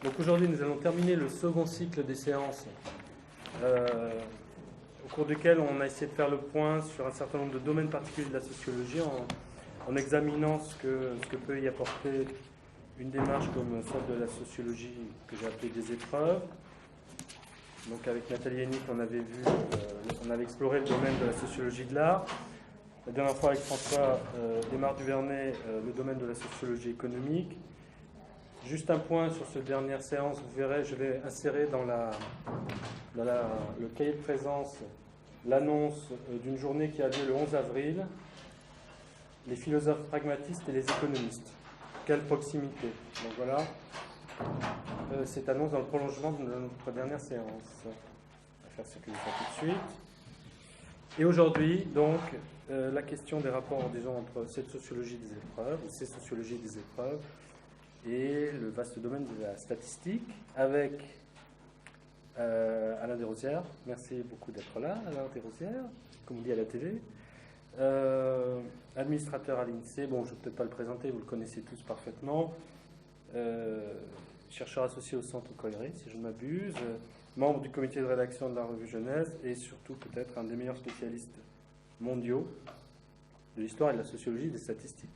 Donc aujourd'hui, nous allons terminer le second cycle des séances au cours duquel on a essayé de faire le point sur un certain nombre de domaines particuliers de la sociologie en examinant ce que peut y apporter une démarche comme celle de la sociologie que j'ai appelée des épreuves. Donc avec Nathalie Hennick, on avait exploré le domaine de la sociologie de l'art. La dernière fois avec François Desmarres Duvernay, le domaine de la sociologie économique. Juste un point sur cette dernière séance, vous verrez, je vais insérer dans le cahier de présence l'annonce d'une journée qui a lieu le 11 avril, les philosophes pragmatistes et les économistes. Quelle proximité. Donc voilà, cette annonce dans le prolongement de notre dernière séance. On va faire circuler ça tout de suite. Et aujourd'hui, donc, la question des rapports, disons, entre cette sociologie des épreuves, ou ces sociologies des épreuves, et le vaste domaine de la statistique, avec Alain Desrosières. Merci beaucoup d'être là, Alain Desrosières, comme on dit à la télé. Administrateur à l'INSEE, bon, je ne vais peut-être pas le présenter, vous le connaissez tous parfaitement. Chercheur associé au Centre Coiré, si je ne m'abuse. Membre du comité de rédaction de la revue Jeunesse, et surtout peut-être un des meilleurs spécialistes mondiaux de l'histoire et de la sociologie des statistiques.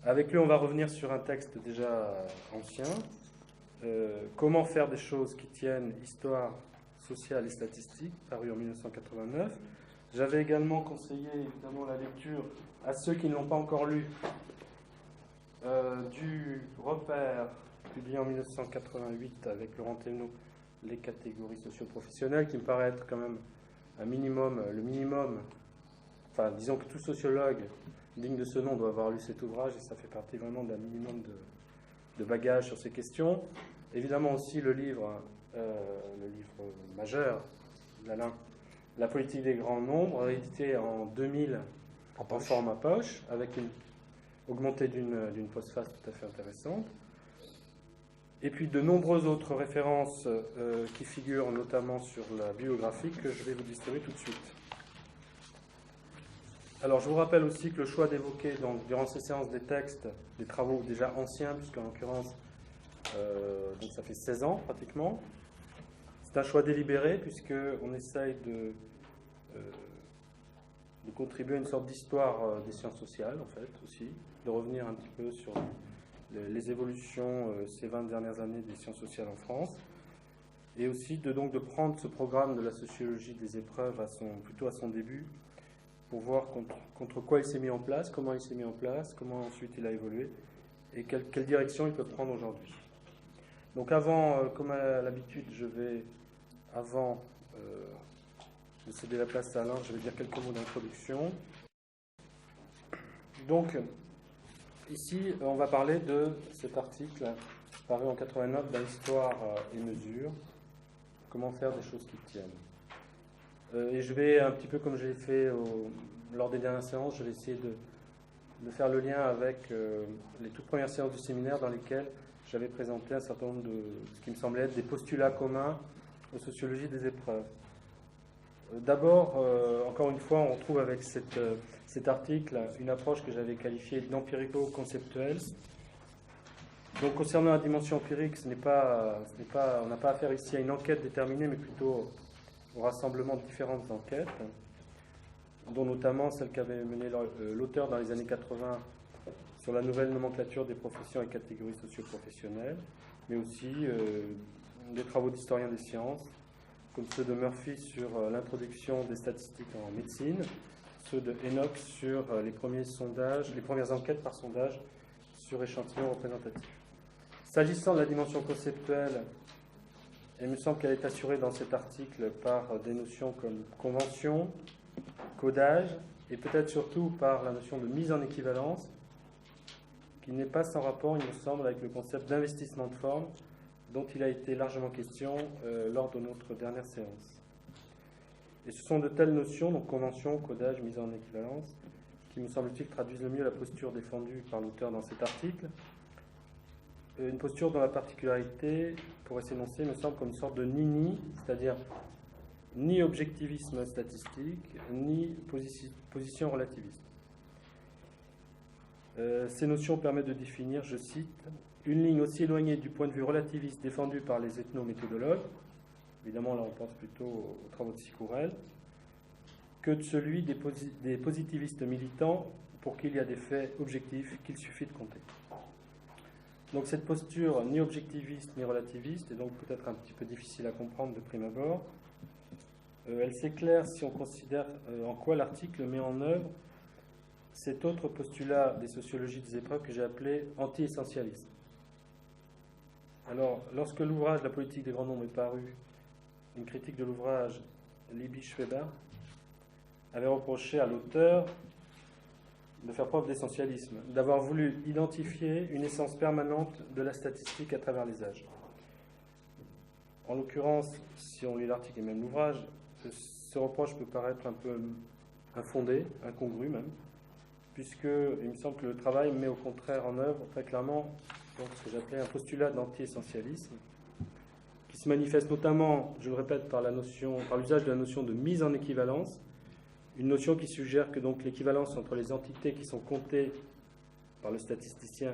Avec lui, on va revenir sur un texte déjà ancien. Comment faire des choses qui tiennent, histoire sociale et statistique, paru en 1989. J'avais également conseillé évidemment la lecture à ceux qui ne l'ont pas encore lu du repère publié en 1988 avec Laurent Thévenot, les catégories socio-professionnelles, qui me paraît être quand même un minimum, le minimum, enfin disons que tout sociologue digne de ce nom doit avoir lu cet ouvrage, et ça fait partie vraiment d'un minimum de bagages sur ces questions. Évidemment aussi le livre majeur d'Alain, La politique des grands nombres, réédité en 2000 en format poche, avec augmenté d'une postface tout à fait intéressante. Et puis de nombreuses autres références qui figurent notamment sur la biographie que je vais vous distribuer tout de suite. Alors je vous rappelle aussi que le choix d'évoquer durant ces séances des textes, des travaux déjà anciens, puisqu'en l'occurrence donc ça fait 16 ans pratiquement, c'est un choix délibéré puisqu'on essaye de contribuer à une sorte d'histoire des sciences sociales en fait aussi, de revenir un petit peu sur les évolutions ces 20 dernières années des sciences sociales en France, et aussi de prendre ce programme de la sociologie des épreuves plutôt à son début, pour voir contre quoi il s'est mis en place, comment il s'est mis en place, comment ensuite il a évolué, et quelle direction il peut prendre aujourd'hui. Donc avant, comme à l'habitude, avant de céder la place à Alain, je vais dire quelques mots d'introduction. Donc, ici, on va parler de cet article paru en 89 dans Histoire et mesure, comment faire des choses qui tiennent. Et je vais, un petit peu comme je l'ai fait lors des dernières séances, je vais essayer de faire le lien avec les toutes premières séances du séminaire dans lesquelles j'avais présenté un certain nombre de ce qui me semblait être des postulats communs aux sociologies des épreuves. D'abord, encore une fois, on retrouve avec cet article une approche que j'avais qualifiée d'empirico-conceptuelle. Donc concernant la dimension empirique, on n'a pas affaire ici à une enquête déterminée, mais plutôt au rassemblement de différentes enquêtes, dont notamment celle qu'avait menée l'auteur dans les années 80 sur la nouvelle nomenclature des professions et catégories socio-professionnelles, mais aussi des travaux d'historiens des sciences, comme ceux de Murphy sur l'introduction des statistiques en médecine, ceux de Enoch sur les premières enquêtes par sondage sur échantillons représentatifs. S'agissant de la dimension conceptuelle, il me semble qu'elle est assurée dans cet article par des notions comme convention, codage, et peut-être surtout par la notion de mise en équivalence, qui n'est pas sans rapport, il me semble, avec le concept d'investissement de forme, dont il a été largement question lors de notre dernière séance. Et ce sont de telles notions, donc convention, codage, mise en équivalence, qui me semble-t-il traduisent le mieux la posture défendue par l'auteur dans cet article. Une posture dont la particularité pourrait s'énoncer, me semble, comme une sorte de ni-ni, c'est-à-dire ni objectivisme statistique, ni position relativiste. Ces notions permettent de définir, je cite, une ligne aussi éloignée du point de vue relativiste défendu par les ethnométhodologues, évidemment là on pense plutôt aux travaux de Sikourel, que de celui des positivistes militants pour qu'il y a des faits objectifs qu'il suffit de compter. Donc cette posture ni objectiviste ni relativiste est donc peut-être un petit peu difficile à comprendre de prime abord. Elle s'éclaire si on considère en quoi l'article met en œuvre cet autre postulat des sociologies des épreuves que j'ai appelé anti-essentialisme. Alors, lorsque l'ouvrage La politique des grands nombres est paru, une critique de l'ouvrage, Libby-Schweber avait reproché à l'auteur de faire preuve d'essentialisme, d'avoir voulu identifier une essence permanente de la statistique à travers les âges. En l'occurrence, si on lit l'article et même l'ouvrage, ce reproche peut paraître un peu infondé, incongru même, puisqu'il me semble que le travail met au contraire en œuvre très clairement donc, ce que j'appelais un postulat d'anti-essentialisme, qui se manifeste notamment, je le répète, par l'usage de la notion de mise en équivalence, une notion qui suggère que donc l'équivalence entre les entités qui sont comptées par le statisticien,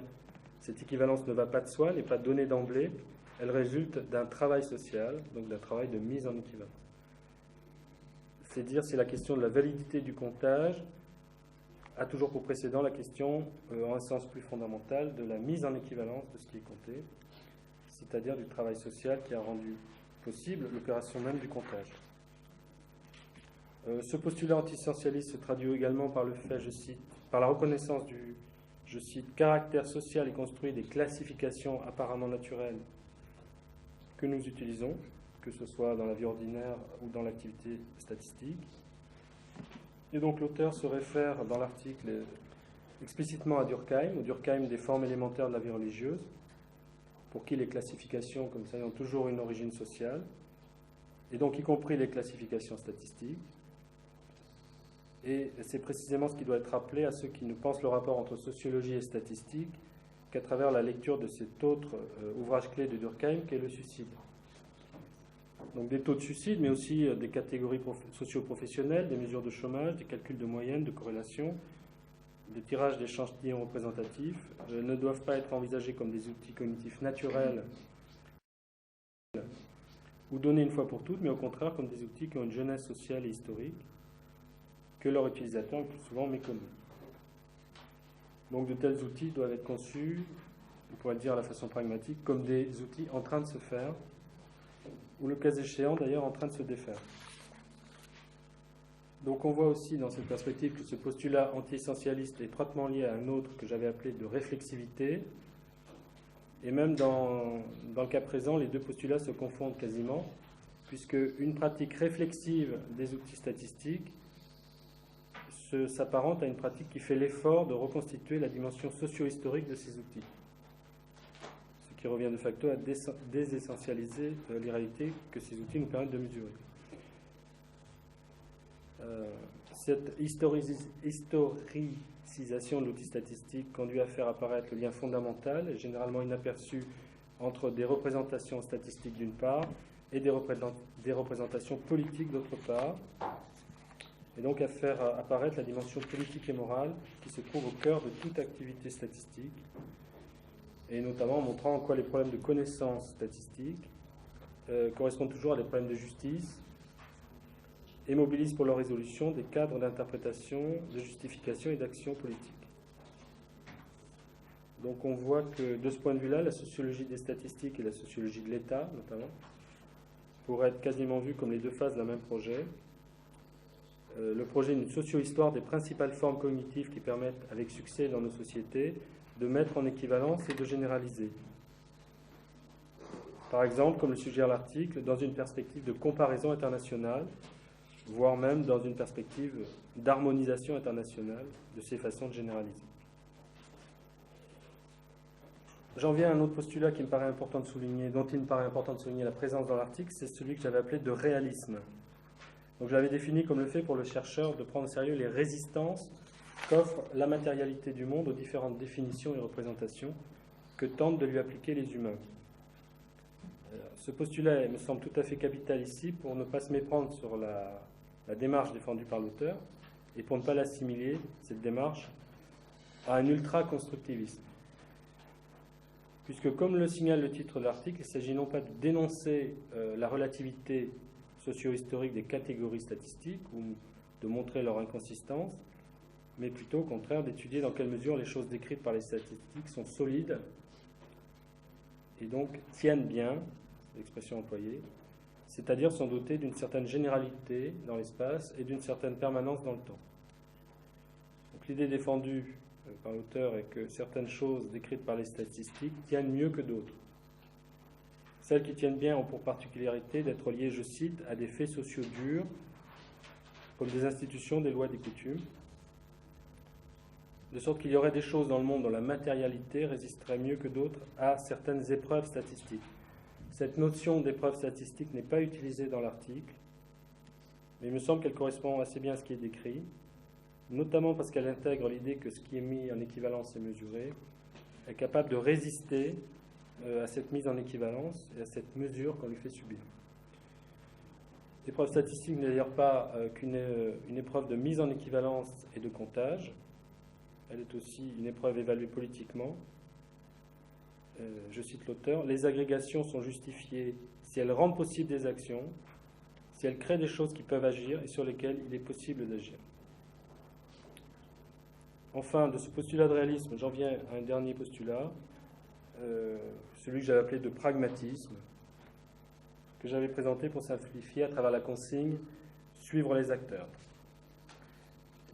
cette équivalence ne va pas de soi, n'est pas donnée d'emblée, elle résulte d'un travail social, donc d'un travail de mise en équivalence. C'est dire si la question de la validité du comptage a toujours pour précédent la question, en un sens plus fondamental, de la mise en équivalence de ce qui est compté, c'est-à-dire du travail social qui a rendu possible l'opération même du comptage. Ce postulat anti-essentialiste se traduit également par le fait, je cite, par la reconnaissance du, je cite, caractère social et construit des classifications apparemment naturelles que nous utilisons, que ce soit dans la vie ordinaire ou dans l'activité statistique. Et donc l'auteur se réfère dans l'article explicitement à Durkheim, au Durkheim des formes élémentaires de la vie religieuse, pour qui les classifications, comme ça, ont toujours une origine sociale, et donc y compris les classifications statistiques. Et c'est précisément ce qui doit être rappelé à ceux qui ne pensent le rapport entre sociologie et statistique qu'à travers la lecture de cet autre ouvrage clé de Durkheim, qui est le suicide. Donc des taux de suicide, mais aussi des catégories socio-professionnelles, des mesures de chômage, des calculs de moyenne, de corrélation, des tirages d'échantillons représentatifs, ne doivent pas être envisagés comme des outils cognitifs naturels ou donnés une fois pour toutes, mais au contraire comme des outils qui ont une genèse sociale et historique, que leur utilisateur est plus souvent méconnu. Donc de tels outils doivent être conçus, on pourrait le dire à la façon pragmatique, comme des outils en train de se faire, ou le cas échéant d'ailleurs en train de se défaire. Donc on voit aussi dans cette perspective que ce postulat anti-essentialiste est étroitement lié à un autre que j'avais appelé de réflexivité, et même dans le cas présent, les deux postulats se confondent quasiment, puisque une pratique réflexive des outils statistiques s'apparente à une pratique qui fait l'effort de reconstituer la dimension socio-historique de ces outils, ce qui revient de facto à désessentialiser les réalités que ces outils nous permettent de mesurer. Cette historicisation de l'outil statistique conduit à faire apparaître le lien fondamental et généralement inaperçu entre des représentations statistiques d'une part et des représentations politiques d'autre part, et donc à faire apparaître la dimension politique et morale qui se trouve au cœur de toute activité statistique, et notamment en montrant en quoi les problèmes de connaissance statistique correspondent toujours à des problèmes de justice et mobilisent pour leur résolution des cadres d'interprétation, de justification et d'action politique. Donc on voit que de ce point de vue-là, la sociologie des statistiques et la sociologie de l'État, notamment, pourraient être quasiment vues comme les deux faces d'un même projet. Le projet d'une socio-histoire des principales formes cognitives qui permettent avec succès dans nos sociétés de mettre en équivalence et de généraliser. Par exemple, comme le suggère l'article, dans une perspective de comparaison internationale, voire même dans une perspective d'harmonisation internationale de ces façons de généraliser. J'en viens à un autre postulat qui me paraît important de souligner, dont il me paraît important de souligner la présence dans l'article, c'est celui que j'avais appelé de réalisme. Donc je l'avais défini comme le fait pour le chercheur de prendre au sérieux les résistances qu'offre la matérialité du monde aux différentes définitions et représentations que tentent de lui appliquer les humains. Ce postulat me semble tout à fait capital ici pour ne pas se méprendre sur la démarche défendue par l'auteur et pour ne pas l'assimiler, cette démarche, à un ultra-constructivisme. puisque comme le signale le titre de l'article, il s'agit non pas de dénoncer la relativité socio-historique des catégories statistiques ou de montrer leur inconsistance, mais plutôt au contraire d'étudier dans quelle mesure les choses décrites par les statistiques sont solides et donc tiennent bien, c'est l'expression employée, c'est-à-dire sont dotées d'une certaine généralité dans l'espace et d'une certaine permanence dans le temps. Donc l'idée défendue par l'auteur est que certaines choses décrites par les statistiques tiennent mieux que d'autres. Celles qui tiennent bien ont pour particularité d'être liées, je cite, à des faits sociaux durs, comme des institutions, des lois, des coutumes, de sorte qu'il y aurait des choses dans le monde dont la matérialité résisterait mieux que d'autres à certaines épreuves statistiques. Cette notion d'épreuve statistique n'est pas utilisée dans l'article, mais il me semble qu'elle correspond assez bien à ce qui est décrit, notamment parce qu'elle intègre l'idée que ce qui est mis en équivalence et mesuré est capable de résister à cette mise en équivalence et à cette mesure qu'on lui fait subir. L'épreuve statistique n'est d'ailleurs pas qu'une épreuve de mise en équivalence et de comptage. Elle est aussi une épreuve évaluée politiquement. Je cite l'auteur, « Les agrégations sont justifiées si elles rendent possible des actions, si elles créent des choses qui peuvent agir et sur lesquelles il est possible d'agir. » Enfin, de ce postulat de réalisme, j'en viens à un dernier postulat, celui que j'avais appelé de pragmatisme, que j'avais présenté pour simplifier à travers la consigne « suivre les acteurs ».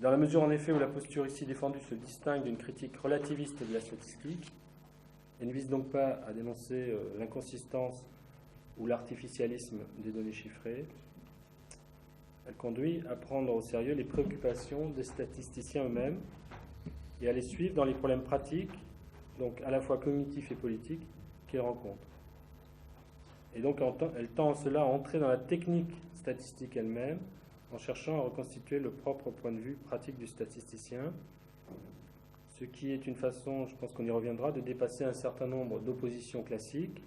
Dans la mesure en effet où la posture ici défendue se distingue d'une critique relativiste de la statistique, et ne vise donc pas à dénoncer l'inconsistance ou l'artificialisme des données chiffrées, elle conduit à prendre au sérieux les préoccupations des statisticiens eux-mêmes et à les suivre dans les problèmes pratiques, donc à la fois cognitifs et politiques, qu'ils rencontrent. Et donc elle tend en cela à entrer dans la technique statistique elle-même, en cherchant à reconstituer le propre point de vue pratique du statisticien, ce qui est une façon, je pense qu'on y reviendra, de dépasser un certain nombre d'oppositions classiques,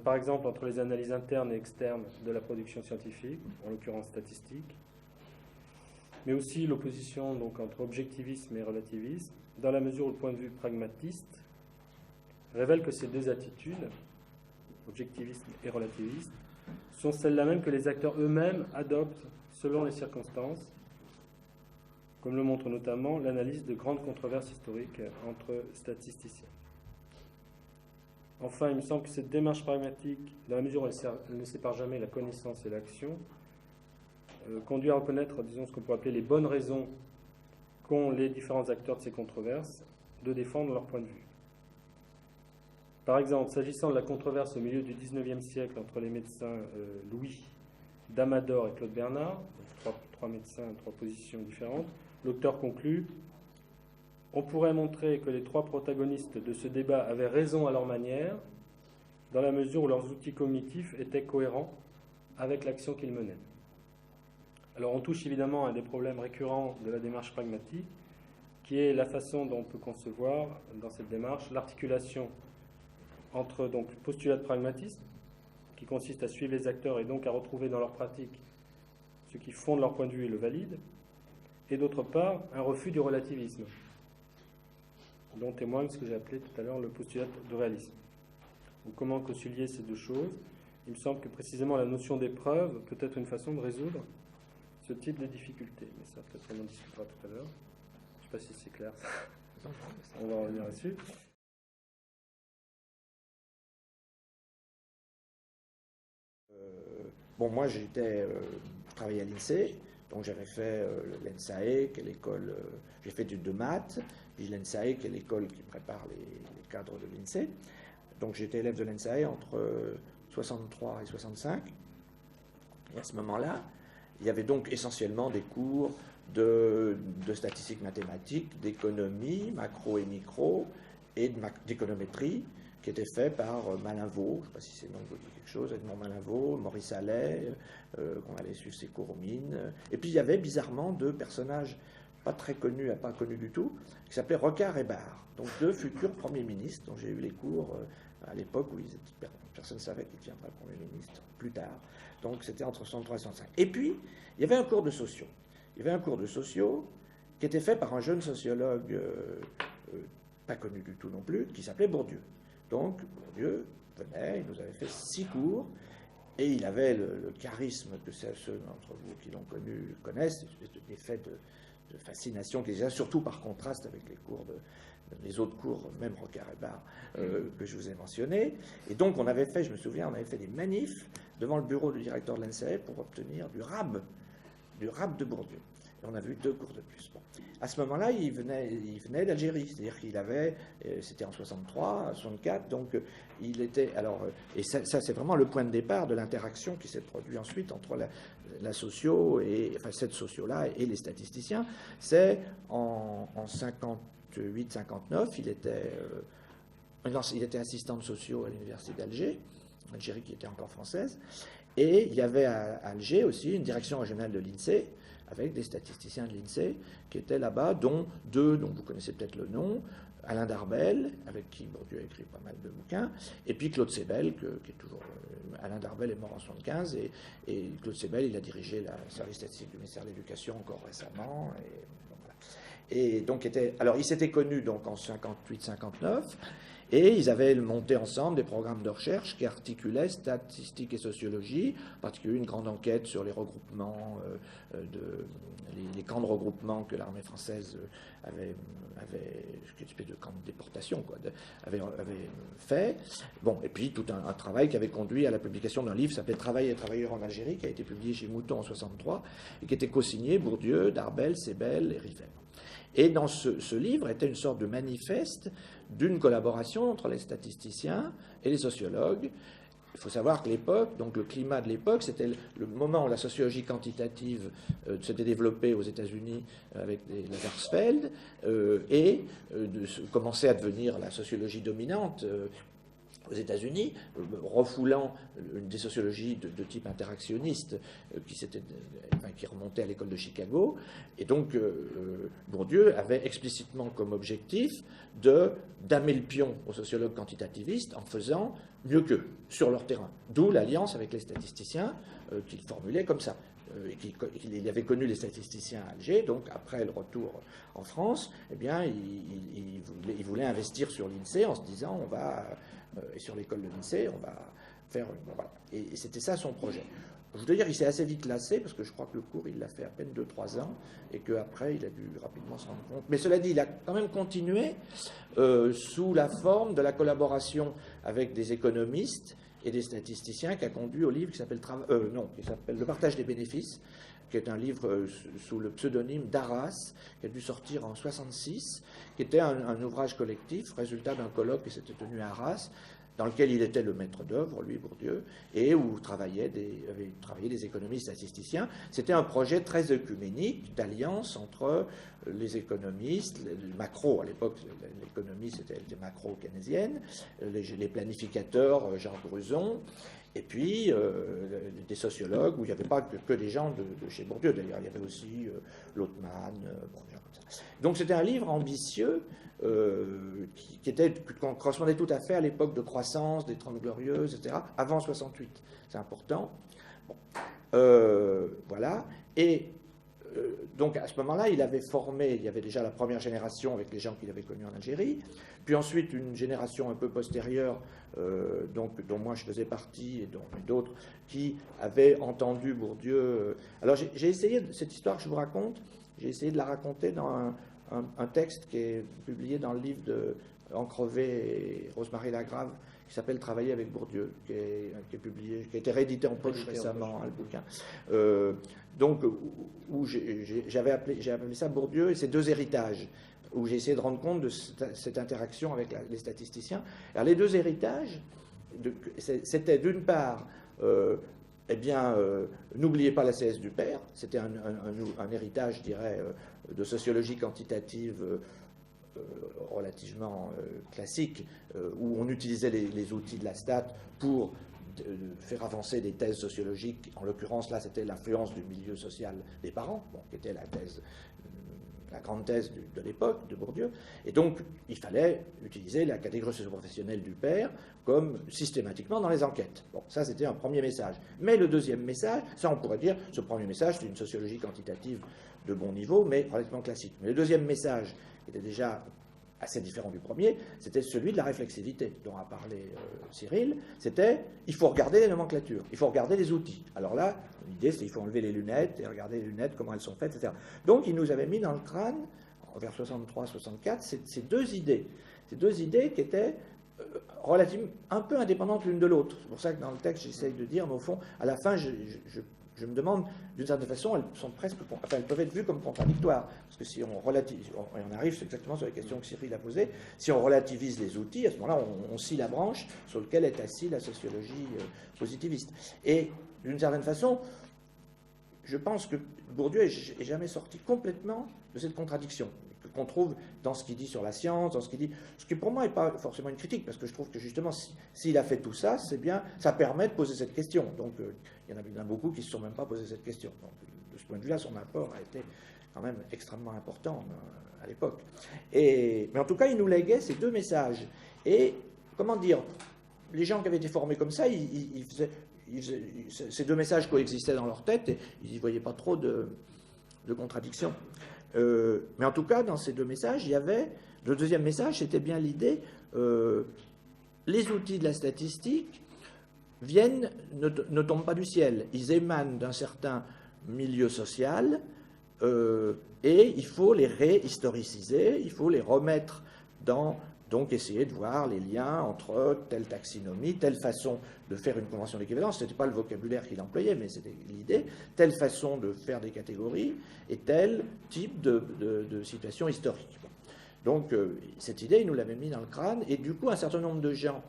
par exemple entre les analyses internes et externes de la production scientifique, en l'occurrence statistique, mais aussi l'opposition donc entre objectivisme et relativisme, dans la mesure où le point de vue pragmatiste révèle que ces deux attitudes, objectivisme et relativisme, sont celles-là même que les acteurs eux-mêmes adoptent selon les circonstances, comme le montre notamment l'analyse de grandes controverses historiques entre statisticiens. Enfin, il me semble que cette démarche pragmatique, dans la mesure où elle ne sépare jamais la connaissance et l'action, conduit à reconnaître, disons, ce qu'on pourrait appeler les bonnes raisons qu'ont les différents acteurs de ces controverses de défendre leur point de vue. Par exemple, s'agissant de la controverse au milieu du XIXe siècle entre les médecins Louis, d'Amador et Claude Bernard, trois médecins, trois positions différentes, l'auteur conclut « On pourrait montrer que les trois protagonistes de ce débat avaient raison à leur manière, dans la mesure où leurs outils cognitifs étaient cohérents avec l'action qu'ils menaient. » Alors on touche évidemment à un des problèmes récurrents de la démarche pragmatique, qui est la façon dont on peut concevoir dans cette démarche l'articulation entre donc postulat de pragmatisme, qui consiste à suivre les acteurs et donc à retrouver dans leur pratique ce qui fonde leur point de vue et le valide, et d'autre part, un refus du relativisme, dont témoigne ce que j'ai appelé tout à l'heure le postulat de réalisme. Donc, comment concilier ces deux choses? Il me semble que précisément la notion d'épreuve peut être une façon de résoudre ce type de difficulté, mais ça peut-être on en discutera tout à l'heure. Je ne sais pas si c'est clair. On va revenir là-dessus. Bon, moi, je travaillais à l'INSEE, donc j'avais fait l'ENSAE, qui est l'école, j'ai fait de maths, puis l'ENSAE, qui est l'école qui prépare les cadres de l'INSEE. Donc j'étais élève de l'ENSAE entre 63 et 65. Et à ce moment-là, il y avait donc essentiellement des cours de statistiques mathématiques, d'économie, macro et micro, et d'économétrie, qui était fait par Malinvaud, je ne sais pas si c'est le nom vous dit quelque chose, Edmond Malinvaud, Maurice Allais, qu'on allait suivre ses cours aux mines. Et puis il y avait bizarrement deux personnages pas très connus, pas connus du tout, qui s'appelaient Rocard et Barre, donc deux futurs premiers ministres, dont j'ai eu les cours à l'époque où personne ne savait qu'ils deviendraient Premier ministre plus tard. Donc c'était entre 63 et 65. Et puis, il y avait un cours de sociaux. Il y avait un cours de sociaux qui était fait par un jeune sociologue pas connu du tout non plus, qui s'appelait Bourdieu. Donc Bourdieu venait, il nous avait fait 6 cours, et il avait le charisme que ceux d'entre vous qui l'ont connu connaissent, une espèce de fascination qui est surtout par contraste avec les autres cours, même Rocard et Barre, que je vous ai mentionnés. Et donc on avait fait, je me souviens, on avait fait des manifs devant le bureau du directeur de l'NCA pour obtenir du RAB de Bourdieu. Et on a vu 2 cours de plus. Bon. À ce moment-là, il venait d'Algérie, c'est-à-dire qu'il avait, c'était en 63, 64, donc il était, alors, et ça c'est vraiment le point de départ de l'interaction qui s'est produite ensuite entre la socio, enfin cette socio-là et les statisticiens. C'est en 58-59, il était assistant de socio à l'université d'Alger, Algérie qui était encore française, et il y avait à Alger aussi une direction régionale de l'INSEE, avec des statisticiens de l'INSEE qui étaient là-bas, dont 2 dont vous connaissez peut-être le nom, Alain Darbel, avec qui Bourdieu a écrit pas mal de bouquins, et puis Claude Sébel, qui est toujours... Alain Darbel est mort en 1975, et Claude Sébel, il a dirigé le service statistique du ministère de l'Éducation encore récemment. Et donc, alors, ils s'étaient connus donc, en 58-59, et ils avaient monté ensemble des programmes de recherche qui articulaient statistique et sociologie, en particulier une grande enquête sur les regroupements, les camps de regroupement que l'armée française avait une espèce de camp de déportation, quoi, avait fait. Bon, et puis tout un travail qui avait conduit à la publication d'un livre qui s'appelait Travail et travailleurs en Algérie, qui a été publié chez Mouton en 1963, et qui était co-signé Bourdieu, Darbel, Sébel et Rivet. Et dans ce livre était une sorte de manifeste d'une collaboration entre les statisticiens et les sociologues. Il faut savoir que l'époque, donc le climat de l'époque, c'était le moment où la sociologie quantitative s'était développée aux États-Unis avec Lazarsfeld et commençait à devenir la sociologie dominante aux États-Unis, refoulant des sociologies de type interactionniste qui remontaient à l'école de Chicago. Et donc, Bourdieu avait explicitement comme objectif d'amener le pion aux sociologues quantitativistes en faisant mieux qu'eux sur leur terrain. D'où l'alliance avec les statisticiens qu'il formulait comme ça. Il avait connu les statisticiens à Alger, donc après le retour en France, eh bien, il voulait investir sur l'INSEE en se disant et sur l'école de l'INSEE, on va faire voilà. Et c'était ça son projet. Je voudrais dire qu'il s'est assez vite lassé, parce que je crois que le cours, il l'a fait à peine 2-3 ans, et qu'après, il a dû rapidement se rendre compte. Mais cela dit, il a quand même continué sous la forme de la collaboration avec des économistes et des statisticiens qui a conduit au livre qui s'appelle Le partage des bénéfices, qui est un livre sous le pseudonyme d'Arras, qui a dû sortir en 1966, qui était un ouvrage collectif, résultat d'un colloque qui s'était tenu à Arras, dans lequel il était le maître d'œuvre, lui, Bourdieu, et où avaient travaillé des économistes statisticiens. C'était un projet très œcuménique d'alliance entre les économistes, les macros, à l'époque, l'économie c'était macro-keynésienne, les planificateurs, Jean Gruson, et puis des sociologues, où il n'y avait pas que des gens de chez Bourdieu, d'ailleurs, il y avait aussi Lautmann, des gens comme ça. Donc c'était un livre ambitieux, qui correspondait tout à fait à l'époque de croissance, des Trente Glorieuses, etc., avant 68. C'est important. Bon. Voilà. Et donc à ce moment-là, il avait formé, il y avait déjà la première génération avec les gens qu'il avait connus en Algérie, puis ensuite une génération un peu postérieure, dont moi je faisais partie, et d'autres, qui avaient entendu Bourdieu. Alors j'ai essayé, cette histoire que je vous raconte, j'ai essayé de la raconter dans un texte qui est publié dans le livre de Ancrevé et Rosemarie Lagrave, qui s'appelle Travailler avec Bourdieu, qui est publié, qui a été réédité en poche récemment, le bouquin. Donc, où j'avais appelé ça Bourdieu et ses 2 héritages, où j'ai essayé de rendre compte de cette interaction avec les statisticiens. Alors, les 2 héritages, c'était d'une part, n'oubliez pas la CS du père, c'était un héritage, je dirais, de sociologie quantitative relativement classique, où on utilisait les outils de la stat pour faire avancer des thèses sociologiques. En l'occurrence, là, c'était l'influence du milieu social des parents, qui était la grande thèse de l'époque, de Bourdieu. Et donc, il fallait utiliser la catégorie socio-professionnelle du père comme systématiquement dans les enquêtes. Bon, ça, c'était un premier message. Mais le deuxième message, ça, on pourrait dire, ce premier message, c'est une sociologie quantitative de bon niveau, mais relativement classique. Mais le deuxième message, qui était déjà assez différent du premier, c'était celui de la réflexivité dont a parlé Cyril. C'était, il faut regarder les nomenclatures, il faut regarder les outils. Alors là, l'idée, c'est qu'il faut enlever les lunettes et regarder les lunettes, comment elles sont faites, etc. Donc, il nous avait mis dans le crâne, vers 63-64, ces deux idées qui étaient relativement un peu indépendantes l'une de l'autre. C'est pour ça que dans le texte, j'essaye de dire, mais au fond, à la fin, je me demande, d'une certaine façon, elles peuvent être vues comme contradictoires. Parce que si on relativise, et on arrive exactement sur les questions que Cyril a posées, si on relativise les outils, à ce moment-là, on scie la branche sur laquelle est assise la sociologie positiviste. Et d'une certaine façon, je pense que Bourdieu n'est jamais sorti complètement de cette contradiction qu'on trouve dans ce qu'il dit sur la science, dans ce qu'il dit, ce qui pour moi n'est pas forcément une critique, parce que je trouve que justement, s'il a fait tout ça, c'est bien, ça permet de poser cette question. Donc, il y en a beaucoup qui ne se sont même pas posé cette question. Donc, de ce point de vue-là, son apport a été quand même extrêmement important à l'époque. Mais en tout cas, il nous léguait ces deux messages. Et, comment dire, les gens qui avaient été formés comme ça, ces deux messages coexistaient dans leur tête et ils n'y voyaient pas trop de contradictions. Mais en tout cas, dans ces deux messages, il y avait... Le deuxième message, c'était bien l'idée, les outils de la statistique ne tombent pas du ciel. Ils émanent d'un certain milieu social et il faut les réhistoriciser, il faut les remettre dans... Donc, essayer de voir les liens entre telle taxinomie, telle façon de faire une convention d'équivalence. Ce n'était pas le vocabulaire qu'il employait, mais c'était l'idée. Telle façon de faire des catégories et tel type de situation historique. Donc, cette idée, il nous l'avait mis dans le crâne. Et du coup, un certain nombre de gens,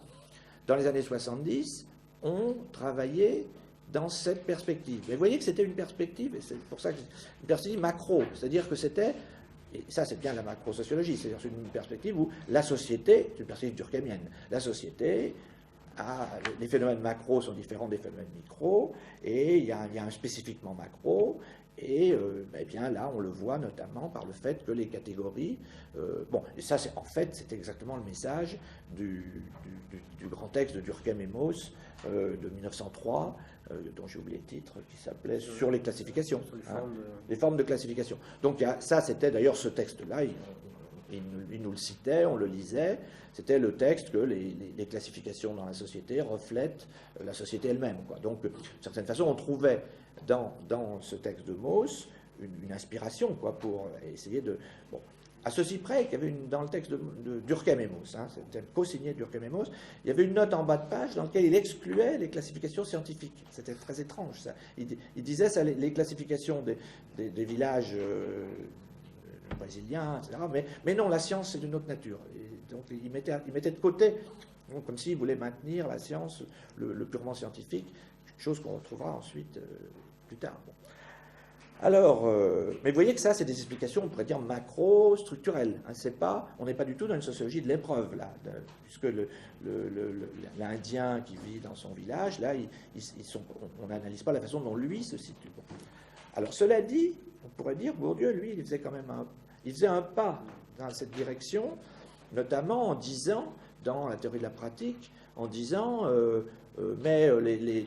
dans les années 70, ont travaillé dans cette perspective. Mais vous voyez que c'était une perspective, et c'est pour ça que une perspective macro. C'est-à-dire que c'était... Et ça, c'est bien la macro-sociologie, c'est-à-dire c'est une perspective où la société, c'est une perspective durkheimienne, la société, les phénomènes macro sont différents des phénomènes micro, et il y a un spécifiquement macro, et eh bien là, on le voit notamment par le fait que les catégories... et ça, en fait, c'est exactement le message du grand texte de Durkheim et Mauss de 1903, dont j'ai oublié le titre, qui s'appelait Sur les classifications. Sur les formes de classification. Donc ça, c'était d'ailleurs ce texte-là, il nous le citait, on le lisait, c'était le texte que les classifications dans la société reflètent la société elle-même. Donc, d'une certaine façon, on trouvait dans ce texte de Mauss une inspiration pour essayer de... Bon, à ceci près qu'il y avait dans le texte de Durkheim et Mauss, c'était co-signé Durkheim et Mauss, il y avait une note en bas de page dans laquelle il excluait les classifications scientifiques. C'était très étrange, ça. Il disait ça, les classifications des villages brésiliens, etc. Mais non, la science, c'est d'une autre nature. Et donc, il mettait de côté, comme s'il voulait maintenir la science, le purement scientifique, chose qu'on retrouvera ensuite plus tard. Bon. Alors, mais vous voyez que ça, c'est des explications, on pourrait dire, macro-structurelles. On n'est pas du tout dans une sociologie de l'épreuve, là, puisque l'Indien qui vit dans son village, là, on n'analyse pas la façon dont lui se situe. Bon. Alors, cela dit, on pourrait dire, Bourdieu, lui, il faisait quand même un pas dans cette direction, notamment en disant, dans la théorie de la pratique, en disant... mais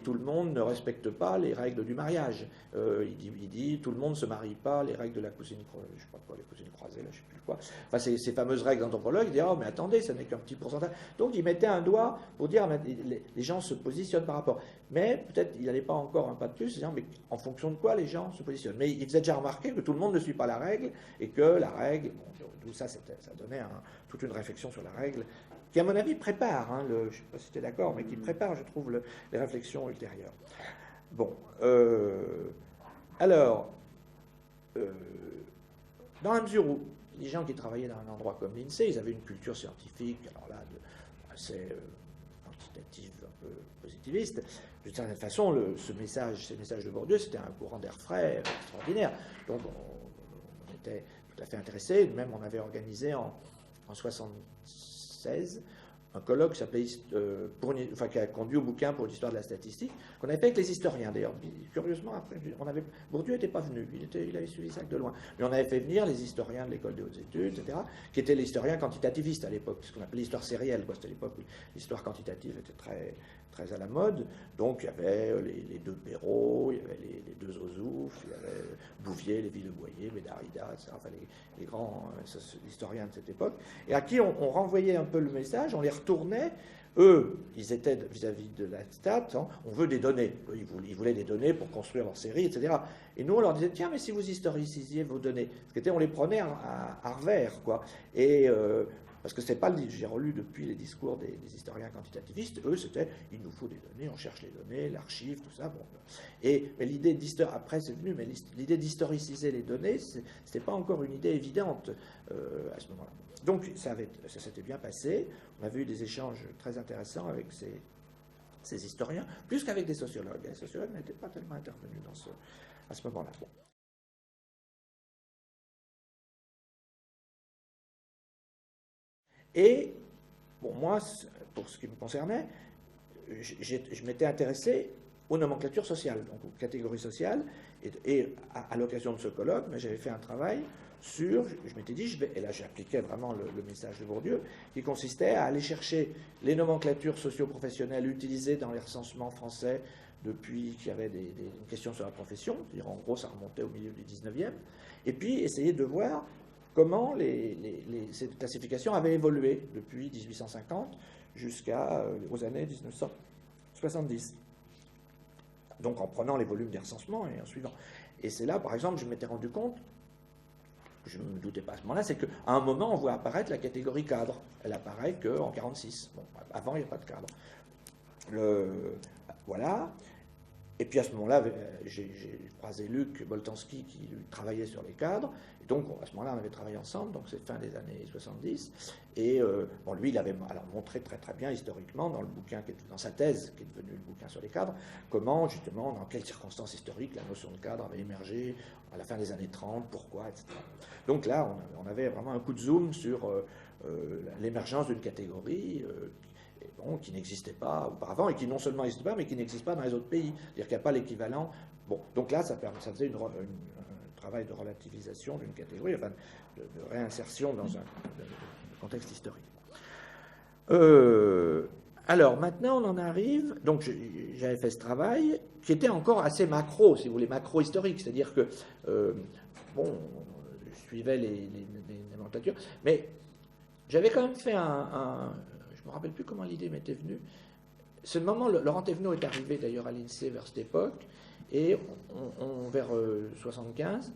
tout le monde ne respecte pas les règles du mariage. Il dit tout le monde ne se marie pas, les règles de la cousine croisée, je sais pas quoi, les cousines croisées, là, je sais plus quoi. Enfin, ces fameuses règles d'anthropologue, il dit oh mais attendez, ça n'est qu'un petit pourcentage. Donc il mettait un doigt pour dire les gens se positionnent par rapport. Mais peut-être il n'allait pas encore un pas de plus, disant mais en fonction de quoi les gens se positionnent. Mais il faisait déjà remarquer que tout le monde ne suit pas la règle et que la règle, bon, tout ça, ça donnait toute une réflexion sur la règle qui, à mon avis, prépare, je ne sais pas si tu es d'accord, mais qui prépare, je trouve, les réflexions ultérieures. Bon, alors, dans la mesure où les gens qui travaillaient dans un endroit comme l'INSEE, ils avaient une culture scientifique, alors là, assez quantitative, un peu positiviste, d'une certaine façon, ces messages de Bourdieu, c'était un courant d'air frais extraordinaire. Donc, on était tout à fait intéressés, même on avait organisé en 1976 un colloque qui s'appelait, qui a conduit au bouquin pour l'histoire de la statistique, qu'on avait fait avec les historiens d'ailleurs. Curieusement, après, Bourdieu n'était pas venu, il avait suivi ça de loin. Mais on avait fait venir les historiens de l'école des hautes études, etc., qui étaient les historiens quantitativistes à l'époque, ce qu'on appelait l'histoire sérielle. C'était l'époque où l'histoire quantitative était très, très à la mode. Donc il y avait les deux Perrault, il y avait les deux Ozouf, il y avait Bouvier, Lévy-le-Boyer, Bédarida, etc., enfin les grands historiens de cette époque, et à qui on renvoyait un peu le message, on les retournait. Eux, ils étaient vis-à-vis de la stat, hein, on veut des données. Eux, ils voulaient des données pour construire leur série, etc. Et nous, on leur disait, tiens, mais si vous historicisiez vos données, on les prenait à revers, quoi. Et parce que c'est pas j'ai relu depuis les discours des historiens quantitativistes, eux, c'était, il nous faut des données, on cherche les données, l'archive, tout ça. Bon. Mais l'idée après, c'est venu, mais l'idée d'historiciser les données, c'était pas encore une idée évidente à ce moment-là. Donc, ça s'était bien passé. On avait eu des échanges très intéressants avec ces historiens, plus qu'avec des sociologues. Les sociologues n'étaient pas tellement intervenus à ce moment-là. Bon. Et, bon, moi, pour ce qui me concernait, je m'étais intéressé aux nomenclatures sociales, donc aux catégories sociales, et à l'occasion de ce colloque, j'avais fait un travail sur, je m'étais dit, et là j'appliquais vraiment le message de Bourdieu, qui consistait à aller chercher les nomenclatures socio-professionnelles utilisées dans les recensements français depuis qu'il y avait des questions sur la profession, c'est-à-dire en gros ça remontait au milieu du 19e, et puis essayer de voir comment ces classifications avaient évolué depuis 1850 jusqu'aux années 1970. Donc en prenant les volumes des recensements et en suivant. Et c'est là, par exemple, je m'étais rendu compte, je ne me doutais pas à ce moment-là, c'est qu'à un moment, on voit apparaître la catégorie cadre. Elle apparaît qu'en 1946. Bon, avant, il n'y a pas de cadre. Voilà. Et puis à ce moment-là, j'ai croisé Luc Boltanski qui lui travaillait sur les cadres. Et donc à ce moment-là, on avait travaillé ensemble, donc c'est fin des années 70. Et bon, lui, il avait alors montré très très bien historiquement dans le bouquin, dans sa thèse, qui est devenue le bouquin sur les cadres, comment justement, dans quelles circonstances historiques la notion de cadre avait émergé à la fin des années 30, pourquoi, etc. Donc là, on avait vraiment un coup de zoom sur l'émergence d'une catégorie qui n'existait pas auparavant, et qui non seulement n'existe pas, mais qui n'existe pas dans les autres pays. C'est-à-dire qu'il n'y a pas l'équivalent. Bon, donc là, ça faisait un travail de relativisation d'une catégorie, enfin de réinsertion dans un contexte historique. Alors, maintenant, on en arrive. Donc, j'avais fait ce travail, qui était encore assez macro, si vous voulez, macro-historique. C'est-à-dire que, bon, je suivais les nomenclatures, mais j'avais quand même fait je ne me rappelle plus comment l'idée m'était venue. Ce moment, Laurent Thévenot est arrivé d'ailleurs à l'INSEE vers cette époque, et vers 75,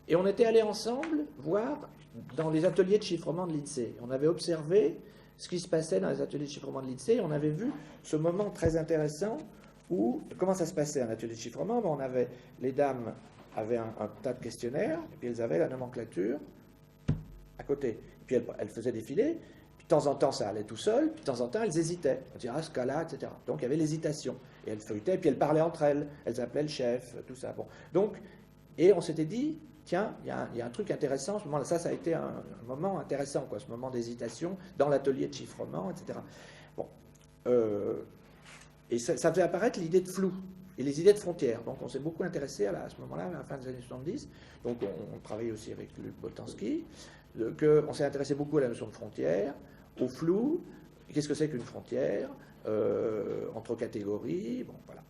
et on était allés ensemble voir dans les ateliers de chiffrement de l'INSEE. On avait observé ce qui se passait dans les ateliers de chiffrement de l'INSEE, et on avait vu ce moment très intéressant où, comment ça se passait un atelier de chiffrement? Les dames avaient un tas de questionnaires, et puis elles avaient la nomenclature à côté. Puis elles faisaient défiler. De temps en temps, ça allait tout seul, puis de temps en temps, elles hésitaient. On dirait, ce cas-là, etc. Donc, il y avait l'hésitation. Et elles feuilletaient, puis elles parlaient entre elles. Elles appelaient le chef, tout ça. Bon. Donc, et on s'était dit, tiens, il y a un truc intéressant. Ce moment-là, ça a été un moment intéressant, quoi, ce moment d'hésitation dans l'atelier de chiffrement, etc. Bon. Et ça faisait apparaître l'idée de flou et les idées de frontières. Donc, on s'est beaucoup intéressé à ce moment-là, à la fin des années 70. Donc, on travaillait aussi avec Luc Boltanski. On s'est intéressé beaucoup à la notion de frontière, au flou, qu'est-ce que c'est qu'une frontière, entre catégories, bon, voilà.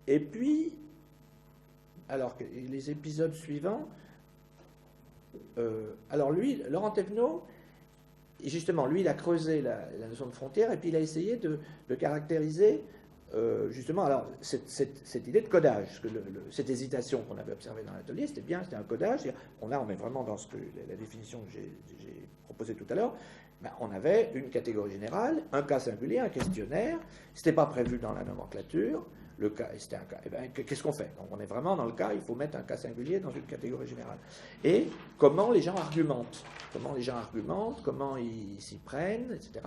Et puis, alors, les épisodes suivants, alors lui, Laurent Thévenot, justement, lui, il a creusé la notion de frontière, et puis il a essayé de caractériser, justement, alors, cette idée de codage, cette hésitation qu'on avait observée dans l'atelier, c'était un codage. On est vraiment dans la définition que j'ai proposée tout à l'heure. Ben, on avait une catégorie générale, un cas singulier, un questionnaire. C'était pas prévu dans la nomenclature. Le cas, c'était un cas. Et ben, qu'est-ce qu'on fait? Donc, on est vraiment dans le cas. Il faut mettre un cas singulier dans une catégorie générale. Et comment les gens argumentent? Comment ils s'y prennent, etc.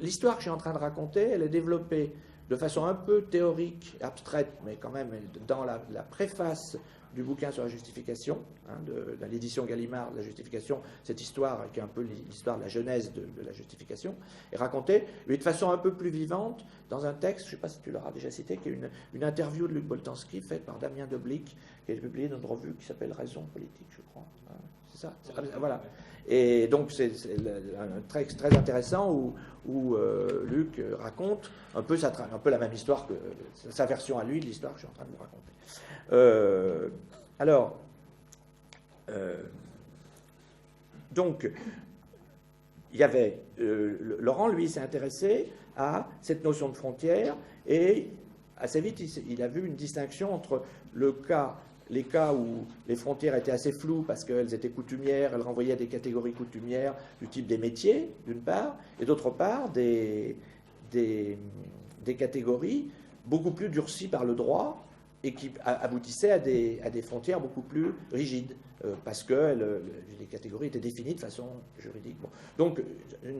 L'histoire que je suis en train de raconter, elle est développée de façon un peu théorique, abstraite, mais quand même dans la préface du bouquin sur la justification, hein, de l'édition Gallimard de la justification, cette histoire qui est un peu l'histoire de la genèse de la justification, est racontée, mais de façon un peu plus vivante, dans un texte, je ne sais pas si tu l'auras déjà cité, qui est une interview de Luc Boltanski faite par Damien Deblic, qui a été publiée dans une revue qui s'appelle Raison politique, je crois. Hein, c'est ça, voilà. Et donc c'est un texte très intéressant où Luc raconte un peu la même histoire que sa version à lui de l'histoire que je suis en train de vous raconter. Donc, il y avait Laurent, lui, s'est intéressé à cette notion de frontière et assez vite, il a vu une distinction entre les cas où les frontières étaient assez floues parce qu'elles étaient coutumières, elles renvoyaient à des catégories coutumières du type des métiers, d'une part, et d'autre part, des catégories beaucoup plus durcies par le droit et qui aboutissaient à des frontières beaucoup plus rigides, parce que les catégories étaient définies de façon juridique. Bon. Donc,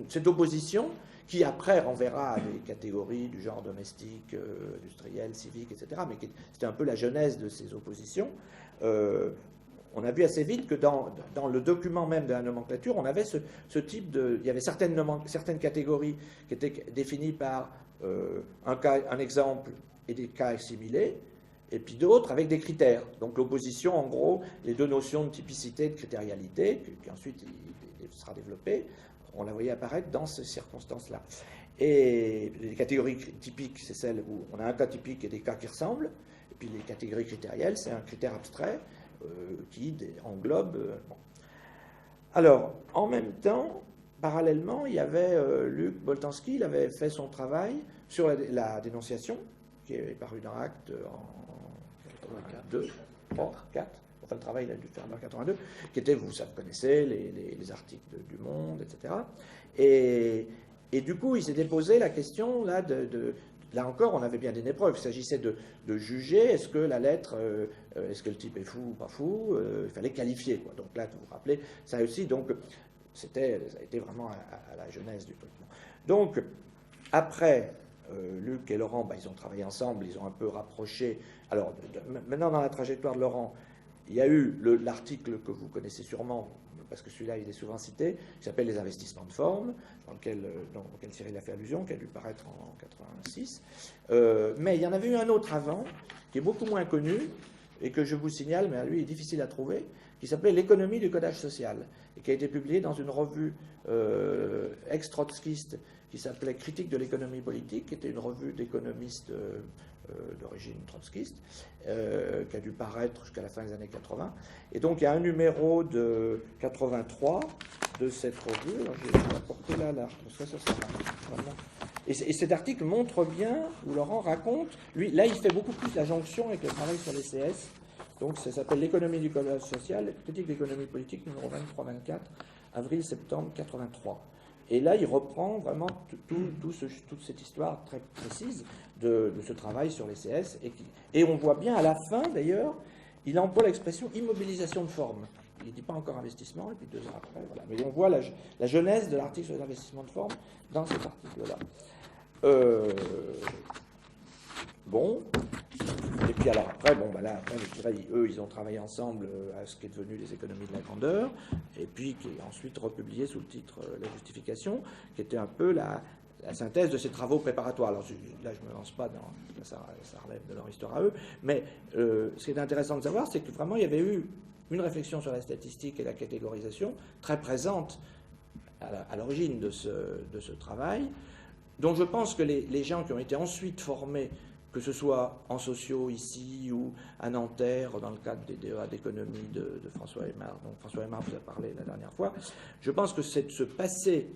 cette opposition, qui après renverra à des catégories du genre domestique, industriel, civique, etc., mais c'était un peu la genèse de ces oppositions, on a vu assez vite que dans le document même de la nomenclature, on avait ce type de... Il y avait certaines catégories qui étaient définies par un exemple et des cas assimilés, et puis d'autres avec des critères. Donc l'opposition, en gros, les deux notions de typicité et de critérialité, qui ensuite sera développée, on la voyait apparaître dans ces circonstances-là. Et les catégories typiques, c'est celles où on a un cas typique et des cas qui ressemblent, et puis les catégories critérielles, c'est un critère abstrait qui englobe... Bon. Alors, en même temps, parallèlement, il y avait Luc Boltanski, il avait fait son travail sur la dénonciation, qui est paru dans Actes en 82, 3, 4, enfin le travail il a dû faire en 82, qui était, vous connaissez, les articles du Monde, etc. Et du coup, il s'était posé la question, là, là encore, on avait bien des épreuves. Il s'agissait de juger, est-ce que la lettre, est-ce que le type est fou ou pas fou, il fallait qualifier, quoi. Donc là, vous vous rappelez, ça aussi, donc, ça a été vraiment à la genèse du truc. Donc, après... Luc et Laurent, ils ont travaillé ensemble, ils ont un peu rapproché. Alors, maintenant, dans la trajectoire de Laurent, il y a eu l'article que vous connaissez sûrement, parce que celui-là, il est souvent cité, qui s'appelle Les investissements de forme, dans lequel Cyril a fait allusion, qui a dû paraître en 86. Mais il y en avait eu un autre avant, qui est beaucoup moins connu, et que je vous signale, mais lui, il est difficile à trouver, qui s'appelait L'économie du codage social, et qui a été publié dans une revue ex-trotskiste qui s'appelait Critique de l'économie politique, qui était une revue d'économistes d'origine trotskiste, qui a dû paraître jusqu'à la fin des années 80. Et donc, il y a un numéro de 83 de cette revue. Alors, je vais apporter là, parce que ça sera vraiment... Et cet article montre bien, où Laurent raconte, lui, là, il fait beaucoup plus la jonction avec le travail sur les CS. Donc, ça s'appelle L'économie du codage social, critique de l'économie politique, numéro 23-24, avril-septembre 83. Et là, il reprend vraiment toute cette histoire très précise de ce travail sur les CS. Et on voit bien à la fin, d'ailleurs, il emploie l'expression immobilisation de forme. Il ne dit pas encore investissement, et puis 2 ans après, voilà. Mais on voit la genèse de l'article sur les investissements de forme dans cet article-là. Bon. Et puis alors après, là, après, je dirais, eux, ils ont travaillé ensemble à ce qui est devenu les économies de la grandeur, et puis qui est ensuite republié sous le titre La justification, qui était un peu la synthèse de ces travaux préparatoires. Alors là, je ne me lance pas dans... Ça relève de leur histoire à eux, mais ce qui est intéressant de savoir, c'est que vraiment, il y avait eu une réflexion sur la statistique et la catégorisation très présente à l'origine de ce travail, dont je pense que les gens qui ont été ensuite formés, que ce soit en sociaux ici ou à Nanterre, dans le cadre des DEA d'économie de François Aymard, dont François Aymard vous a parlé la dernière fois, je pense que ce passé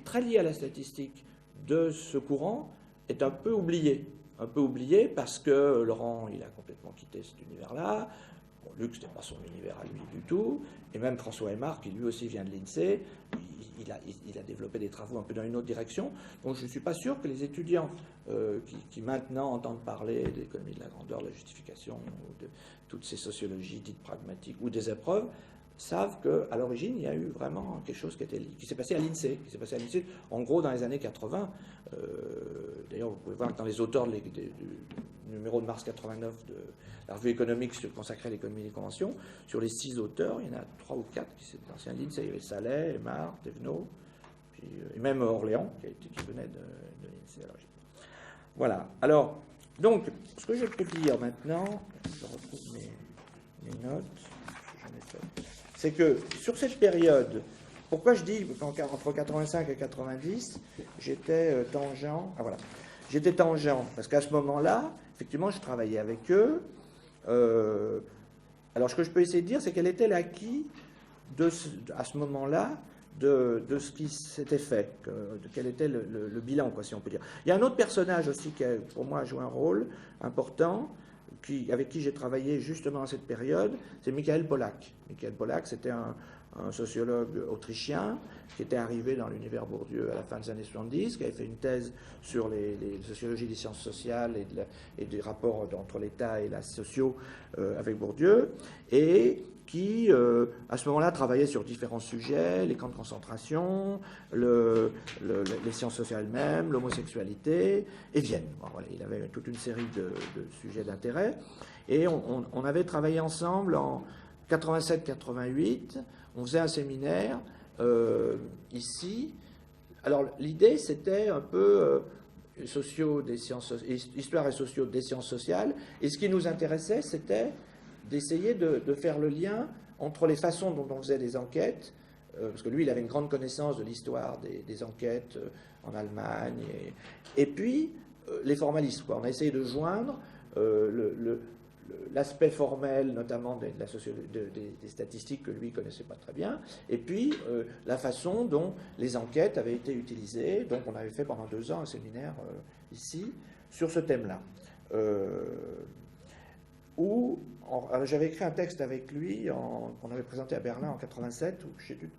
très lié à la statistique de ce courant est un peu oublié parce que Laurent, il a complètement quitté cet univers-là. Bon, Luc, ce n'était pas son univers à lui du tout, et même François Aymard, qui lui aussi vient de l'INSEE, il a développé des travaux un peu dans une autre direction. Donc je ne suis pas sûr que les étudiants qui maintenant entendent parler de l'économie de la grandeur, de la justification, ou de toutes ces sociologies dites pragmatiques ou des épreuves, savent qu'à l'origine, il y a eu vraiment quelque chose qui s'est passé à l'INSEE, en gros dans les années 80. D'ailleurs, vous pouvez voir que dans les auteurs numéro de mars 89 de la revue économique consacrée à l'économie des conventions. Sur les 6 auteurs, il y en a 3 ou 4 qui étaient d'anciens lignes. Il y avait Saleh, Aymar, Thévenot, et même Orléans, qui venait de l'INSEE. Voilà. Alors, donc, ce que je peux dire maintenant, je retrouve mes notes, j'en ai fait, c'est que sur cette période, pourquoi je dis qu'entre 85 et 90, j'étais tangent. Ah voilà. J'étais tangent, parce qu'à ce moment-là, effectivement, je travaillais avec eux. Alors, ce que je peux essayer de dire, c'est quel était l'acquis à ce moment-là de ce qui s'était fait, quel était le bilan, quoi, si on peut dire. Il y a un autre personnage aussi qui, pour moi, a joué un rôle important, avec qui j'ai travaillé justement à cette période, c'est Michael Pollack. Michael Pollack, c'était un sociologue autrichien qui était arrivé dans l'univers Bourdieu à la fin des années 70, qui avait fait une thèse sur les sociologies des sciences sociales et des rapports entre l'État et la socio avec Bourdieu, et qui, à ce moment-là, travaillait sur différents sujets, les camps de concentration, les sciences sociales elles-mêmes, l'homosexualité, et Vienne. Bon, voilà, il avait toute une série de sujets d'intérêt. Et on avait travaillé ensemble en 87-88, on faisait un séminaire ici. Alors, l'idée, c'était un peu histoire et sociaux des sciences sociales, et ce qui nous intéressait, c'était d'essayer de faire le lien entre les façons dont on faisait des enquêtes, parce que lui, il avait une grande connaissance de l'histoire des enquêtes en Allemagne, et puis les formalistes, quoi. On a essayé de joindre l'aspect formel, notamment des statistiques que lui ne connaissait pas très bien, et puis la façon dont les enquêtes avaient été utilisées. Donc on avait fait pendant 2 ans un séminaire ici sur ce thème-là. Où j'avais écrit un texte avec lui qu'on avait présenté à Berlin en 87,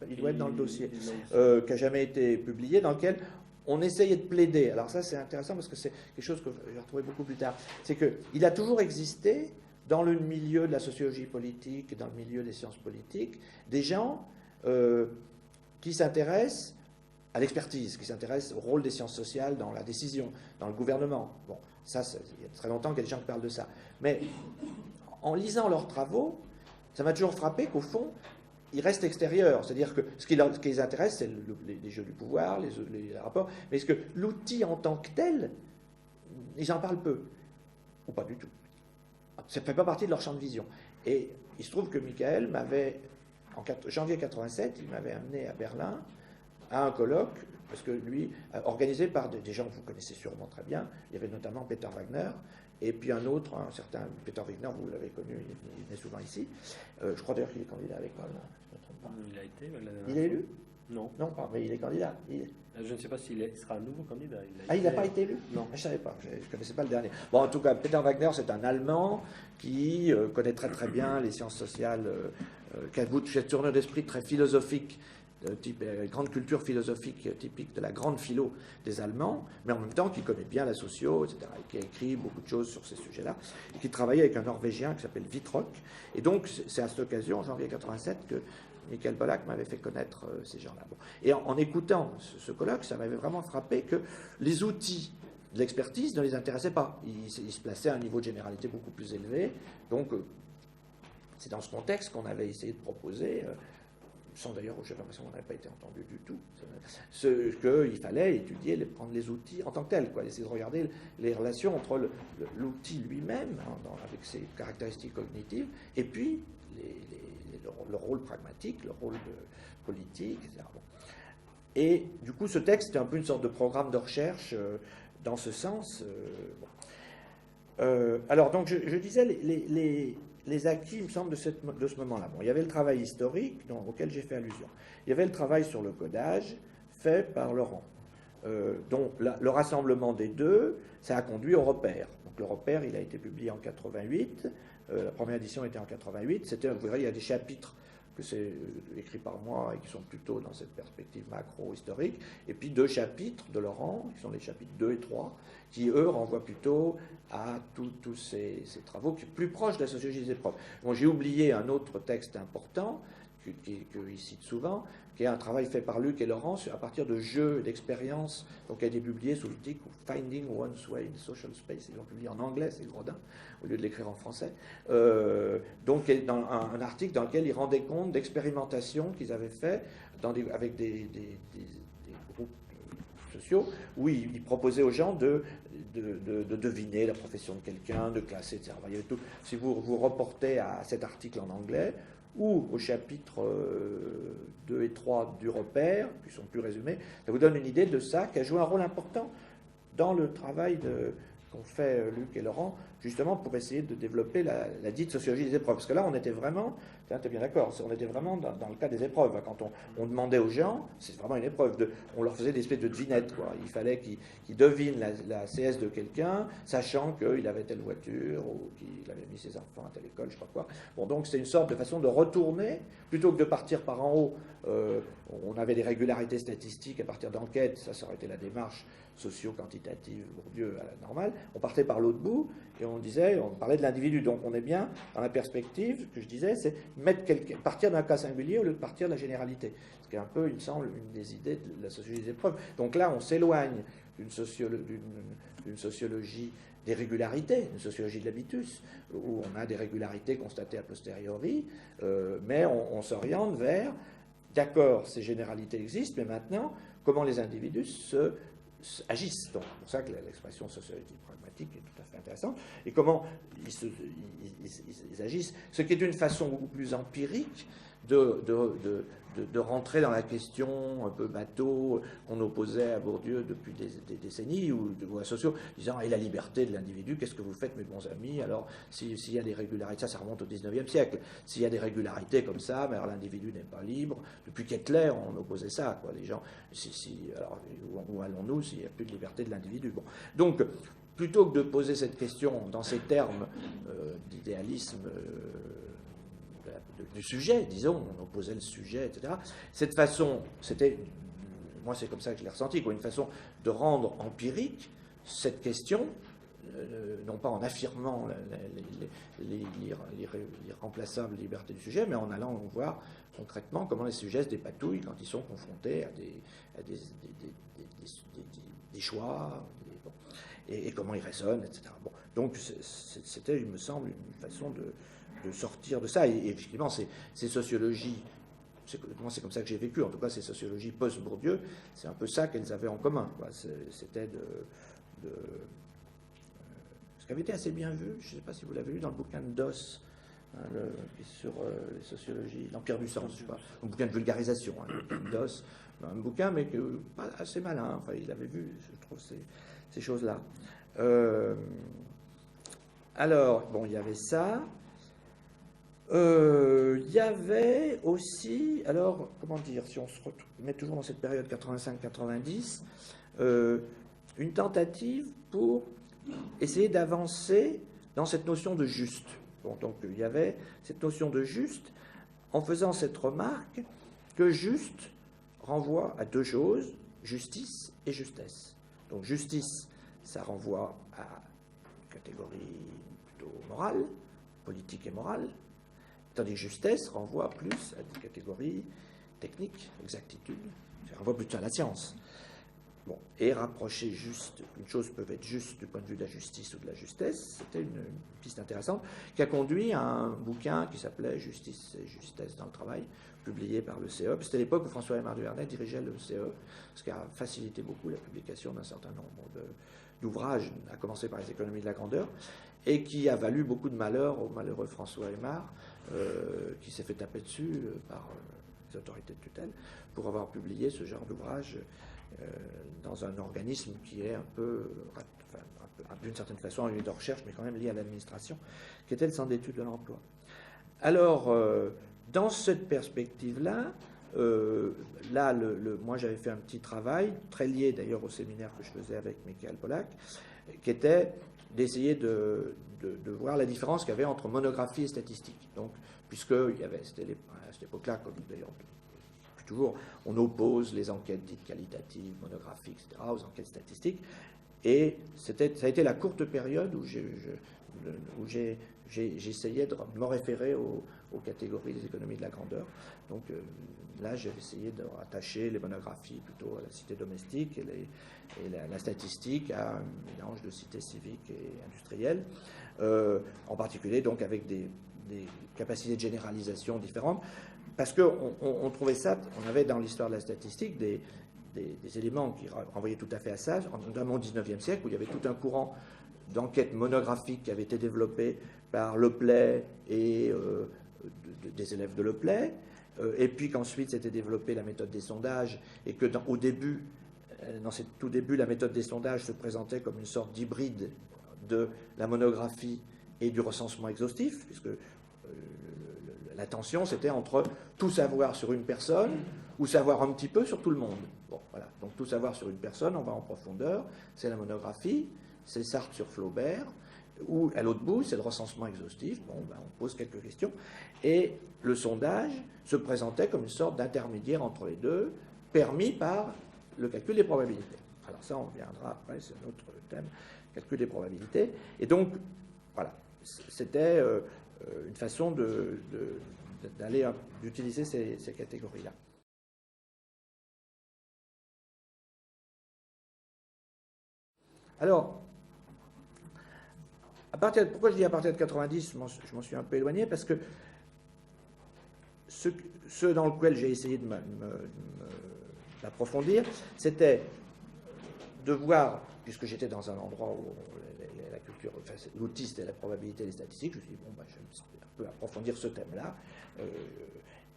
il doit être dans le dossier, qui n'a jamais été publié, dans lequel on essayait de plaider. Alors ça, c'est intéressant parce que c'est quelque chose que j'ai retrouvé beaucoup plus tard. C'est qu'il a toujours existé dans le milieu de la sociologie politique et dans le milieu des sciences politiques des gens qui s'intéressent à l'expertise, qui s'intéressent au rôle des sciences sociales dans la décision, dans le gouvernement. Bon, ça, il y a très longtemps qu'il y a des gens qui parlent de ça. Mais en lisant leurs travaux, ça m'a toujours frappé qu'au fond, ils restent extérieurs. C'est-à-dire que ce qui les intéresse, c'est les jeux du pouvoir, les rapports, mais est-ce que l'outil en tant que tel, ils en parlent peu, ou pas du tout. Ça ne fait pas partie de leur champ de vision. Et il se trouve que Michael m'avait, en janvier 87, il m'avait amené à Berlin à un colloque, parce que lui, organisé par des gens que vous connaissez sûrement très bien. Il y avait notamment Peter Wagner, et puis un autre, un certain Peter Wagner, vous l'avez connu, il venait souvent ici. Je crois d'ailleurs qu'il est candidat à l'école. Je ne me trompe pas. Il a été. Il est élu? Non. Non, mais il est candidat. Je ne sais pas s'il sera un nouveau candidat. Il n'a pas été élu? Non. Je ne savais pas, je ne connaissais pas le dernier. Bon, en tout cas, Peter Wagner, c'est un Allemand qui connaît très très bien les sciences sociales, qui a cette tournure d'esprit très philosophique, grande culture philosophique typique de la grande philo des Allemands, mais en même temps qui connaît bien la socio, etc., et qui a écrit beaucoup de choses sur ces sujets-là, et qui travaillait avec un Norvégien qui s'appelle Vitrock. Et donc, c'est à cette occasion, en janvier 87, que Michael Pollack m'avait fait connaître ces gens-là. Bon. Et en écoutant ce colloque, ça m'avait vraiment frappé que les outils de l'expertise ne les intéressaient pas. Ils se plaçaient à un niveau de généralité beaucoup plus élevé. Donc, c'est dans ce contexte qu'on avait essayé de proposer, sans d'ailleurs, j'ai l'impression qu'on n'avait pas été entendu du tout, qu'il fallait étudier, prendre les outils en tant que tels, quoi, essayer de regarder les relations entre l'outil lui-même, avec ses caractéristiques cognitives, et puis le rôle pragmatique, le rôle politique, etc. Bon. Et du coup, ce texte est un peu une sorte de programme de recherche dans ce sens. Bon. Alors, donc, je disais les acquis, il me semble, de ce moment-là. Bon, il y avait le travail historique auquel j'ai fait allusion. Il y avait le travail sur le codage fait par Laurent, dont le rassemblement des deux, ça a conduit au repère. Donc le repère, il a été publié en 88. La première édition était en 88. Vous verrez, il y a des chapitres que c'est écrit par moi et qui sont plutôt dans cette perspective macro-historique, et puis 2 chapitres de Laurent, qui sont les chapitres 2 et 3, qui, eux, renvoient plutôt à tous ces travaux qui sont plus proches de la sociologie des épreuves. Bon, j'ai oublié un autre texte important, qu'il cite souvent, qui est un travail fait par Luc et Laurent à partir de jeux et d'expériences, donc qui a été publié sous le titre Finding One's Way in Social Space. Ils l'ont publié en anglais, c'est Grodin, au lieu de l'écrire en français. Donc, dans un article dans lequel ils rendaient compte d'expérimentations qu'ils avaient fait avec des groupes sociaux, où ils proposaient aux gens de deviner la profession de quelqu'un, de classer, etc. Tout. Si vous reportez à cet article en anglais, ou au chapitre 2 et 3 du repère, qui sont plus résumés, ça vous donne une idée de ça, qui a joué un rôle important dans le travail qu'ont fait Luc et Laurent, justement pour essayer de développer la dite sociologie des épreuves. Parce que là, on était vraiment, tu es bien d'accord, on était vraiment dans le cas des épreuves. Quand on demandait aux gens, c'est vraiment une épreuve, on leur faisait des espèces de devinettes, quoi. Il fallait qu'ils devinent la CS de quelqu'un, sachant qu'il avait telle voiture, ou qu'il avait mis ses enfants à telle école, je sais pas quoi. Bon, donc c'est une sorte de façon de retourner, plutôt que de partir par en haut, on avait des régularités statistiques à partir d'enquêtes, ça aurait été la démarche socio-quantitative, Bourdieu, à la normale. On partait par l'autre bout et on parlait de l'individu. Donc on est bien dans la perspective, que je disais, c'est partir d'un cas singulier au lieu de partir de la généralité. Ce qui est un peu, il me semble, une des idées de la sociologie des épreuves. Donc là, on s'éloigne d'une sociologie des régularités, une sociologie de l'habitus, où on a des régularités constatées a posteriori, mais on s'oriente vers, d'accord, ces généralités existent, mais maintenant, comment les individus agissent. Donc, c'est pour ça que l'expression sociologie pragmatique est tout à fait intéressante. Et comment ils agissent. Ce qui est une façon beaucoup plus empirique de rentrer dans la question un peu bateau qu'on opposait à Bourdieu depuis des décennies, ou à sociaux, disant, et la liberté de l'individu, qu'est-ce que vous faites, mes bons amis? Alors, s'il y a des régularités, ça remonte au 19e siècle, s'il y a des régularités comme ça, mais alors l'individu n'est pas libre. Depuis qu'Hitler, on opposait ça, quoi. Les gens, alors, où allons-nous s'il n'y a plus de liberté de l'individu? Bon. Donc, plutôt que de poser cette question dans ces termes d'idéalisme, du sujet, disons, on opposait le sujet, etc. Cette façon, moi c'est comme ça que je l'ai ressenti, quoi, une façon de rendre empirique cette question, non pas en affirmant l'irremplaçable liberté du sujet, mais en allant voir concrètement comment les sujets se dépatouillent quand ils sont confrontés à des choix, et comment ils raisonnent, etc. Bon, donc c'était, il me semble, une façon de sortir de ça. Et effectivement, ces sociologies, moi c'est comme ça que j'ai vécu, en tout cas ces sociologies post-Bourdieu, c'est un peu ça qu'elles avaient en commun, quoi. C'était ce qui avait été assez bien vu, je ne sais pas si vous l'avez lu, dans le bouquin de Doss, hein, qui est sur les sociologies, l'Empire du sens, je sais pas, un bouquin de vulgarisation, hein, le bouquin de Doss, un bouquin mais pas assez malin, enfin il avait vu, je trouve, ces choses-là. Alors, bon, il y avait ça. Il y avait aussi, alors, comment dire, si on se met toujours dans cette période 85-90, une tentative pour essayer d'avancer dans cette notion de juste. Bon, donc, il y avait cette notion de juste en faisant cette remarque que juste renvoie à deux choses, justice et justesse. Donc, justice, ça renvoie à une catégorie plutôt morale, politique et morale, tandis que justesse renvoie plus à des catégories techniques, exactitude, ça renvoie plutôt à la science. Bon, et rapprocher juste, une chose peut être juste du point de vue de la justice ou de la justesse, c'était une piste intéressante qui a conduit à un bouquin qui s'appelait Justice et justesse dans le travail, publié par le CE. C'était l'époque où François-Aimar Duvernay dirigeait le CE, ce qui a facilité beaucoup la publication d'un certain nombre d'ouvrages, à commencer par les économies de la grandeur, et qui a valu beaucoup de malheur au malheureux François-Aimar, qui s'est fait taper dessus par les autorités de tutelle pour avoir publié ce genre d'ouvrage dans un organisme qui est un peu, d'une certaine façon, un lieu de recherche, mais quand même lié à l'administration, qui était le Centre d'études de l'emploi. Alors, dans cette perspective-là, moi j'avais fait un petit travail, très lié d'ailleurs au séminaire que je faisais avec Michael Pollack, qui était d'essayer de voir la différence qu'il y avait entre monographie et statistique. Donc, puisque c'était à cette époque-là, comme d'ailleurs toujours, on oppose les enquêtes dites qualitatives, monographiques, etc., aux enquêtes statistiques. Et ça a été la courte période où où j'essayais de me référer aux catégories des économies de la grandeur. Donc là, j'ai essayé de rattacher les monographies plutôt à la cité domestique et la statistique à un mélange de cité civique et industrielle, en particulier donc avec des capacités de généralisation différentes, parce qu'on trouvait ça, on avait dans l'histoire de la statistique des éléments qui renvoyaient tout à fait à ça, notamment au XIXe siècle, où il y avait tout un courant d'enquête monographique qui avait été développé par Leplay et des élèves de Leplay, et puis qu'ensuite s'était développée la méthode des sondages, et que au début, dans ce tout début, la méthode des sondages se présentait comme une sorte d'hybride de la monographie et du recensement exhaustif, puisque la tension, c'était entre tout savoir sur une personne ou savoir un petit peu sur tout le monde. Bon, voilà. Donc tout savoir sur une personne, on va en profondeur, c'est la monographie, c'est Sartre sur Flaubert, ou à l'autre bout, c'est le recensement exhaustif. Bon, ben, on pose quelques questions. Et le sondage se présentait comme une sorte d'intermédiaire entre les deux, permis par le calcul des probabilités. Alors ça, on reviendra après, c'est un autre thème, calcul des probabilités. Et donc, voilà, c'était une façon d'utiliser ces catégories-là. Alors, pourquoi je dis à partir de 90, je m'en suis un peu éloigné, parce que ce dans lequel j'ai essayé d'approfondir, c'était de voir, puisque j'étais dans un endroit où la culture, enfin, l'outil c'était la probabilité des statistiques, je me suis dit, bon, ben, je vais un peu approfondir ce thème-là.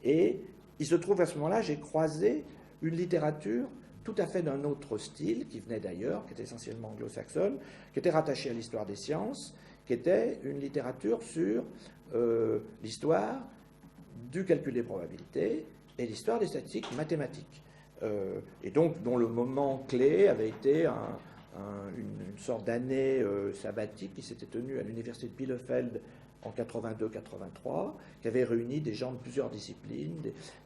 Et il se trouve à ce moment-là, j'ai croisé une littérature tout à fait d'un autre style, qui venait d'ailleurs, qui était essentiellement anglo-saxonne, qui était rattachée à l'histoire des sciences, qui était une littérature sur l'histoire du calcul des probabilités et l'histoire des statistiques mathématiques. Et donc, dont le moment clé avait été une sorte d'année sabbatique qui s'était tenue à l'université de Bielefeld en 82-83, qui avait réuni des gens de plusieurs disciplines,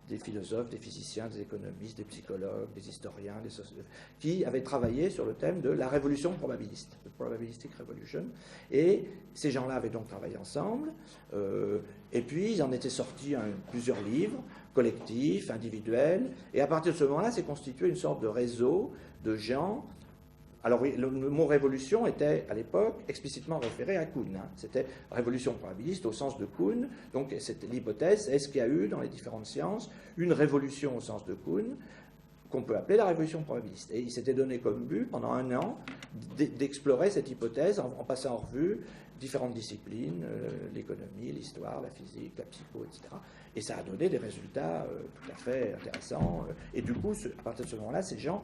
des philosophes, des physiciens, des économistes, des psychologues, des historiens, des sociologues, qui avaient travaillé sur le thème de la révolution probabiliste, the probabilistic revolution. Et ces gens-là avaient donc travaillé ensemble, et puis ils en étaient sortis plusieurs livres, collectifs, individuels, et à partir de ce moment-là, s'est constitué une sorte de réseau de gens. Alors oui, le mot révolution était, à l'époque, explicitement référé à Kuhn. Hein. C'était révolution probabiliste au sens de Kuhn. Donc c'était l'hypothèse, est-ce qu'il y a eu dans les différentes sciences une révolution au sens de Kuhn, qu'on peut appeler la révolution probabiliste. Et il s'était donné comme but, pendant un an, d'explorer cette hypothèse en passant en revue différentes disciplines, l'économie, l'histoire, la physique, la psycho, etc. Et ça a donné des résultats tout à fait intéressants. Et du coup, à partir de ce moment-là, ces gens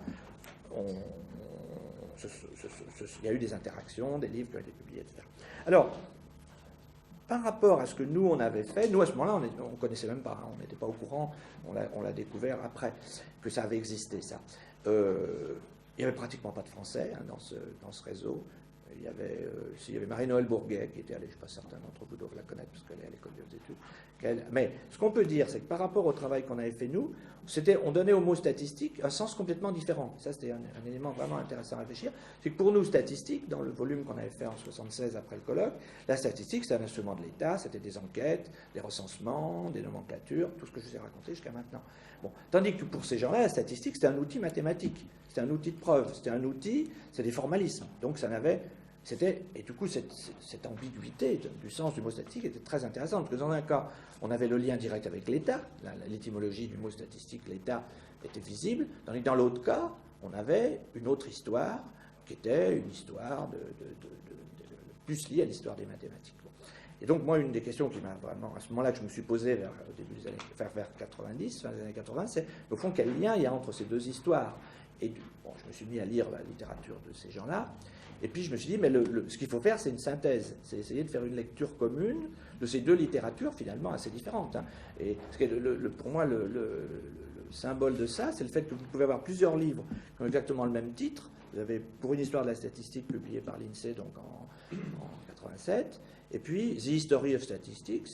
il y a eu des interactions, des livres qui ont été publiés, etc. Alors, par rapport à ce que nous, on avait fait, nous, à ce moment-là, on ne connaissait même pas, hein, on n'était pas au courant, on l'a découvert après, que ça avait existé, ça. Il n'y avait pratiquement pas de Français hein, dans ce réseau. Il y avait Marie-Noël Bourguet, qui était allée, je ne suis pas certain d'entre vous doivent la connaître, parce qu'elle est à l'école des hautes études. Mais ce qu'on peut dire, c'est que par rapport au travail qu'on avait fait nous, on donnait au mot statistique un sens complètement différent. Ça, c'était un élément vraiment intéressant à réfléchir. C'est que pour nous, statistique, dans le volume qu'on avait fait en 1976 après le colloque, la statistique, c'était un instrument de l'État, c'était des enquêtes, des recensements, des nomenclatures, tout ce que je vous ai raconté jusqu'à maintenant. Bon. Tandis que pour ces gens-là, la statistique, c'était un outil mathématique, c'était un outil de preuve, c'est des formalismes. Donc ça n'avait... Et du coup, cette ambiguïté du sens du mot statistique était très intéressante, parce que dans un cas, on avait le lien direct avec l'État, l'étymologie du mot statistique, l'État était visible, tandis que dans l'autre cas, on avait une autre histoire, qui était une histoire plus liée à l'histoire des mathématiques. Et donc, moi, une des questions qui m'a vraiment, à ce moment-là, que je me suis posé au début des années, vers 90, fin des années 80, c'est, au fond, quel lien il y a entre ces deux histoires. Et je me suis mis à lire la littérature de ces gens-là, et puis je me suis dit, mais ce qu'il faut faire, c'est une synthèse, c'est essayer de faire une lecture commune de ces deux littératures finalement assez différentes. Hein. Et pour moi, le symbole de ça, c'est le fait que vous pouvez avoir plusieurs livres qui ont exactement le même titre. Vous avez Pour une histoire de la statistique, publié par l'INSEE donc en 87, et puis The History of Statistics,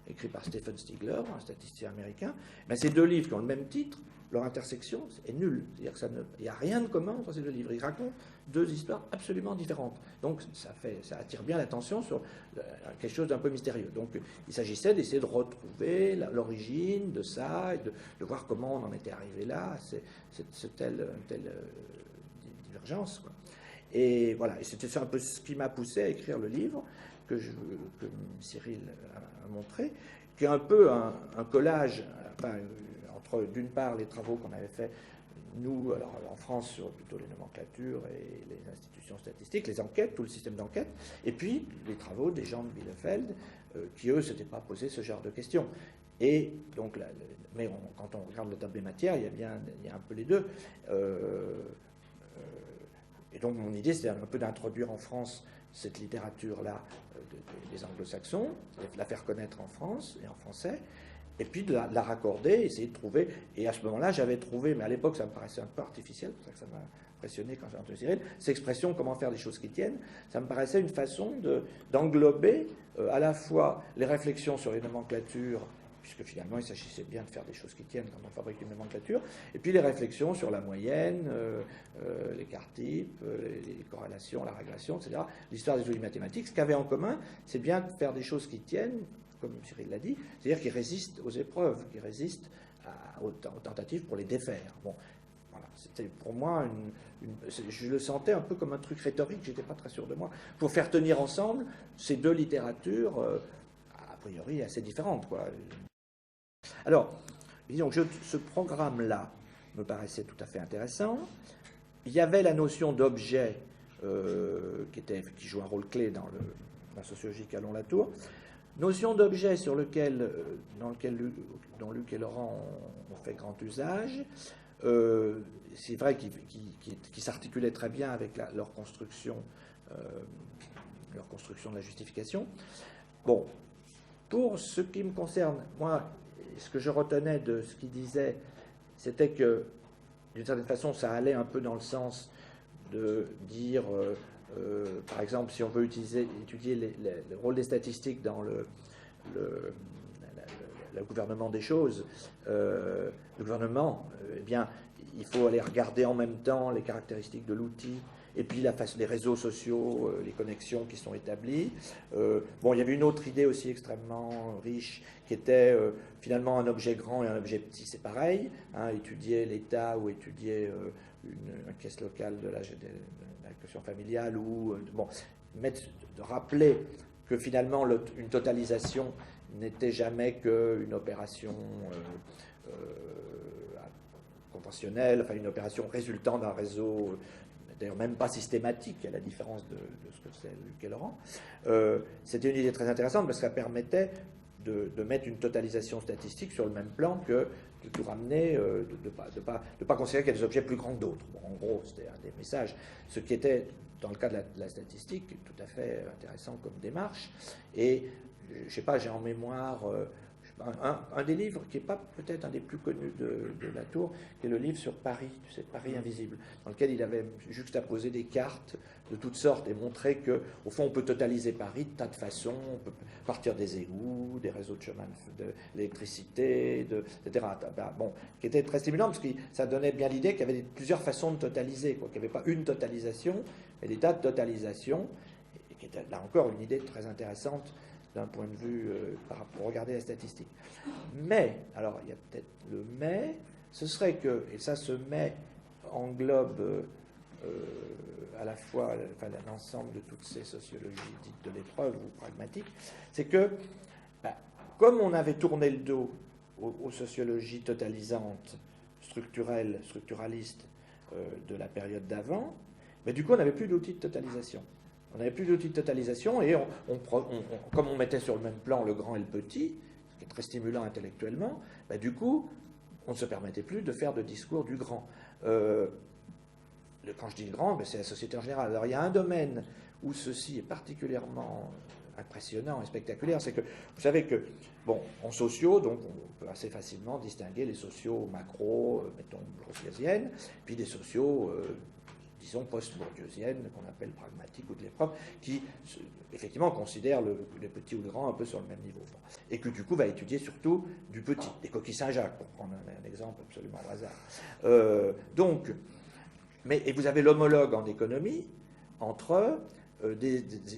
écrit par Stephen Stigler, un statisticien américain. Mais ces deux livres qui ont le même titre, leur intersection est nulle. C'est-à-dire qu'il n'y a rien de commun entre ces deux livres. Ils racontent deux histoires absolument différentes. Donc ça attire bien l'attention sur quelque chose d'un peu mystérieux. Donc il s'agissait d'essayer de retrouver l'origine de ça, et de voir comment on en était arrivé là, c'est telle divergence, quoi. Et voilà, et c'était un peu ce qui m'a poussé à écrire le livre que Cyril a montré, qui est un peu un collage, enfin, entre d'une part les travaux qu'on avait fait nous, alors en France, sur plutôt les nomenclatures et les institutions statistiques, les enquêtes, tout le système d'enquête, et puis les travaux des gens de Bielefeld, qui eux ne s'étaient pas posé ce genre de questions. Et donc, mais quand on regarde la table des matières, il y a un peu les deux. Et donc mon idée, c'était un peu d'introduire en France cette littérature-là des anglo-saxons, de la faire connaître en France et en français, et puis de la raccorder, essayer de trouver. Et à ce moment-là, j'avais trouvé, mais à l'époque, ça me paraissait un peu artificiel, c'est pour ça que ça m'a impressionné quand j'ai entendu Cyril, cette expression « comment faire des choses qui tiennent », ça me paraissait une façon d'englober à la fois les réflexions sur les nomenclatures, puisque finalement il s'agissait bien de faire des choses qui tiennent quand on fabrique une nomenclature, et puis les réflexions sur la moyenne, l'écart type, les corrélations, la régression, etc., l'histoire des outils mathématiques. Ce qu'avait en commun, c'est bien de faire des choses qui tiennent, comme Cyril l'a dit, c'est-à-dire qui résistent aux épreuves, qui résistent aux tentatives pour les défaire. Bon, voilà, c'était pour moi, je le sentais un peu comme un truc rhétorique, j'étais pas très sûr de moi, pour faire tenir ensemble ces deux littératures, a priori assez différentes, quoi. Alors, disons que ce programme-là me paraissait tout à fait intéressant. Il y avait la notion d'objet qui joue un rôle clé dans la sociologie Calon-Latour. Notion d'objet dont Luc et Laurent ont fait grand usage. C'est vrai qu'ils s'articulaient très bien avec leur construction de la justification. Bon, pour ce qui me concerne, moi, ce que je retenais de ce qu'il disait, c'était que, d'une certaine façon, ça allait un peu dans le sens de dire, par exemple, si on veut étudier le rôle des statistiques dans le gouvernement des choses, le gouvernement, eh bien, il faut aller regarder en même temps les caractéristiques de l'outil, et puis les réseaux sociaux, les connexions qui sont établies. Bon, il y avait une autre idée aussi extrêmement riche, qui était finalement un objet grand et un objet petit, c'est pareil, hein, étudier l'État ou étudier une caisse locale de l'allocation familiale, ou bon, rappeler que finalement une totalisation n'était jamais qu'une opération conventionnelle, enfin une opération résultant d'un réseau, d'ailleurs même pas systématique, à la différence de ce que c'est Luc et Laurent. C'était une idée très intéressante parce qu'elle permettait de mettre une totalisation statistique sur le même plan que de tout ramener, de pas considérer qu'il y a des objets plus grands que d'autres. Bon, en gros, c'était un des messages. Ce qui était, dans le cas de la statistique, tout à fait intéressant comme démarche. Et, je ne sais pas, j'ai en mémoire un des livres qui n'est pas peut-être un des plus connus de Latour, qui est le livre sur Paris, tu sais, Paris invisible, dans lequel il avait juxtaposé des cartes de toutes sortes et montré qu'au fond, on peut totaliser Paris de tas de façons, on peut partir des égouts, des réseaux de chemin d'électricité, etc. Bon, qui était très stimulant parce que ça donnait bien l'idée qu'il y avait plusieurs façons de totaliser, quoi, qu'il n'y avait pas une totalisation, mais des tas de totalisations, et qui était là encore une idée très intéressante d'un point de vue pour regarder la statistique. Mais, alors il y a peut-être le mais, ce serait que, et ça, ce mais englobe à la fois l'ensemble de toutes ces sociologies dites de l'épreuve ou pragmatiques, c'est que, comme on avait tourné le dos aux sociologies totalisantes, structurelles, structuralistes de la période d'avant, mais du coup on n'avait plus d'outils de totalisation. On n'avait plus d'outils de totalisation et comme on mettait sur le même plan le grand et le petit, ce qui est très stimulant intellectuellement, du coup, on ne se permettait plus de faire de discours du grand. Quand je dis le grand, c'est la société en général. Alors il y a un domaine où ceci est particulièrement impressionnant et spectaculaire, c'est que vous savez que, bon, en sociaux, donc on peut assez facilement distinguer les sociaux macro, mettons brosliasiennes, puis des sociaux disons, post-bourdieusienne, qu'on appelle pragmatique ou de l'épreuve, qui, effectivement, considère les petits ou le grand un peu sur le même niveau. Bon. Et que, du coup, va étudier surtout du petit, des coquilles Saint-Jacques, pour prendre un exemple absolument au hasard. Et vous avez l'homologue en économie entre...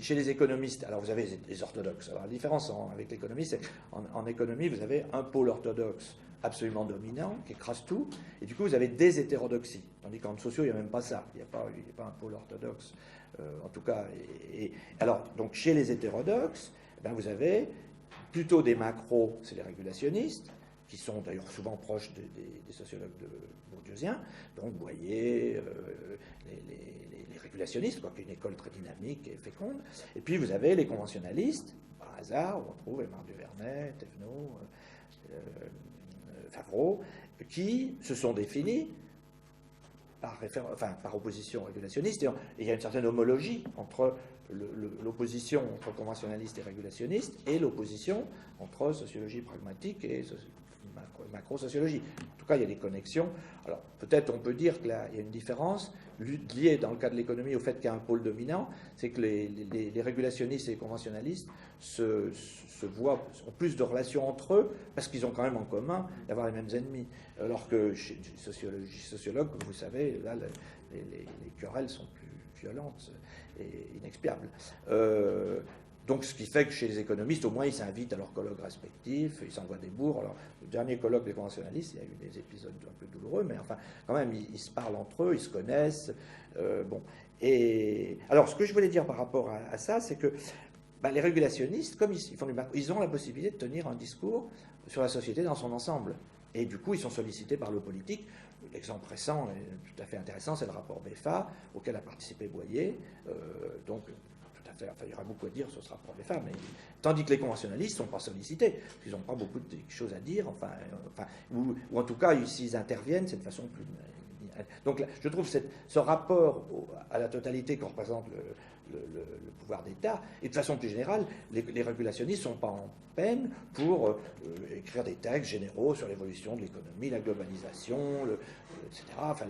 chez les économistes, alors vous avez les orthodoxes. Alors la différence avec l'économie, c'est qu'en économie, vous avez un pôle orthodoxe absolument dominant, qui écrase tout, et du coup, vous avez des hétérodoxies. Tandis qu'en sociaux, il n'y a même pas ça. Il n'y a pas un pôle orthodoxe, en tout cas. Alors, donc, chez les hétérodoxes, ben, vous avez plutôt des macros, c'est les régulationnistes, qui sont d'ailleurs souvent proches des sociologues bourdieusiens, donc Boyer, les régulationnistes, qui est une école très dynamique et féconde. Et puis vous avez les conventionnalistes, par hasard, où on trouve Aymar du Vernet, Thévenot, Favreau, qui se sont définis par opposition régulationniste. Et il y a une certaine homologie entre l'opposition entre conventionnalistes et régulationnistes et l'opposition entre sociologie pragmatique et macro-sociologie. En tout cas, il y a des connexions. Alors, peut-être on peut dire qu'il y a une différence liée, dans le cas de l'économie, au fait qu'il y a un pôle dominant, c'est que les régulationnistes et les conventionnalistes se voient, ont plus de relations entre eux, parce qu'ils ont quand même en commun d'avoir les mêmes ennemis. Alors que chez les sociologues, comme vous savez, là, les querelles sont plus violentes et inexpiables. Donc, ce qui fait que chez les économistes, au moins, ils s'invitent à leurs colloques respectifs, ils s'envoient des bourres. Alors, le dernier colloque des conventionnalistes, il y a eu des épisodes un peu douloureux, mais enfin, quand même, ils se parlent entre eux, ils se connaissent. Bon. Et alors, ce que je voulais dire par rapport à ça, c'est que les régulationnistes, comme ils ont la possibilité de tenir un discours sur la société dans son ensemble. Et du coup, ils sont sollicités par le politique. L'exemple récent est tout à fait intéressant, c'est le rapport BEFA, auquel a participé Boyer. Donc, il y aura beaucoup à dire sur ce rapport des femmes, tandis que les conventionnalistes ne sont pas sollicités, parce qu'ils n'ont pas beaucoup de choses à dire, ou en tout cas, s'ils interviennent, c'est de façon plus... Donc là, je trouve ce rapport à la totalité que représente le pouvoir d'État, et de façon plus générale, les régulationnistes ne sont pas en peine pour écrire des textes généraux sur l'évolution de l'économie, la globalisation, etc., enfin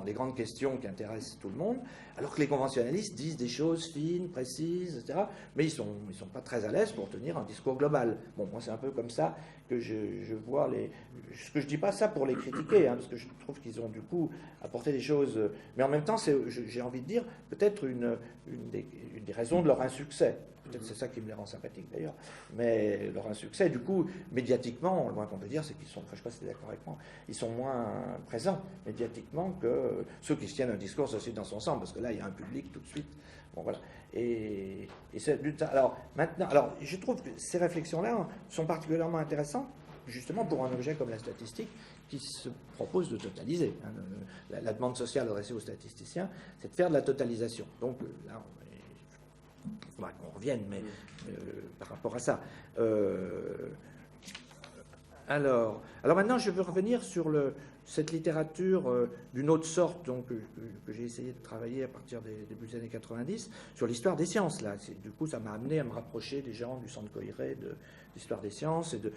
les grandes questions qui intéressent tout le monde, alors que les conventionnalistes disent des choses fines, précises, etc., mais ils ne sont pas très à l'aise pour tenir un discours global. Bon, moi c'est un peu comme ça que je vois ce que je ne dis pas ça pour les critiquer, parce que je trouve qu'ils ont du coup apporté des choses, mais en même temps, j'ai envie de dire, peut-être une des raisons de leur insuccès. Peut-être c'est ça qui me les rend sympathiques d'ailleurs. Mais leur insuccès, du coup, médiatiquement, le moins qu'on peut dire, c'est qu'ils sont, enfin, je ne sais pas si tu es d'accord avec moi, ils sont moins présents médiatiquement que ceux qui se tiennent un discours société dans son ensemble, parce que là, il y a un public tout de suite. Bon, voilà. Alors, maintenant, je trouve que ces réflexions-là sont particulièrement intéressantes, justement pour un objet comme la statistique, qui se propose de totaliser. La demande sociale adressée aux statisticiens, c'est de faire de la totalisation. Donc, là, il faudra qu'on revienne, mais par rapport à ça. Alors maintenant, je veux revenir sur cette littérature d'une autre sorte, donc, que j'ai essayé de travailler à partir des débuts des années 90, sur l'histoire des sciences. Là. Du coup, ça m'a amené à me rapprocher des gens du Centre Coiré de l'histoire des sciences et de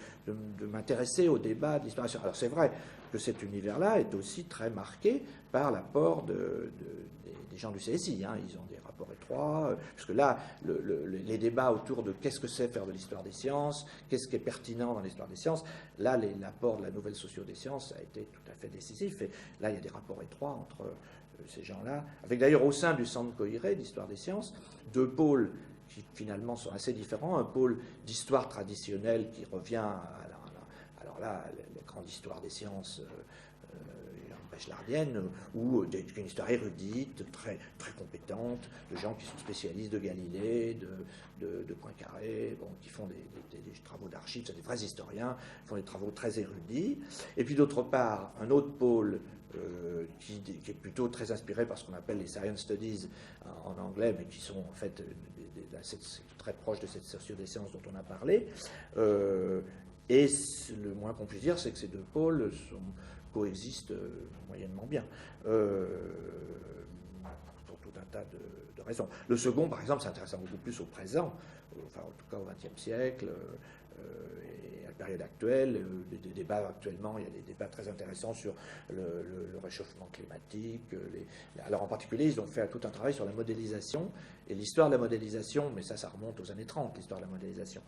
m'intéresser au débat de l'histoire des sciences. Alors c'est vrai que cet univers-là est aussi très marqué par l'apport des gens du CSI. Ils ont des rapports étroits, puisque là, les débats autour de qu'est-ce que c'est faire de l'histoire des sciences, qu'est-ce qui est pertinent dans l'histoire des sciences, là, l'apport de la nouvelle socio des sciences a été tout à fait décisif. Et là, il y a des rapports étroits entre ces gens-là, avec d'ailleurs au sein du Centre Coiré d'histoire des sciences, deux pôles qui finalement sont assez différents. Un pôle d'histoire traditionnelle qui revient alors là, la grande histoire des sciences bachelarienne, ou une histoire érudite, très, très compétente, de gens qui sont spécialistes de Galilée, de Poincaré, qui font des travaux d'archives, c'est des vrais historiens, font des travaux très érudits. Et puis d'autre part, un autre pôle qui est plutôt très inspiré par ce qu'on appelle les science studies en anglais, mais qui sont en fait très proches de cette socio des sciences dont on a parlé. Et le moins qu'on puisse dire, c'est que ces deux pôles coexistent moyennement bien. Pour tout un tas de raisons. Le second, par exemple, s'intéresse beaucoup plus au présent, enfin en tout cas au XXe siècle, et à la période actuelle. Des débats actuellement, il y a des débats très intéressants sur le réchauffement climatique. Alors en particulier, ils ont fait tout un travail sur la modélisation et l'histoire de la modélisation, mais ça remonte aux années 30, l'histoire de la modélisation,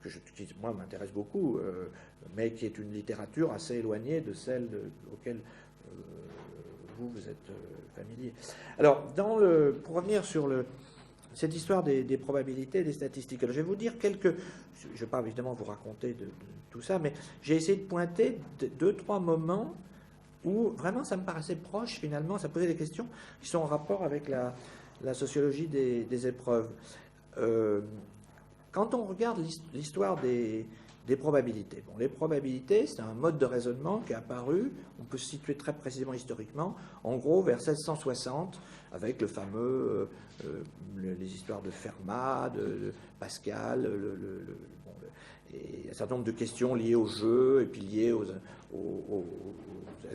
qui moi m'intéresse beaucoup, mais qui est une littérature assez éloignée de celle auquel vous êtes familier. Alors, pour revenir sur cette histoire des probabilités, des statistiques, alors, je vais vous dire je ne vais pas évidemment vous raconter de tout ça, mais j'ai essayé de pointer 2-3 moments où vraiment ça me paraissait proche, finalement, ça posait des questions qui sont en rapport avec la sociologie des épreuves. Quand on regarde l'histoire des probabilités, bon, les probabilités, c'est un mode de raisonnement qui est apparu, on peut se situer très précisément historiquement, en gros vers 1660, avec le fameux, les histoires de Fermat, de Pascal, et un certain nombre de questions liées au jeu, et puis liées aux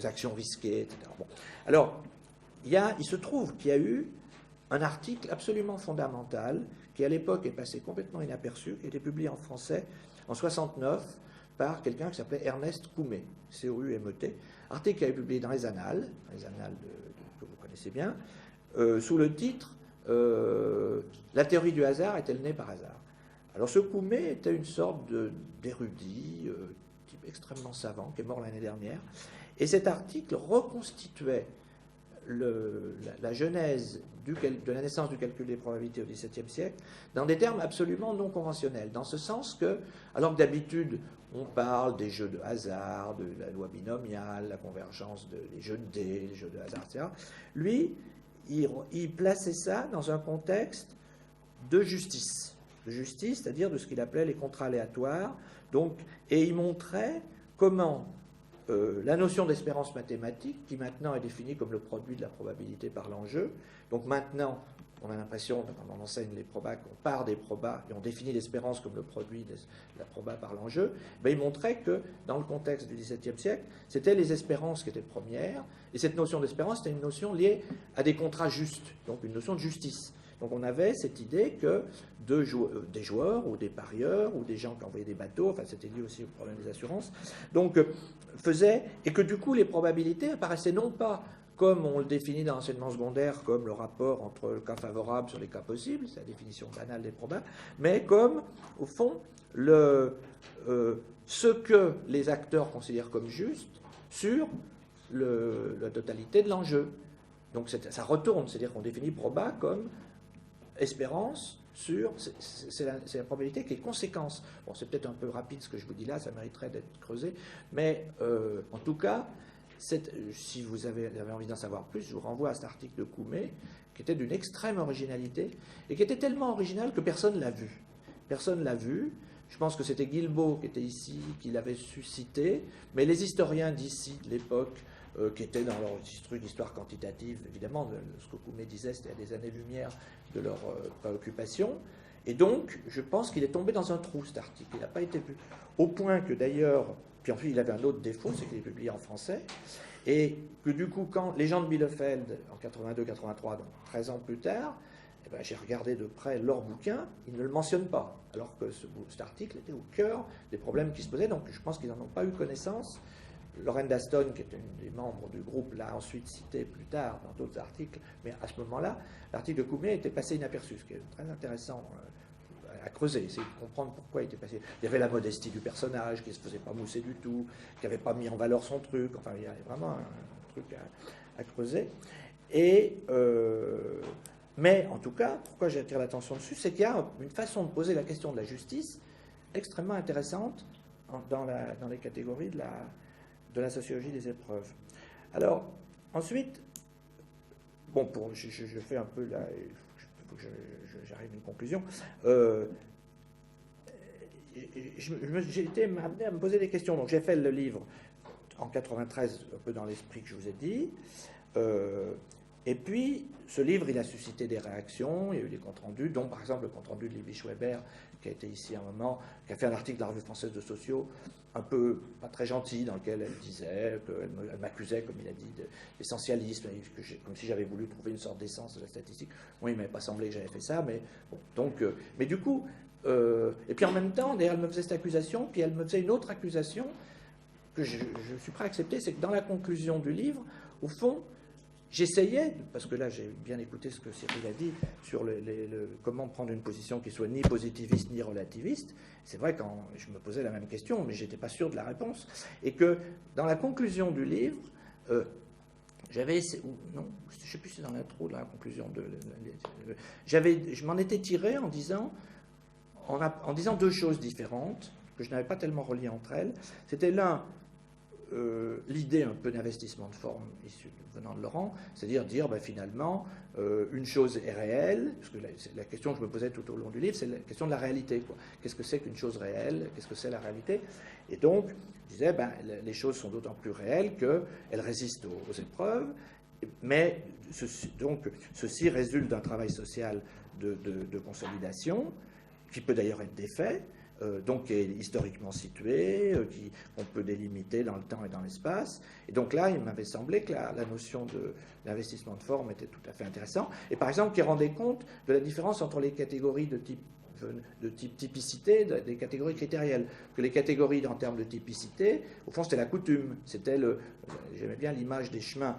actions risquées, etc. Bon. Alors, il se trouve qu'il y a eu un article absolument fondamental qui à l'époque est passé complètement inaperçu, qui a été publié en français en 69 par quelqu'un qui s'appelait Ernest Coumet, C-O-U-M-E-T, article qui a été publié dans les Annales que vous connaissez bien, sous le titre La théorie du hasard est-elle née par hasard? Alors ce Coumet était une sorte d'érudit, type extrêmement savant, qui est mort l'année dernière, et cet article reconstituait la genèse de la naissance du calcul des probabilités au XVIIe siècle dans des termes absolument non conventionnels, dans ce sens que, alors que d'habitude on parle des jeux de hasard, de la loi binomiale, la convergence des jeux de dés, les jeux de hasard, etc., lui, il plaçait ça dans un contexte de justice, c'est-à-dire de ce qu'il appelait les contrats aléatoires, donc, et il montrait comment la notion d'espérance mathématique, qui maintenant est définie comme le produit de la probabilité par l'enjeu. Donc maintenant, on a l'impression, quand on enseigne les probas, qu'on part des probas et on définit l'espérance comme le produit de la proba par l'enjeu. Ben, il montrait que dans le contexte du XVIIe siècle, c'était les espérances qui étaient premières, et cette notion d'espérance était une notion liée à des contrats justes, donc une notion de justice. Donc on avait cette idée que des joueurs ou des parieurs ou des gens qui envoyaient des bateaux, enfin c'était lié aussi au problème des assurances, donc et que du coup les probabilités apparaissaient non pas comme on le définit dans l'enseignement secondaire, comme le rapport entre le cas favorable sur les cas possibles, c'est la définition banale des probas, mais comme, au fond, ce que les acteurs considèrent comme juste sur la totalité de l'enjeu. Donc ça retourne, c'est-à-dire qu'on définit proba comme espérance sur, c'est la probabilité qui est conséquence. Bon, c'est peut-être un peu rapide ce que je vous dis là, ça mériterait d'être creusé, mais en tout cas, si vous avez envie d'en savoir plus, je vous renvoie à cet article de Coumet, qui était d'une extrême originalité, et qui était tellement original que personne ne l'a vu. Personne ne l'a vu. Je pense que c'était Guilbault qui était ici, qui l'avait suscité, mais les historiens d'ici, de l'époque, qui étaient dans leur histoire quantitative, évidemment, ce que Coumet disait, c'était à des années-lumière de leur préoccupation. Et donc, je pense qu'il est tombé dans un trou, cet article. Il n'a pas été vu. Au point que, d'ailleurs, puis ensuite, il avait un autre défaut, c'est qu'il est publié en français, et que du coup, quand les gens de Bielefeld, en 82-83, donc 13 ans plus tard, eh ben, j'ai regardé de près leur bouquin, ils ne le mentionnent pas, alors que cet article était au cœur des problèmes qui se posaient, donc je pense qu'ils n'en ont pas eu connaissance. Lorraine Daston, qui était une des membres du groupe, l'a ensuite cité plus tard dans d'autres articles, mais à ce moment-là, l'article de Coumet était passé inaperçu, ce qui est très intéressant à creuser, essayer de comprendre pourquoi il était passé. Il y avait la modestie du personnage, qui ne se faisait pas mousser du tout, qui n'avait pas mis en valeur son truc, enfin il y a vraiment un truc à creuser. Mais en tout cas, pourquoi j'attire l'attention dessus, c'est qu'il y a une façon de poser la question de la justice extrêmement intéressante dans les catégories de la sociologie des épreuves. Alors, ensuite, bon, je fais un peu là, il faut que j'arrive à une conclusion. J'ai été amené à me poser des questions. Donc, j'ai fait le livre en 93, un peu dans l'esprit que je vous ai dit. Et puis, ce livre, il a suscité des réactions, il y a eu des comptes rendus, dont par exemple le compte rendu de Libby Schweber, qui a été ici à un moment, qui a fait un article de la Revue française de sociaux, un peu pas très gentil, dans lequel elle disait, elle m'accusait, comme il a dit, d'essentialisme, comme si j'avais voulu trouver une sorte d'essence de la statistique. Moi, il ne m'avait pas semblé que j'avais fait ça, mais bon, donc, mais du coup, et puis en même temps, d'ailleurs, elle me faisait cette accusation, puis elle me faisait une autre accusation que je suis prêt à accepter, c'est que dans la conclusion du livre, au fond, j'essayais, parce que là j'ai bien écouté ce que Cyril a dit sur comment prendre une position qui soit ni positiviste ni relativiste. C'est vrai quand je me posais la même question, mais je n'étais pas sûr de la réponse. Et que dans la conclusion du livre, j'avais, non, je ne sais plus si c'est dans l'intro de la conclusion je m'en étais tiré en disant deux choses différentes que je n'avais pas tellement reliées entre elles. C'était l'idée un peu d'investissement de forme issue venant de Laurent, c'est-à-dire dire finalement une chose est réelle, parce que la question que je me posais tout au long du livre, c'est la question de la réalité. Qu'est-ce que c'est qu'une chose réelle? Qu'est-ce que c'est la réalité? Et donc, je disais, les choses sont d'autant plus réelles qu'elles résistent aux épreuves, mais ceci résulte d'un travail social de consolidation, qui peut d'ailleurs être défait, donc qui est historiquement situé, qu'on peut délimiter dans le temps et dans l'espace. Et donc là, il m'avait semblé que la notion d'investissement de forme était tout à fait intéressante. Et par exemple, qui rendait compte de la différence entre les catégories de type typicité, des catégories critérielles. Que les catégories en termes de typicité, au fond, c'était la coutume. C'était j'aimais bien l'image des chemins.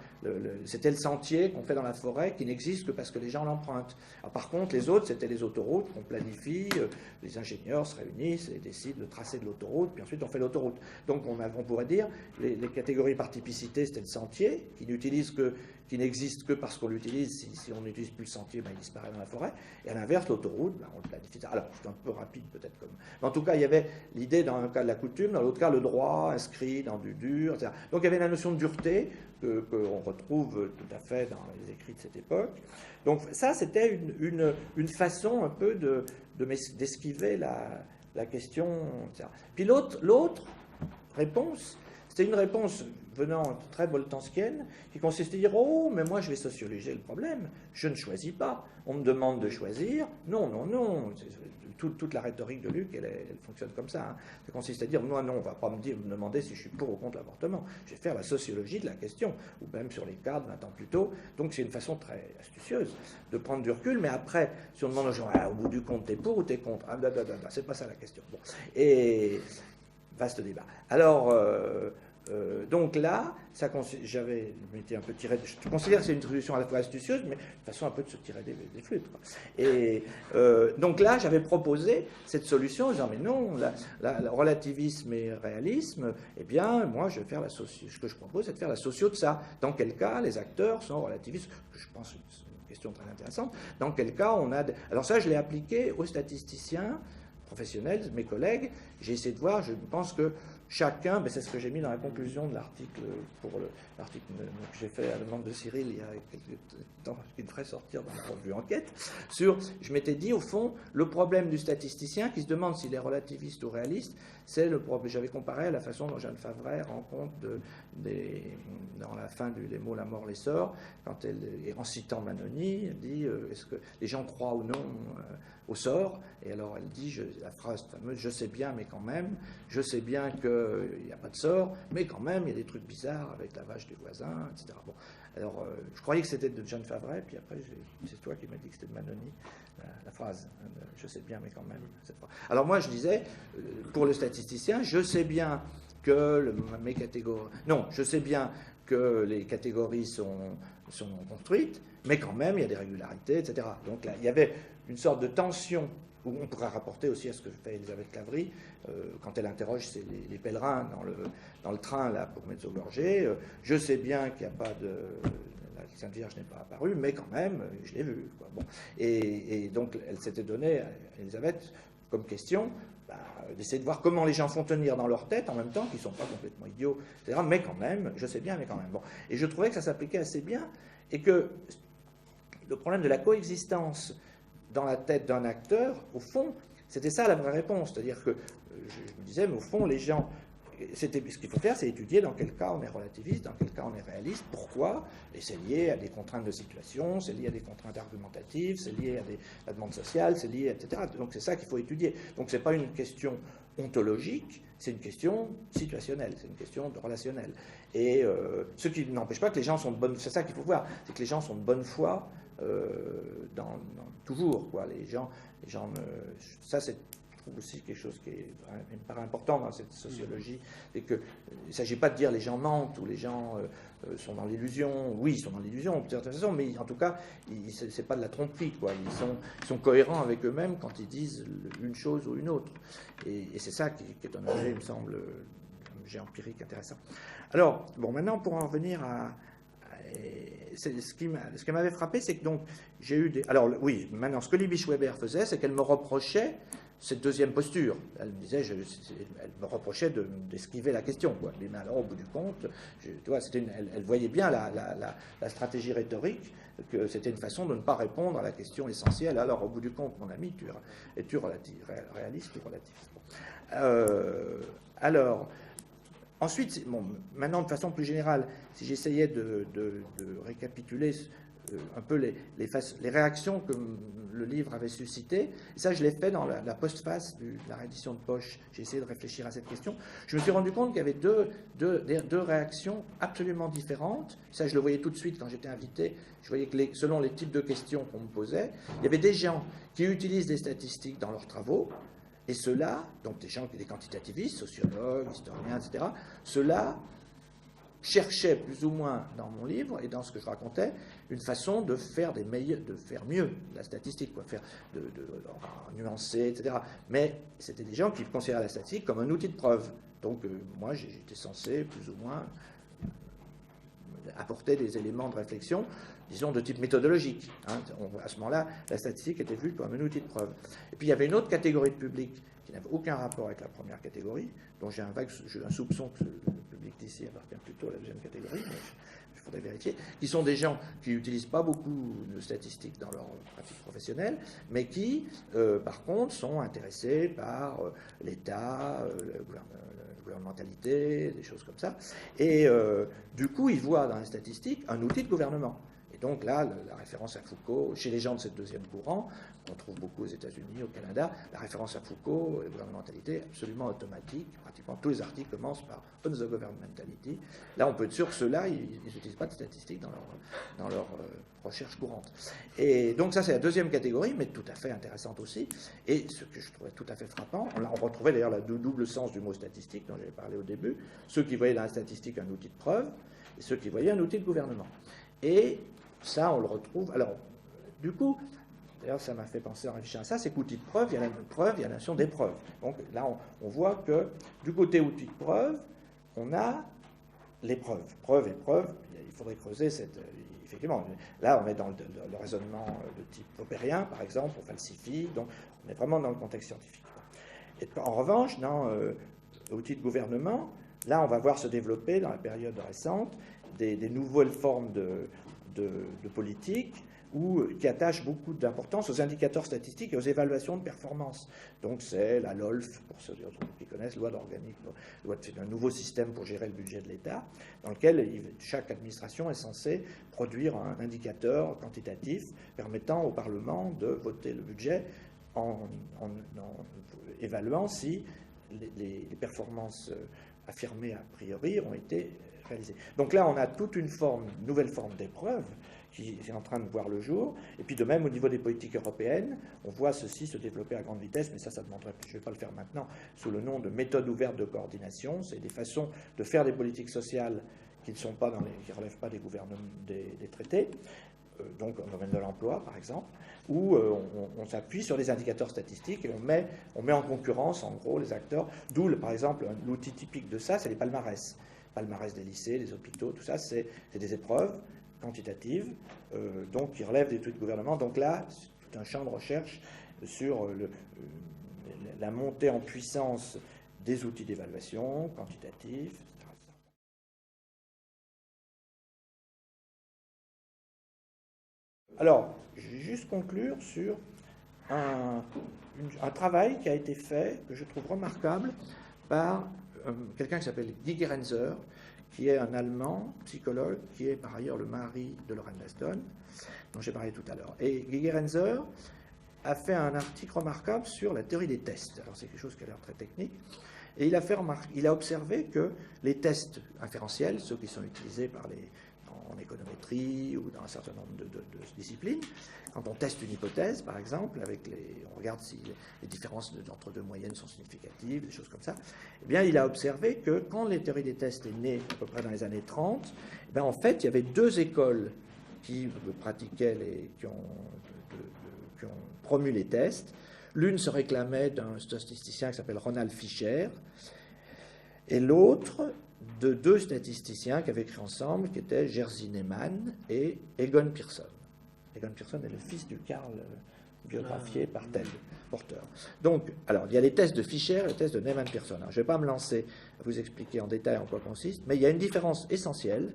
C'était le sentier qu'on fait dans la forêt qui n'existe que parce que les gens l'empruntent. Par contre, les autres, c'était les autoroutes qu'on planifie. Les ingénieurs se réunissent et décident de tracer de l'autoroute, puis ensuite on fait l'autoroute. Donc on pourrait dire les catégories par typicité, c'était le sentier qui n'existe que parce qu'on l'utilise. Si on n'utilise plus le sentier, il disparaît dans la forêt. Et à l'inverse, l'autoroute, on le planifie. Alors, je suis un peu rapide peut-être comme. Mais en tout cas, il y avait l'idée dans un cas de la coutume, dans l'autre cas, le droit inscrit dans du dur, etc. Donc il y avait la notion de dureté qu'on retrouve tout à fait dans les écrits de cette époque. Donc ça, c'était une façon un peu d'esquiver la question, etc. Puis l'autre réponse, c'était une réponse venant très boltanskienne, qui consistait à dire « Oh, mais moi je vais sociologiser le problème, je ne choisis pas, on me demande de choisir, non, non, non ». Toute la rhétorique de Luc, elle fonctionne comme ça. Hein. Ça consiste à dire « Non, non, on ne va pas me demander si je suis pour ou contre l'avortement, je vais faire la sociologie de la question », ou même sur les cadres 20 ans plus tôt. Donc c'est une façon très astucieuse de prendre du recul, mais après, si on demande aux gens « Au bout du compte, t'es pour ou t'es contre ?» c'est pas ça la question. Bon. Et vaste débat. Alors, donc là, j'avais été un peu tiré. Je considère que c'est une solution à la fois astucieuse, mais une façon un peu de se tirer des flûtes. Quoi. Et donc là, j'avais proposé cette solution en disant mais non, le relativisme et réalisme, eh bien, moi, je vais faire ce que je propose, c'est de faire la socio de ça. Dans quel cas les acteurs sont relativistes? Je pense que c'est une question très intéressante. Dans quel cas on a. Alors ça, je l'ai appliqué aux statisticiens professionnels, mes collègues. J'ai essayé de voir. Je pense que chacun, c'est ce que j'ai mis dans la conclusion de l'article, pour l'article que j'ai fait à la demande de Cyril il y a quelques temps, qui devrait sortir dans la revue Enquête, je m'étais dit, au fond, le problème du statisticien qui se demande s'il est relativiste ou réaliste, c'est le problème. J'avais comparé à la façon dont Jeanne Favret rend compte dans la fin du Les mots, la mort, l'essor, quand en citant Manoni, elle dit est-ce que les gens croient ou non au sort? Et alors elle dit la phrase fameuse, je sais bien, mais quand même, je sais bien qu'il n'y a pas de sort, mais quand même, il y a des trucs bizarres avec la vache du voisin, etc. Bon, alors, je croyais que c'était de Jeanne Favret, puis après, c'est toi qui m'as dit que c'était de Manoni, la phrase, je sais bien, mais quand même. Cette phrase. Alors moi, je disais, pour le statisticien, je sais bien que mes catégories... Non, je sais bien que les catégories sont construites, mais quand même, il y a des régularités, etc. Donc là, il y avait une sorte de tension, où on pourrait rapporter aussi à ce que fait Elisabeth Clavry, quand elle interroge les pèlerins dans le train là, pour Mezzogorje. Je sais bien qu'il n'y a pas de... La Sainte Vierge n'est pas apparue, mais quand même, je l'ai vue. Quoi. Bon. Et donc, elle s'était donnée, Elisabeth, comme question, d'essayer de voir comment les gens font tenir dans leur tête, en même temps qu'ils ne sont pas complètement idiots, etc. Mais quand même, je sais bien, mais quand même. Bon. Et je trouvais que ça s'appliquait assez bien, et que le problème de la coexistence dans la tête d'un acteur, au fond, c'était ça la vraie réponse. C'est-à-dire que je me disais, mais au fond, les gens ce qu'il faut faire, c'est étudier dans quel cas on est relativiste, dans quel cas on est réaliste, pourquoi, et c'est lié à des contraintes de situation, c'est lié à des contraintes argumentatives, c'est lié à la demande sociale, c'est lié, etc. Donc c'est ça qu'il faut étudier. Donc c'est pas une question ontologique, c'est une question situationnelle, c'est une question de relationnel. Et ce qui n'empêche pas que les gens sont de bonne... C'est ça qu'il faut voir, c'est que les gens sont de bonne foi toujours, quoi. Les gens ça c'est aussi quelque chose qui me paraît important dans cette sociologie, c'est qu'il ne s'agit pas de dire les gens mentent ou les gens sont dans l'illusion. Oui, ils sont dans l'illusion de certaine façon, mais en tout cas, ce n'est pas de la tromperie, quoi. Ils sont cohérents avec eux-mêmes quand ils disent une chose ou une autre. Et c'est ça qui est un objet, il me semble, un objet empirique intéressant. Alors, bon, maintenant, pour en revenir ce qui m'avait frappé, c'est que donc j'ai eu des... Alors oui, maintenant, ce que Libby Schweber faisait, c'est qu'elle me reprochait cette deuxième posture. Elle me disait, elle me reprochait d'esquiver la question, quoi. Mais alors, au bout du compte, tu vois, elle voyait bien la stratégie rhétorique, que c'était une façon de ne pas répondre à la question essentielle. Alors, au bout du compte, mon ami, es-tu réaliste ou relativiste? Alors, ensuite, bon, maintenant, de façon plus générale, si j'essayais de récapituler un peu les réactions que le livre avait suscitées, et ça je l'ai fait dans la postface de la réédition de poche, j'ai essayé de réfléchir à cette question, je me suis rendu compte qu'il y avait deux réactions absolument différentes. Ça je le voyais tout de suite quand j'étais invité, je voyais que selon les types de questions qu'on me posait, il y avait des gens qui utilisent des statistiques dans leurs travaux, et ceux-là, donc des quantitativistes, sociologues, historiens, etc., ceux-là cherchaient plus ou moins dans mon livre et dans ce que je racontais une façon de faire mieux la statistique, quoi, de nuancer, etc. Mais c'était des gens qui considéraient la statistique comme un outil de preuve. Donc moi j'étais censé plus ou moins apporter des éléments de réflexion, disons de type méthodologique. Hein. À ce moment-là, la statistique était vue comme un outil de preuve. Et puis il y avait une autre catégorie de public qui n'avait aucun rapport avec la première catégorie, dont j'ai un soupçon que le public d'ici appartient plutôt à la deuxième catégorie, mais il faudrait vérifier, qui sont des gens qui n'utilisent pas beaucoup de statistiques dans leur pratique professionnelle, mais qui, par contre, sont intéressés par l'État, la gouvernementalité, des choses comme ça. Et du coup, ils voient dans la statistique un outil de gouvernement. Et donc là, la référence à Foucault, chez les gens de cette deuxième courant, qu'on trouve beaucoup aux États-Unis, au Canada, la référence à Foucault, la gouvernementalité, absolument automatique. Pratiquement tous les articles commencent par « on the governmentality ». Là, on peut être sûr que ceux-là, ils n'utilisent pas de statistiques dans leur recherche courante. Et donc ça, c'est la deuxième catégorie, mais tout à fait intéressante aussi. Et ce que je trouvais tout à fait frappant, on retrouvait d'ailleurs le double sens du mot statistique dont j'avais parlé au début, ceux qui voyaient dans la statistique un outil de preuve, et ceux qui voyaient un outil de gouvernement. Et ça, on le retrouve... Alors, du coup... D'ailleurs, ça m'a fait penser en réfléchir à ça, c'est qu'outil de preuve, il y a la notion d'épreuve. Donc là, on voit que du côté outil de preuve, on a l'épreuve. Preuve, épreuve, il faudrait creuser effectivement, là, on est dans le raisonnement de type popérien, par exemple, on falsifie, donc on est vraiment dans le contexte scientifique. Et en revanche, dans l'outil de gouvernement, là, on va voir se développer, dans la période récente, des nouvelles formes de politique, qui attache beaucoup d'importance aux indicateurs statistiques et aux évaluations de performance. Donc c'est la LOLF, pour ceux qui connaissent, loi d'organique, c'est un nouveau système pour gérer le budget de l'État, dans lequel chaque administration est censée produire un indicateur quantitatif permettant au Parlement de voter le budget en évaluant si les performances affirmées a priori ont été réalisées. Donc là, on a toute une nouvelle forme d'épreuve qui est en train de voir le jour. Et puis de même, au niveau des politiques européennes, on voit ceci se développer à grande vitesse, mais ça demanderait, je ne vais pas le faire maintenant, sous le nom de méthode ouverte de coordination. C'est des façons de faire des politiques sociales qui ne relèvent pas des gouvernements, des traités, donc dans le domaine de l'emploi, par exemple, où on s'appuie sur des indicateurs statistiques et on met en concurrence, en gros, les acteurs. D'où, par exemple, l'outil typique de ça, c'est les palmarès. Palmarès des lycées, des hôpitaux, tout ça, c'est des épreuves quantitatives, donc qui relèvent des études de gouvernement. Donc là, c'est tout un champ de recherche sur la montée en puissance des outils d'évaluation quantitatifs, etc. Alors, je vais juste conclure sur un travail qui a été fait, que je trouve remarquable, par quelqu'un qui s'appelle Guy Gerenzer, qui est un Allemand, psychologue, qui est par ailleurs le mari de Lorraine Weston, dont j'ai parlé tout à l'heure. Et Guy Gerenzer a fait un article remarquable sur la théorie des tests. Alors c'est quelque chose qui a l'air très technique. Et il a observé que les tests inférentiels, ceux qui sont utilisés en économétrie ou dans un certain nombre de disciplines, quand on teste une hypothèse, par exemple, on regarde si les différences entre deux moyennes sont significatives, des choses comme ça, eh bien, il a observé que quand les théories des tests est née, à peu près dans les années 30, eh bien, en fait, il y avait deux écoles qui pratiquaient, qui ont promu les tests. L'une se réclamait d'un statisticien qui s'appelle Ronald Fisher, et l'autre de deux statisticiens qui avaient écrit ensemble, qui étaient Jerzy Neyman et Egon Pearson. Egon Pearson est le fils du Karl biographié par tel porteur. Donc, alors, il y a les tests de Fisher et les tests de Neyman-Pearson. Je ne vais pas me lancer à vous expliquer en détail en quoi consiste, mais il y a une différence essentielle.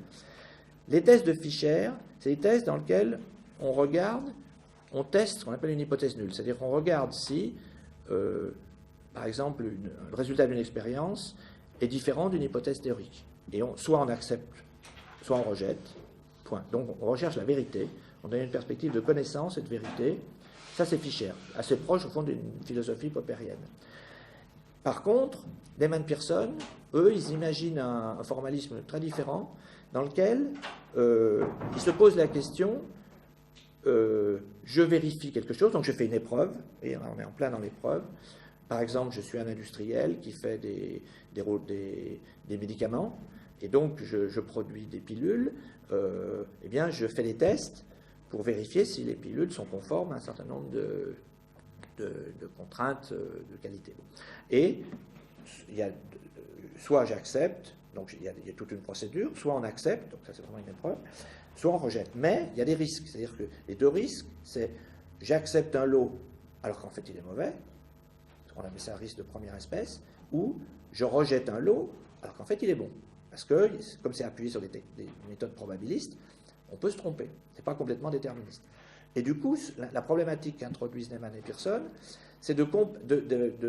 Les tests de Fisher, c'est des tests dans lesquels on teste ce qu'on appelle une hypothèse nulle. C'est-à-dire qu'on regarde si, par exemple, le résultat d'une expérience est différent d'une hypothèse théorique. Et soit on accepte, soit on rejette. Point. Donc on recherche la vérité. On donne une perspective de connaissance et de vérité. Ça, c'est Fisher, assez proche, au fond, d'une philosophie poppérienne. Par contre, Neyman-Pearson, eux, ils imaginent un formalisme très différent dans lequel ils se posent la question je vérifie quelque chose, donc je fais une épreuve, et on est en plein dans l'épreuve. Par exemple, je suis un industriel qui fait des médicaments, et donc je produis des pilules. Eh bien, je fais des tests pour vérifier si les pilules sont conformes à un certain nombre de contraintes de qualité. Et soit j'accepte, donc il y a toute une procédure, soit on accepte, donc ça c'est vraiment une épreuve, soit on rejette. Mais il y a des risques, c'est-à-dire que les deux risques, c'est j'accepte un lot alors qu'en fait il est mauvais, on appelle ça un risque de première espèce, ou je rejette un lot alors qu'en fait il est bon. Parce que, comme c'est appuyé sur des méthodes probabilistes, on peut se tromper. Ce n'est pas complètement déterministe. Et du coup, la problématique qu'introduisent Neyman et Pearson, c'est de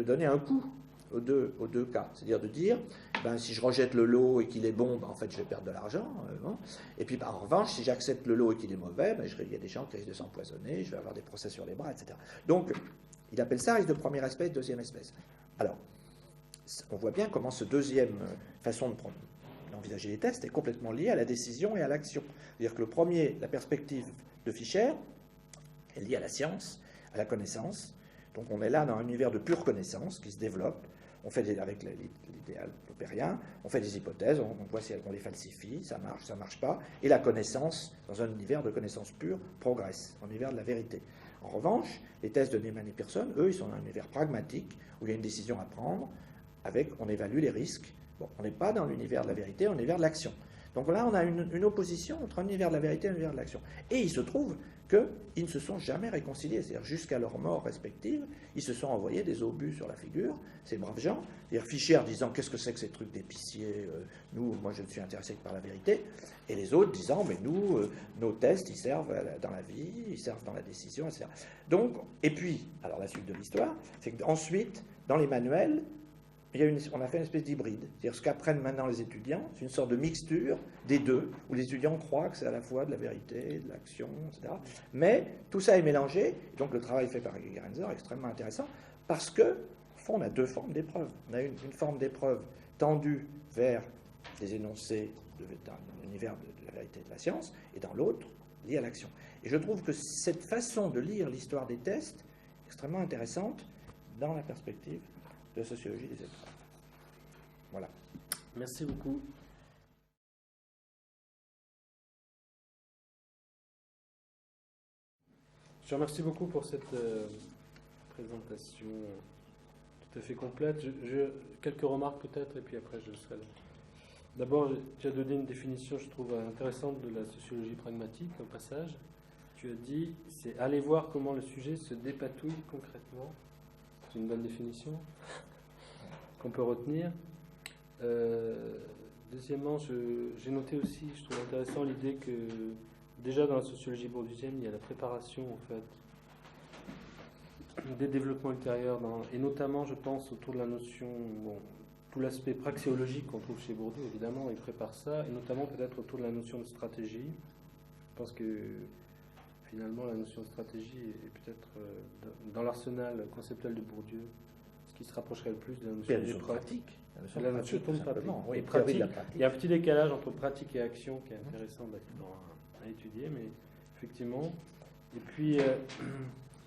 donner un coût aux deux cas. C'est-à-dire de dire, ben, si je rejette le lot et qu'il est bon, ben, en fait, je vais perdre de l'argent. Bon. Et puis, en revanche, si j'accepte le lot et qu'il est mauvais, ben, il y a des gens qui risquent de s'empoisonner, je vais avoir des procès sur les bras, etc. Donc, il appelle ça risque de première espèce, deuxième espèce. Alors, on voit bien comment ce deuxième façon d'envisager les tests est complètement lié à la décision et à l'action. C'est-à-dire que le premier, la perspective de Fisher, est liée à la science, à la connaissance. Donc on est là dans un univers de pure connaissance qui se développe. On fait avec l'idéal poppérien, on fait des hypothèses, on voit si on les falsifie, ça marche pas. Et la connaissance, dans un univers de connaissance pure, progresse, un univers de la vérité. En revanche, les tests de Neyman et Pearson, eux, ils sont dans un univers pragmatique, où il y a une décision à prendre, on évalue les risques. Bon, on n'est pas dans l'univers de la vérité, on est l'univers de l'action. Donc là, on a une opposition entre un univers de la vérité et un univers de l'action. Et il se trouve qu'ils ne se sont jamais réconciliés. C'est-à-dire, jusqu'à leur mort respective, ils se sont envoyés des obus sur la figure, ces braves gens. C'est-à-dire, Fischer disant, qu'est-ce que c'est que ces trucs d'épicier, moi, je ne suis intéressé que par la vérité. Et les autres disant, mais nous, nos tests, ils servent dans la vie, ils servent dans la décision, etc. Donc, et puis, alors la suite de l'histoire, c'est qu'ensuite, dans les manuels, on a fait une espèce d'hybride. C'est-à-dire ce qu'apprennent maintenant les étudiants, c'est une sorte de mixture des deux, où les étudiants croient que c'est à la fois de la vérité, de l'action, etc. Mais tout ça est mélangé, donc le travail fait par Gerenzer est extrêmement intéressant, parce que, au fond, on a deux formes d'épreuves. On a une forme d'épreuve tendue vers des énoncés dans l'univers de la vérité et de la science, et dans l'autre, liée à l'action. Et je trouve que cette façon de lire l'histoire des tests est extrêmement intéressante dans la perspective de sociologie des épreuves. Voilà. Merci beaucoup. Je remercie beaucoup pour cette présentation tout à fait complète. Quelques remarques peut-être, et puis après je serai là. D'abord, tu as donné une définition, je trouve, intéressante de la sociologie pragmatique, au passage. Tu as dit, c'est aller voir comment le sujet se dépatouille concrètement. C'est une bonne définition qu'on peut retenir. Deuxièmement, j'ai noté aussi, je trouve intéressant l'idée que déjà dans la sociologie bourdieusienne, il y a la préparation en fait des développements ultérieurs, et notamment, je pense, autour de la notion tout l'aspect praxéologique qu'on trouve chez Bourdieu, évidemment, il prépare ça, et notamment peut-être autour de la notion de stratégie. Je pense que finalement la notion de stratégie est peut-être dans l'arsenal conceptuel de Bourdieu ce qui se rapprocherait le plus de la notion de pratique. La notion de pratique. Oui, pratique. Il y a un petit décalage entre pratique et action qui est intéressant à étudier, mais effectivement. Et puis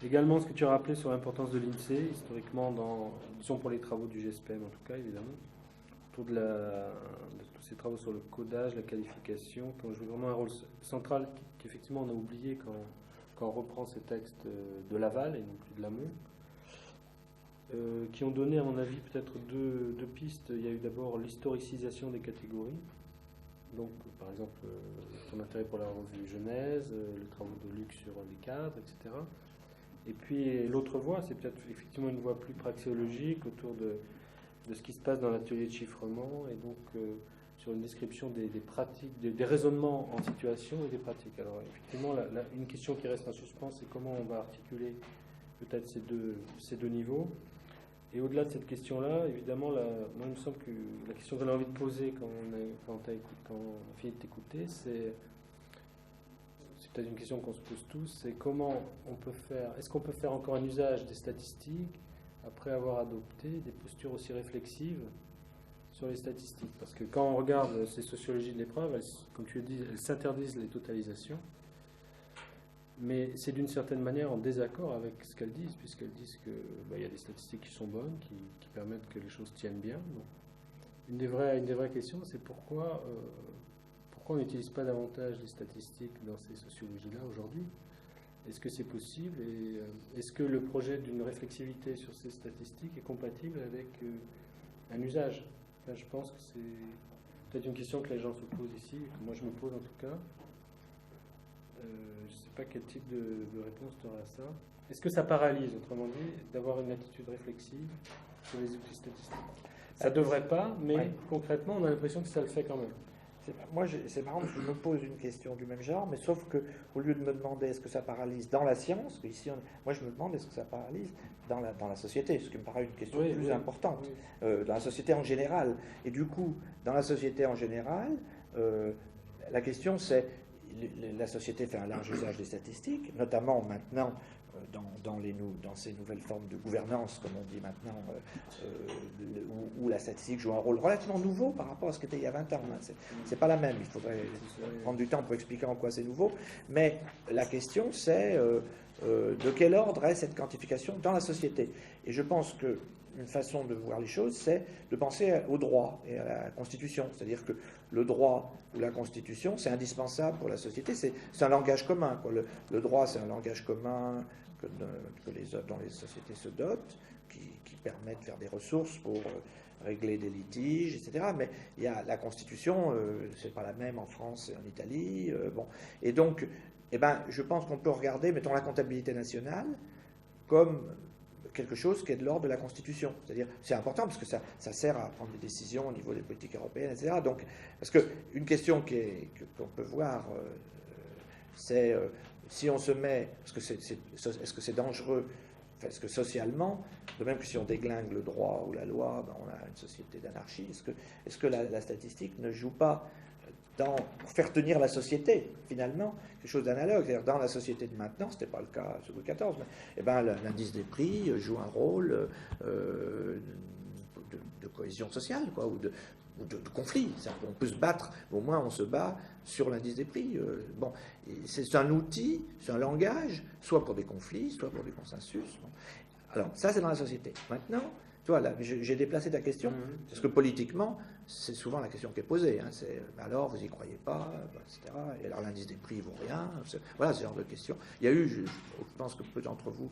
également ce que tu as rappelé sur l'importance de l'INSEE, historiquement, disons pour les travaux du GSPM en tout cas, évidemment, autour de tous ces travaux sur le codage, la qualification, qui ont joué vraiment un rôle central qu'effectivement on a oublié quand on reprend ces textes de l'aval et non plus de l'amont, qui ont donné, à mon avis, peut-être deux pistes. Il y a eu d'abord l'historicisation des catégories. Donc, par exemple, ton intérêt pour la revue Genèse, les travaux de Luc sur les cadres, etc. Et puis, l'autre voie, c'est peut-être effectivement une voie plus praxéologique autour de ce qui se passe dans l'atelier de chiffrement, et donc sur une description des pratiques, des raisonnements en situation et des pratiques. Alors, effectivement, une question qui reste en suspens, c'est comment on va articuler peut-être ces deux niveaux. Et au-delà de cette question-là, évidemment, moi, il me semble que la question que j'avais envie de poser quand on a fini de t'écouter, c'est peut-être une question qu'on se pose tous, c'est comment on peut faire, est-ce qu'on peut faire encore un usage des statistiques après avoir adopté des postures aussi réflexives sur les statistiques? Parce que quand on regarde ces sociologies de l'épreuve, comme tu le dis, elles s'interdisent les totalisations. Mais c'est d'une certaine manière en désaccord avec ce qu'elles disent, puisqu'elles disent qu'il y a des statistiques qui sont bonnes, qui permettent que les choses tiennent bien. Donc, une des vraies questions, c'est pourquoi on n'utilise pas davantage les statistiques dans ces sociologies-là aujourd'hui? Est-ce que c'est possible? Et est-ce que le projet d'une réflexivité sur ces statistiques est compatible avec un usage? Enfin, je pense que c'est peut-être une question que les gens se posent ici, que moi je me pose en tout cas. Je ne sais pas quel type de réponse tu auras à ça. Est-ce que ça paralyse, autrement dit, d'avoir une attitude réflexive sur les outils statistiques? Ça ne devrait pas, mais concrètement, on a l'impression que ça le fait quand même. Moi, c'est marrant, je me pose une question du même genre, mais sauf que au lieu de me demander est-ce que ça paralyse dans la science, ici, moi je me demande est-ce que ça paralyse dans la société, ce qui me paraît une question plus importante, dans la société en général. Et du coup, dans la société en général, la question c'est la société fait un large usage des statistiques, notamment maintenant dans ces nouvelles formes de gouvernance, comme on dit maintenant, où la statistique joue un rôle relativement nouveau par rapport à ce qu'était il y a 20 ans. C'est pas la même, il faudrait prendre du temps pour expliquer en quoi c'est nouveau. Mais la question, c'est de quel ordre est cette quantification dans la société. Et je pense que une façon de voir les choses, c'est de penser au droit et à la Constitution. C'est-à-dire que le droit ou la Constitution, c'est indispensable pour la société. C'est un langage commun, quoi. Le droit, c'est un langage commun dont les sociétés se dotent, qui permet de faire des ressources pour régler des litiges, etc. Mais il y a la Constitution, c'est pas la même en France et en Italie. Et donc, je pense qu'on peut regarder, mettons, la comptabilité nationale comme quelque chose qui est de l'ordre de la Constitution. C'est-à-dire, c'est important parce que ça sert à prendre des décisions au niveau des politiques européennes, etc. Donc, parce qu'une question qu'on peut voir, c'est si on se met, est-ce que c'est dangereux, enfin, est-ce que socialement, de même que si on déglingue le droit ou la loi, on a une société d'anarchie, est-ce que la statistique ne joue pas pour faire tenir la société, finalement, quelque chose d'analogue. C'est-à-dire, dans la société de maintenant, ce n'était pas le cas sous Louis XIV, mais l'indice des prix joue un rôle de cohésion sociale, quoi, ou de conflit. On peut se battre, mais au moins on se bat sur l'indice des prix. C'est un outil, c'est un langage, soit pour des conflits, soit pour des consensus. Alors, ça, c'est dans la société. Maintenant, tu vois, là, j'ai déplacé ta question, parce que politiquement, c'est souvent la question qui est posée. C'est alors, vous n'y croyez pas, etc. Et alors, l'indice des prix ne vaut rien. Voilà, ce genre de questions. Il y a eu, je pense que peu d'entre vous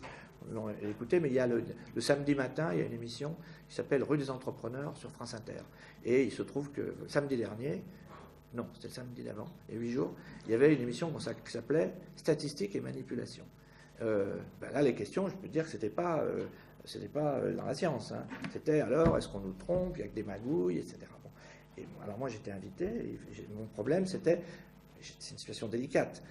l'ont écouté, mais il y a le samedi matin, il y a une émission qui s'appelle Rue des entrepreneurs sur France Inter. Et il se trouve que samedi dernier, non, c'était le samedi d'avant, il y a 8 jours, il y avait une émission qui s'appelait Statistiques et manipulation. Là, les questions, je peux dire que c'était pas dans la science. C'était alors, est-ce qu'on nous trompe, il y a que des magouilles, etc. Et alors moi, j'étais invité, et mon problème, c'est une situation délicate.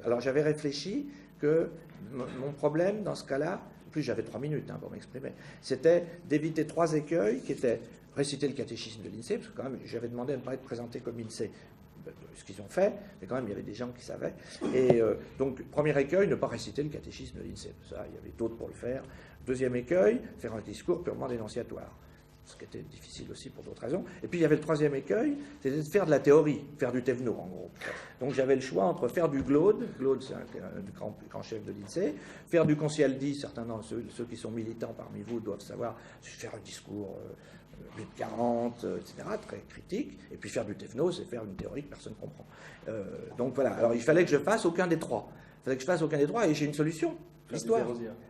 Alors j'avais réfléchi que mon problème, dans ce cas-là, plus j'avais 3 minutes pour m'exprimer, c'était d'éviter 3 écueils qui étaient réciter le catéchisme de l'INSEE, parce que quand même j'avais demandé à ne pas être présenté comme INSEE, ce qu'ils ont fait, mais quand même il y avait des gens qui savaient. Et donc, premier écueil, ne pas réciter le catéchisme de l'INSEE. Ça, il y avait d'autres pour le faire. Deuxième écueil, faire un discours purement dénonciatoire, ce qui était difficile aussi pour d'autres raisons. Et puis il y avait le troisième écueil, c'était de faire de la théorie, faire du Thévenot en gros. Donc j'avais le choix entre faire du Glaude c'est un grand chef de l'INSEE, faire du Concialdi, certains de ceux qui sont militants parmi vous doivent savoir, faire un discours 840, etc., très critique, et puis faire du Thévenot, c'est faire une théorie que personne ne comprend. Donc voilà, alors il fallait que je fasse aucun des trois. Il fallait que je fasse aucun des trois, et j'ai une solution. L'histoire.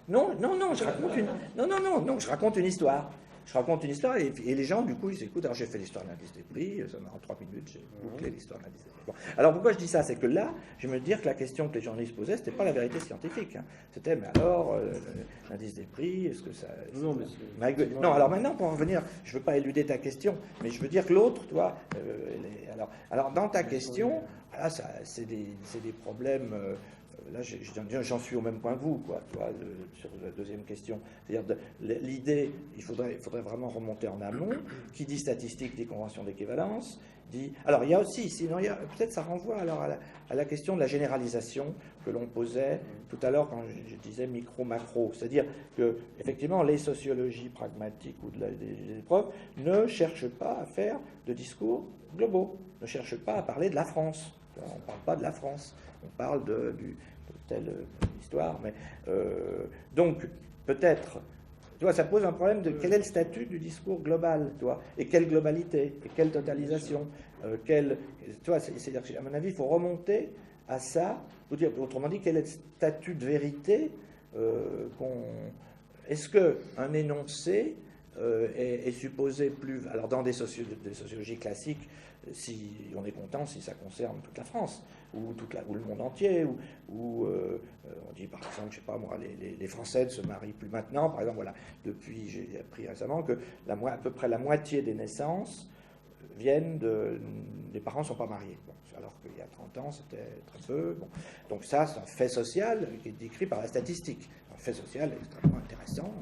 Non, je raconte une histoire. Je raconte une histoire et les gens, du coup, ils écoutent. Alors, j'ai fait l'histoire de l'indice des prix, ça m'a en 3 minutes, j'ai bouclé l'histoire de l'indice des prix. Bon. Alors, pourquoi je dis ça? C'est que là, je me dire que la question que les journalistes posaient, c'était pas la vérité scientifique. C'était, mais alors, l'indice des prix, est-ce que ça. Non, alors maintenant, pour en revenir, je veux pas éluder ta question, mais je veux dire que l'autre, toi, alors, dans ta question, là, c'est des problèmes. Là, j'en suis au même point que vous, quoi, sur la deuxième question. C'est-à-dire, l'idée, il faudrait vraiment remonter en amont. Qui dit statistique, dit convention d'équivalence, dit... Alors, il y a aussi, sinon, peut-être ça renvoie alors à la question de la généralisation que l'on posait tout à l'heure quand je disais micro-macro. C'est-à-dire que, effectivement, les sociologies pragmatiques ou des épreuves ne cherchent pas à faire de discours globaux, ne cherchent pas à parler de la France. On ne parle pas de la France, on parle de telle histoire. Mais, donc, peut-être, tu vois, ça pose un problème de quel est le statut du discours global, tu vois, et quelle globalité, et quelle totalisation, tu vois, c'est-à-dire qu'à mon avis, il faut remonter à ça, autrement dit, quel est le statut de vérité est-ce qu'un énoncé est supposé plus... Alors, dans des sociologies classiques, si on est content si ça concerne toute la France ou le monde entier, ou on dit par exemple, je sais pas moi, les Français ne se marient plus maintenant, par exemple, voilà, depuis, j'ai appris récemment que à peu près la moitié des naissances viennent des parents ne sont pas mariés, bon, alors qu'il y a 30 ans c'était très peu, bon. Donc ça, c'est un fait social qui est décrit par la statistique, un fait social extrêmement intéressant.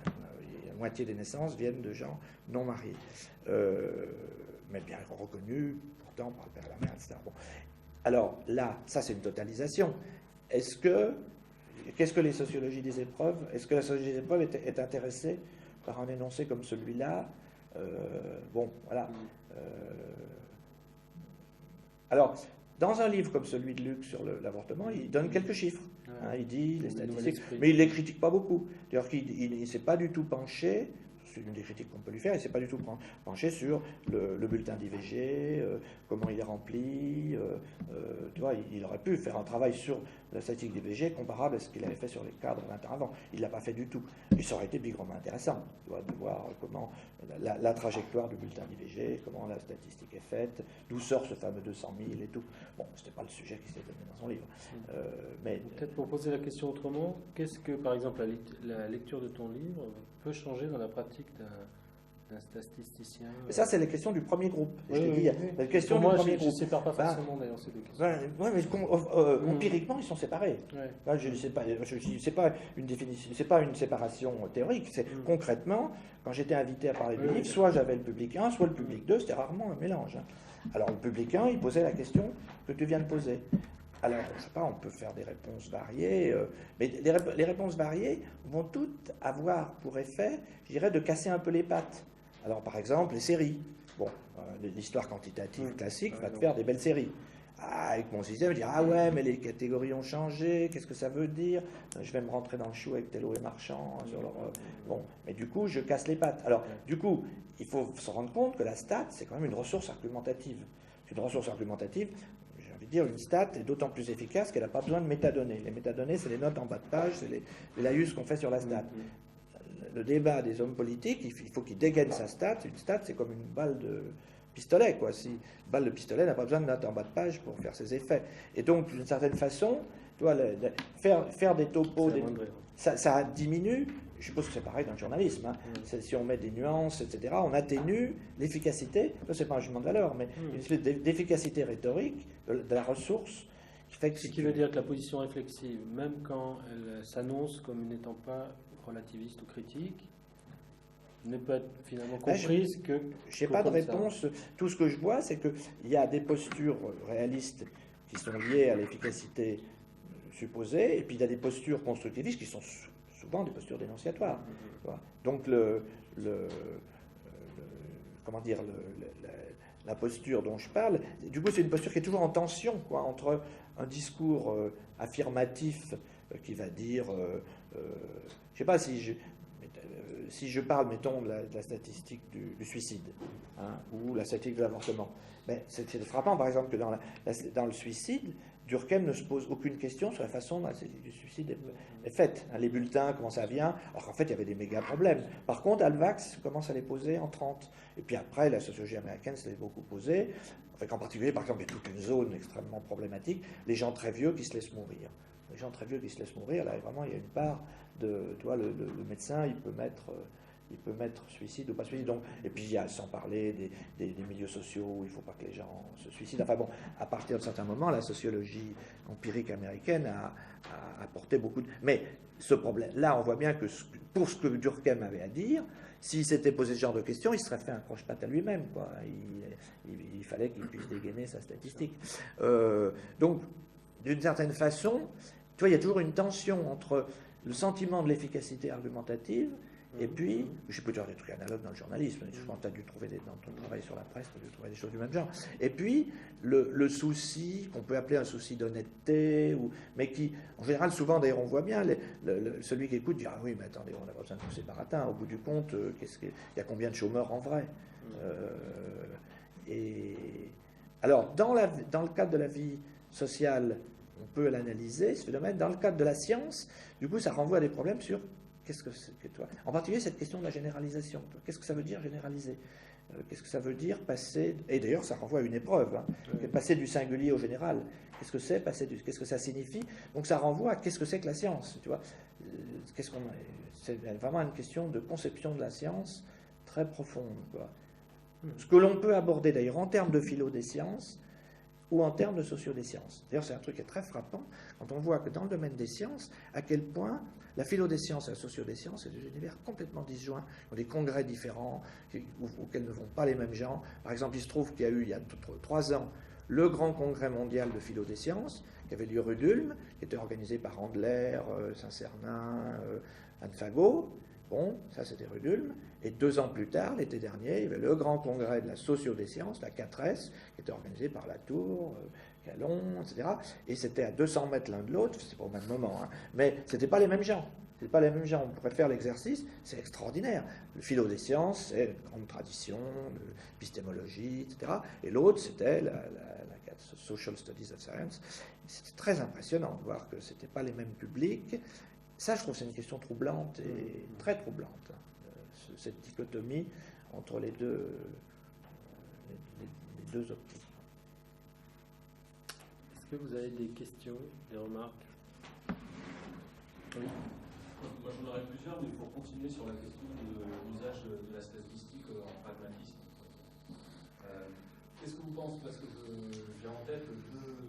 La moitié des naissances viennent de gens non mariés, mais bien reconnus pourtant par le père et la mère, etc. Bon. Alors là, ça c'est une totalisation. Qu'est-ce que les sociologies des épreuves, est-ce que la sociologie des épreuves est intéressée par un énoncé comme celui-là? Bon, voilà. Alors, dans un livre comme celui de Luc sur l'avortement, il donne quelques chiffres. Hein, il dit les statistiques, mais il ne les critique pas beaucoup. D'ailleurs, il ne s'est pas du tout penché, c'est une des critiques qu'on peut lui faire, il ne s'est pas du tout penché sur le bulletin d'IVG, comment il est rempli. Tu vois, il aurait pu faire un travail sur la statistique d'IVG comparable à ce qu'il avait fait sur les cadres 20 ans avant. Il ne l'a pas fait du tout. Et ça aurait été bigrement intéressant, tu vois, de voir comment la trajectoire du bulletin d'IVG, comment la statistique est faite, d'où sort ce fameux 200 000 et tout. Bon, ce n'était pas le sujet qui s'est donné dans son livre. Mais peut-être pour poser la question autrement, qu'est-ce que, par exemple, la lecture de ton livre peut changer dans la pratique d'un statisticien? Ça, c'est les questions du premier groupe. Oui, je t'ai dit, la question du premier groupe. Je ne sépare pas forcément d'ailleurs ces deux questions. Mais empiriquement, ils sont séparés. Ouais. Je ne sais pas. C'est pas une définition, c'est pas une séparation théorique. C'est concrètement, quand j'étais invité à parler du livre, soit j'avais le public 1, soit le public 2. C'était rarement un mélange. Alors le public 1, il posait la question que tu viens de poser. Alors, je ne sais pas, on peut faire des réponses variées, mais les réponses variées vont toutes avoir pour effet, je dirais, de casser un peu les pattes. Alors, par exemple, les séries. Bon, l'histoire quantitative classique va te faire des belles séries. Avec mon système, je dis, ah ouais, mais les catégories ont changé, qu'est-ce que ça veut dire? Je vais me rentrer dans le chou avec Tello et Marchand. Bon, mais du coup, je casse les pattes. Alors, du coup, il faut se rendre compte que la stat, c'est quand même une ressource argumentative. C'est une ressource argumentative. Dire une stat est d'autant plus efficace qu'elle n'a pas besoin de métadonnées. Les métadonnées, c'est les notes en bas de page, c'est les laïus qu'on fait sur la stat. Le débat des hommes politiques, il faut qu'ils dégainent sa stat. Une stat, c'est comme une balle de pistolet, quoi. Si une balle de pistolet n'a pas besoin de notes en bas de page pour faire ses effets. Et donc, d'une certaine façon, tu vois, faire des topos, ça diminue. Je suppose que c'est pareil dans le journalisme. Hein. Si on met des nuances, etc., on atténue l'efficacité. Ce n'est pas un jugement de valeur, mais une espèce d'efficacité rhétorique de la ressource fait que Ce qui veut dire que la position réflexive, même quand elle s'annonce comme n'étant pas relativiste ou critique, ne peut être finalement comprise que... Je n'ai pas de réponse. Tout ce que je vois, c'est qu'il y a des postures réalistes qui sont liées à l'efficacité supposée, et puis il y a des postures constructivistes qui sont souvent des postures dénonciatoires. Donc comment dire, la posture dont je parle, du coup c'est une posture qui est toujours en tension, quoi, entre un discours affirmatif qui va dire, je ne sais pas si je parle, mettons, de la statistique du suicide, hein, ou la statistique de l'avortement, mais c'est frappant, par exemple, que dans le suicide, Durkheim ne se pose aucune question sur la façon dont la statistique du suicide est faite. Hein, les bulletins, comment ça vient, alors qu'en fait, il y avait des méga problèmes. Par contre, Alvax commence à les poser en 30. Et puis après, la sociologie américaine se l'est beaucoup posée, avec en particulier, par exemple, il y a toute une zone extrêmement problématique, les gens très vieux qui se laissent mourir. Les gens très vieux qui se laissent mourir, là, vraiment, il y a une part de... Tu vois, le médecin, il peut mettre suicide ou pas suicide. Donc, et puis, il y a, sans parler des milieux sociaux où il ne faut pas que les gens se suicident. Enfin bon, à partir de certains moments, la sociologie empirique américaine a apporté beaucoup de... Mais ce problème-là, on voit bien que pour ce que Durkheim avait à dire, s'il s'était posé ce genre de questions, il se serait fait un croche-patte à lui-même, quoi. Il fallait qu'il puisse dégainer sa statistique. Donc, d'une certaine façon, tu vois, il y a toujours une tension entre le sentiment de l'efficacité argumentative et puis, je peux dire des trucs analogues dans le journalisme, je pense que tu as dû trouver dans ton travail sur la presse, tu as dû trouver des choses du même genre. Et puis, le souci, qu'on peut appeler un souci d'honnêteté, mais qui, en général, souvent, d'ailleurs, on voit bien, celui qui écoute dit « Ah oui, mais attendez, on n'a pas besoin de tous ces baratins. Au bout du compte, il y a combien de chômeurs en vrai ?» Et alors, dans le cadre de la vie sociale, on peut l'analyser, ce phénomène. Dans le cadre de la science, du coup, ça renvoie à des problèmes sur qu'est-ce que c'est que toi. En particulier, cette question de la généralisation. Qu'est-ce que ça veut dire généraliser? Qu'est-ce que ça veut dire passer... Et d'ailleurs, ça renvoie à une épreuve. Hein, passer du singulier au général. Qu'est-ce que c'est qu'est-ce que ça signifie? Donc ça renvoie à qu'est-ce que c'est que la science, tu vois. C'est vraiment une question de conception de la science très profonde, quoi. Ce que l'on peut aborder d'ailleurs en termes de philo des sciences ou en termes de socio des sciences. D'ailleurs, c'est un truc qui est très frappant quand on voit que dans le domaine des sciences, à quel point la philo des sciences et la socio des sciences, c'est des univers complètement disjoints, ont des congrès différents, auxquels ne vont pas les mêmes gens. Par exemple, il se trouve qu'il y a eu, il y a 3 ans, le grand congrès mondial de philo des sciences, qui avait lieu rue d'Ulm, qui était organisé par Andler, Saint-Cernin, Anne Fagot. Bon, ça c'était rue d'Ulm. Et 2 ans plus tard, l'été dernier, il y avait le grand congrès de la socio des sciences, la 4S, qui était organisé par Latour, Calon, etc. Et c'était à 200 mètres l'un de l'autre, c'est pas au même moment, hein, mais c'était pas les mêmes gens. C'est pas les mêmes gens. On pourrait faire l'exercice, c'est extraordinaire. Le philo des sciences, c'est une grande tradition, l'épistémologie, etc. Et l'autre, c'était la Social Studies of Science. C'était très impressionnant de voir que c'était pas les mêmes publics. Ça, je trouve que c'est une question troublante et très troublante, hein, cette dichotomie entre les deux optiques. Est-ce que vous avez des questions, des remarques? Oui. Moi, j'en aurais plusieurs, mais pour continuer sur la question de l'usage de la statistique en pragmatisme. Qu'est-ce que vous pensez? Parce que j'ai en tête deux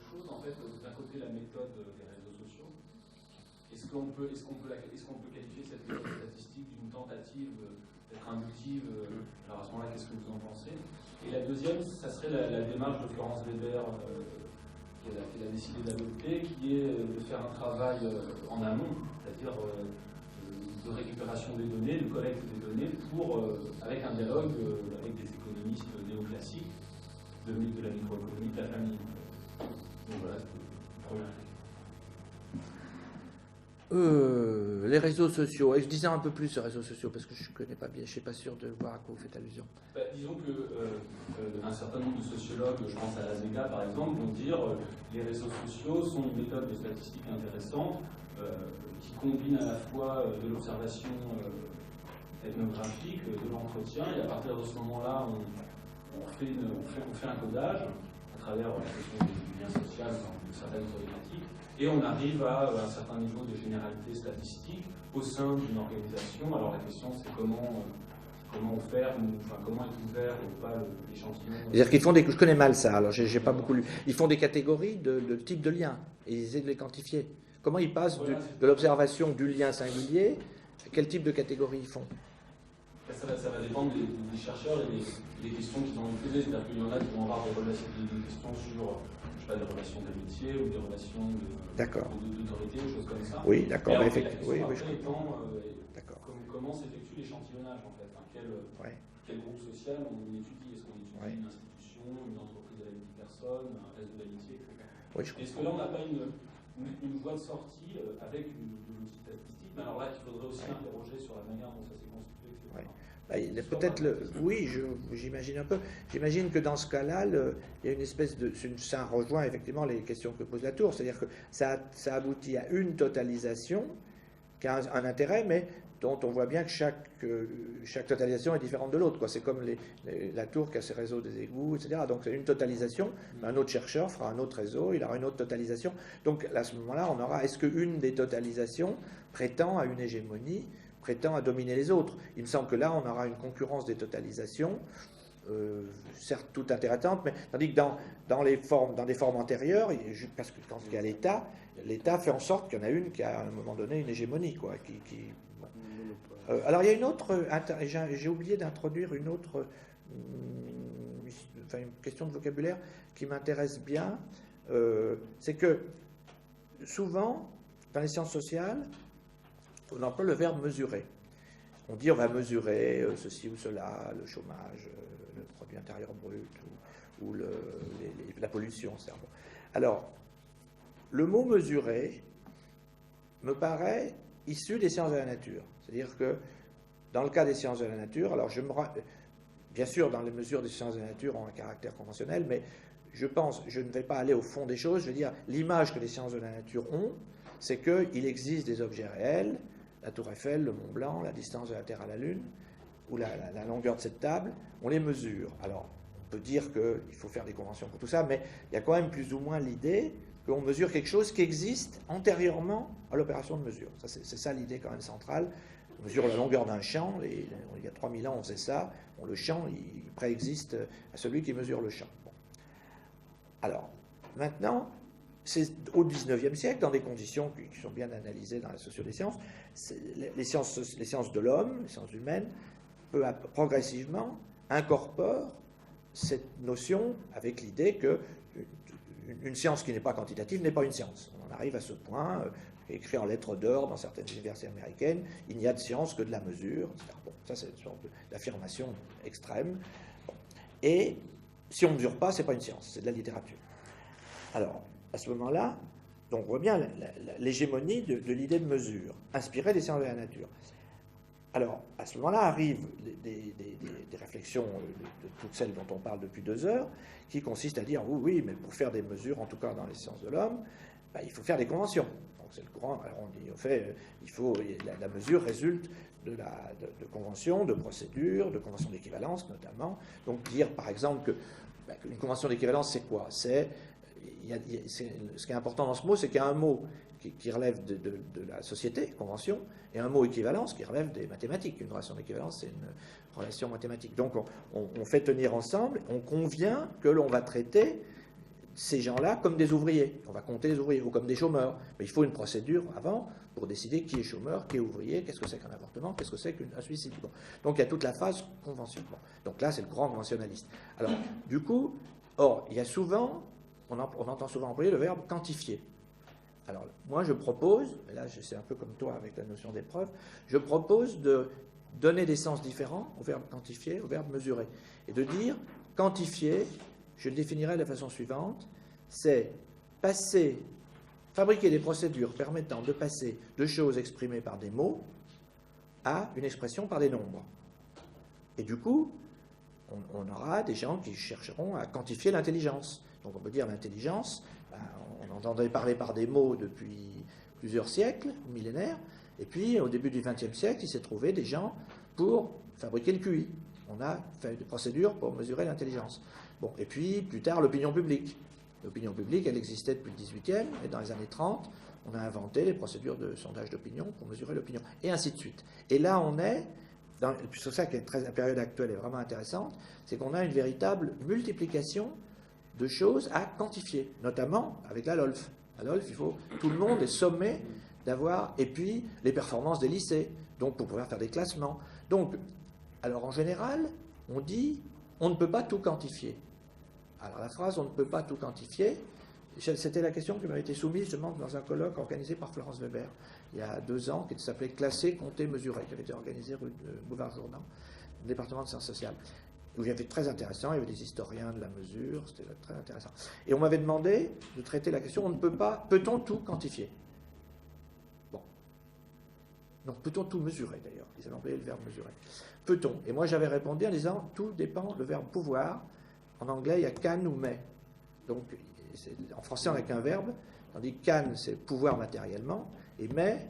choses. En fait, d'un côté, la méthode des réseaux sociaux. Est-ce qu'on peut qualifier cette méthode statistique d'une tentative d'être inductive? Alors à ce moment-là, qu'est-ce que vous en pensez? Et la deuxième, ça serait la démarche de Florence Weber qu'elle a décidé d'adopter, qui est de faire un travail en amont, c'est-à-dire de récupération des données, de collecte des données, avec un dialogue avec des économistes néoclassiques de la microéconomie de la famille. Donc voilà, c'est la première question. Les réseaux sociaux. Et je disais un peu plus sur les réseaux sociaux parce que je ne connais pas bien, je ne suis pas sûr de voir à quoi vous faites allusion. Disons qu'un certain nombre de sociologues, je pense à Lazega par exemple, vont dire que les réseaux sociaux sont une méthode de statistique intéressante qui combine à la fois de l'observation ethnographique, de l'entretien, et à partir de ce moment-là, on fait un codage à travers la question du lien social dans certaines problématiques. Et on arrive à un certain niveau de généralité statistique au sein d'une organisation. Alors la question c'est comment comment faire, comment est ouvert ou pas l'échantillon. C'est-à-dire qu'ils font des... Je connais mal ça, alors j'ai pas beaucoup lu. Ils font des catégories de type de lien, et ils essaient de les quantifier. Comment ils passent de l'observation du lien singulier, quel type de catégorie ils font? Ça va dépendre des chercheurs et des questions qu'ils ont posées. C'est-à-dire qu'il y en a qui vont avoir des questions sur, je sais pas, des relations d'amitié ou des relations d'autorité ou choses comme ça. Oui, d'accord. Mais effectivement. Oui, comment s'effectue l'échantillonnage en fait, quel groupe social on étudie? Est-ce qu'on étudie une institution, une entreprise avec 10 personnes, un réseau d'amitié, etc. Est-ce que là on n'a pas une voie de sortie avec de l'outil statistique? Mais alors là, il faudrait aussi interroger sur la manière dont ça s'est constitué, etc. Peut-être oui, j'imagine un peu. J'imagine que dans ce cas-là, il y a une espèce de... Ça rejoint effectivement les questions que pose Latour, c'est-à-dire que ça aboutit à une totalisation qui a un intérêt, mais dont on voit bien que chaque totalisation est différente de l'autre. C'est comme Latour qui a ses réseaux des égouts, etc. Donc c'est une totalisation, un autre chercheur fera un autre réseau, il aura une autre totalisation. Donc à ce moment-là, on aura, est-ce qu'une des totalisations prétend à une hégémonie, prétend à dominer les autres? Il me semble que là, on aura une concurrence des totalisations, certes tout intéressante, mais tandis que dans des formes antérieures, parce que quand il y a l'État fait en sorte qu'il y en a une qui a à un moment donné une hégémonie, alors il y a une autre, j'ai oublié d'introduire une autre, une question de vocabulaire qui m'intéresse bien, c'est que souvent, dans les sciences sociales, on emploie le verbe mesurer. On dit on va mesurer ceci ou cela, le chômage, le produit intérieur brut ou la pollution. Alors, le mot mesurer me paraît issu des sciences de la nature. C'est-à-dire que dans le cas des sciences de la nature, alors bien sûr, dans les mesures des sciences de la nature ont un caractère conventionnel, mais je ne vais pas aller au fond des choses, je veux dire, l'image que les sciences de la nature ont, c'est qu'il existe des objets réels, la tour Eiffel, le Mont Blanc, la distance de la Terre à la Lune, ou la longueur de cette table, on les mesure. Alors, on peut dire qu'il faut faire des conventions pour tout ça, mais il y a quand même plus ou moins l'idée qu'on mesure quelque chose qui existe antérieurement à l'opération de mesure. C'est ça l'idée quand même centrale. On mesure la longueur d'un champ, il y a 3000 ans on faisait ça, le champ il préexiste à celui qui mesure le champ. Alors, maintenant, c'est au XIXe siècle, dans des conditions qui sont bien analysées dans la socio des sciences, les sciences de l'homme, les sciences humaines, progressivement incorporent cette notion avec l'idée que une science qui n'est pas quantitative n'est pas une science. On en arrive à ce point, écrit en lettres d'or dans certaines universités américaines, il n'y a de science que de la mesure, etc. Bon, ça c'est une sorte d'affirmation extrême. Bon. Et si on ne mesure pas, c'est pas une science, c'est de la littérature. Alors, à ce moment-là, donc on voit bien l'hégémonie de l'idée de mesure, inspirée des sciences de la nature. Alors, à ce moment-là arrivent des réflexions de toutes celles dont on parle depuis 2 heures, qui consistent à dire, oui, mais pour faire des mesures, en tout cas dans les sciences de l'homme, il faut faire des conventions. Donc c'est le courant, alors on dit, la mesure résulte de conventions, de procédures, de conventions d'équivalence notamment. Donc dire, par exemple, qu'une convention d'équivalence, c'est quoi? Ce qui est important dans ce mot, c'est qu'il y a un mot qui relève de la société, convention, et un mot équivalence qui relève des mathématiques. Une relation d'équivalence, c'est une relation mathématique. Donc on fait tenir ensemble, on convient que l'on va traiter ces gens-là comme des ouvriers. On va compter les ouvriers, ou comme des chômeurs. Mais il faut une procédure avant pour décider qui est chômeur, qui est ouvrier, qu'est-ce que c'est qu'un avortement, qu'est-ce que c'est qu'un suicide. Bon. Donc il y a toute la phase convention. Bon. Donc là, c'est le grand conventionnaliste. Alors, du coup, il y a souvent, on entend souvent employer le verbe quantifier. Alors, moi, je propose, et là, c'est un peu comme toi avec la notion d'épreuve, je propose de donner des sens différents au verbe quantifier, au verbe mesurer, et de dire quantifier, je le définirai de la façon suivante, c'est fabriquer des procédures permettant de passer de choses exprimées par des mots à une expression par des nombres. Et du coup, on aura des gens qui chercheront à quantifier l'intelligence. Donc on peut dire l'intelligence, on entendait parler par des mots depuis plusieurs siècles, millénaires, et puis au début du XXe siècle, il s'est trouvé des gens pour fabriquer le QI. On a fait des procédures pour mesurer l'intelligence. Bon, et puis plus tard, l'opinion publique. L'opinion publique, elle existait depuis le XVIIIe, et dans les années 30, on a inventé les procédures de sondage d'opinion pour mesurer l'opinion, et ainsi de suite. Et là, on est C'est pour ça que la période actuelle est vraiment intéressante, c'est qu'on a une véritable multiplication de choses à quantifier, notamment avec la LOLF. La LOLF, tout le monde est sommé d'avoir, et puis les performances des lycées, donc pour pouvoir faire des classements. Donc, alors en général, on dit, on ne peut pas tout quantifier. Alors la phrase, on ne peut pas tout quantifier, c'était la question qui m'avait été soumise justement dans un colloque organisé par Florence Weber, il y a 2 ans, qui s'appelait Classer, compter, mesurer, qui avait été organisé rue de Bouvard-Jourdan, au département de sciences sociales. Où il y avait très intéressant, il y avait des historiens de la mesure, c'était très intéressant. Et on m'avait demandé de traiter la question, on ne peut pas, peut-on tout quantifier? Bon. Donc peut-on tout mesurer d'ailleurs? Ils avaient employé le verbe mesurer. Peut-on? Et moi j'avais répondu en disant, tout dépend, le verbe pouvoir, en anglais il y a can ou may. Donc en français on n'a qu'un verbe, tandis que can c'est pouvoir matériellement, et may,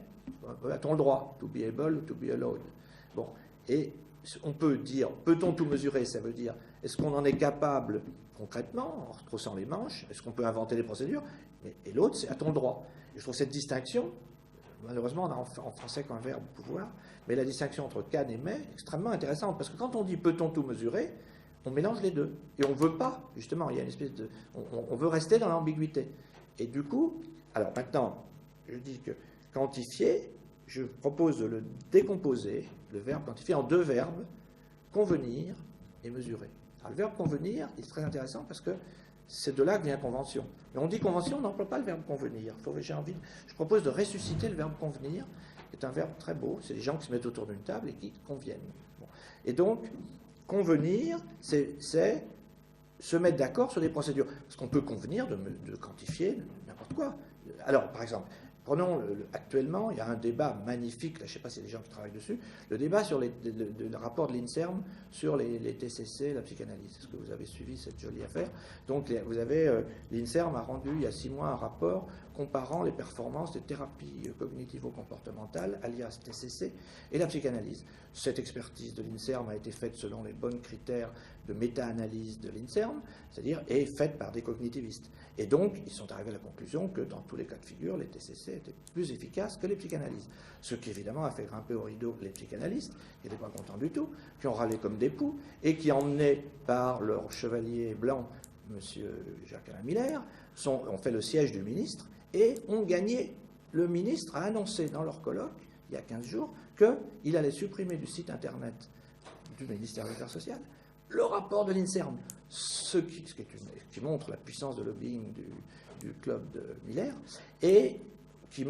a-t-on le droit? To be able ou to be allowed. Bon, et on peut dire, peut-on tout mesurer? Ça veut dire, est-ce qu'on en est capable concrètement, en retroussant les manches? Est-ce qu'on peut inventer des procédures? Et l'autre, c'est a-t-on le droit? Et je trouve cette distinction, malheureusement, on a en français qu'un verbe pouvoir, mais la distinction entre can et may est extrêmement intéressante, parce que quand on dit peut-on tout mesurer, on mélange les deux. Et on ne veut pas, justement, il y a une espèce de... On veut rester dans l'ambiguïté. Et du coup, alors maintenant, je dis que quantifier, je propose de le décomposer, le verbe quantifier, en 2 verbes, convenir et mesurer. Alors le verbe convenir est très intéressant parce que c'est de là que vient convention. Mais on dit convention, on n'emploie pas le verbe convenir. Je propose de ressusciter le verbe convenir, qui est un verbe très beau. C'est les gens qui se mettent autour d'une table et qui conviennent. Bon. Et donc, convenir, c'est se mettre d'accord sur des procédures. Parce qu'on peut convenir de quantifier n'importe quoi. Alors, par exemple, prenons actuellement, il y a un débat magnifique, là, je ne sais pas s'il y a des gens qui travaillent dessus, le débat sur le rapport de l'INSERM sur les TCC, la psychanalyse. Est-ce que vous avez suivi cette jolie affaire? Donc, vous avez, l'INSERM a rendu il y a 6 mois un rapport comparant les performances des thérapies cognitivo-comportementales, alias TCC, et la psychanalyse. Cette expertise de l'INSERM a été faite selon les bons critères de méta-analyse de l'INSERM, c'est-à-dire est faite par des cognitivistes. Et donc, ils sont arrivés à la conclusion que dans tous les cas de figure, les TCC étaient plus efficaces que les psychanalyses. Ce qui, évidemment, a fait grimper au rideau les psychanalystes, qui n'étaient pas contents du tout, qui ont râlé comme des poux, et qui, emmenés par leur chevalier blanc, M. Jacques-Alain Miller, ont fait le siège du ministre, et ont gagné. Le ministre a annoncé dans leur colloque, il y a 15 jours, qu'il allait supprimer du site internet du ministère des Affaires sociales le rapport de l'INSERM, qui montre la puissance de lobbying du club de Miller, et qui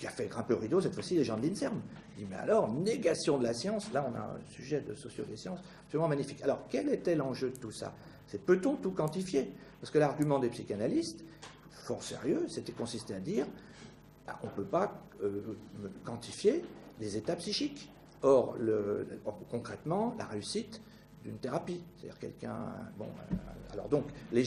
a fait grimper au rideau cette fois-ci les gens de l'INSERM. Il dit, mais alors, négation de la science, là on a un sujet de socio des sciences absolument magnifique. Alors, quel était l'enjeu de tout ça? C'est peut-on tout quantifier? Parce que l'argument des psychanalystes, fort sérieux, c'était consisté à dire, on ne peut pas quantifier les états psychiques. Or, concrètement, la réussite d'une thérapie, c'est-à-dire quelqu'un... Bon, alors donc, les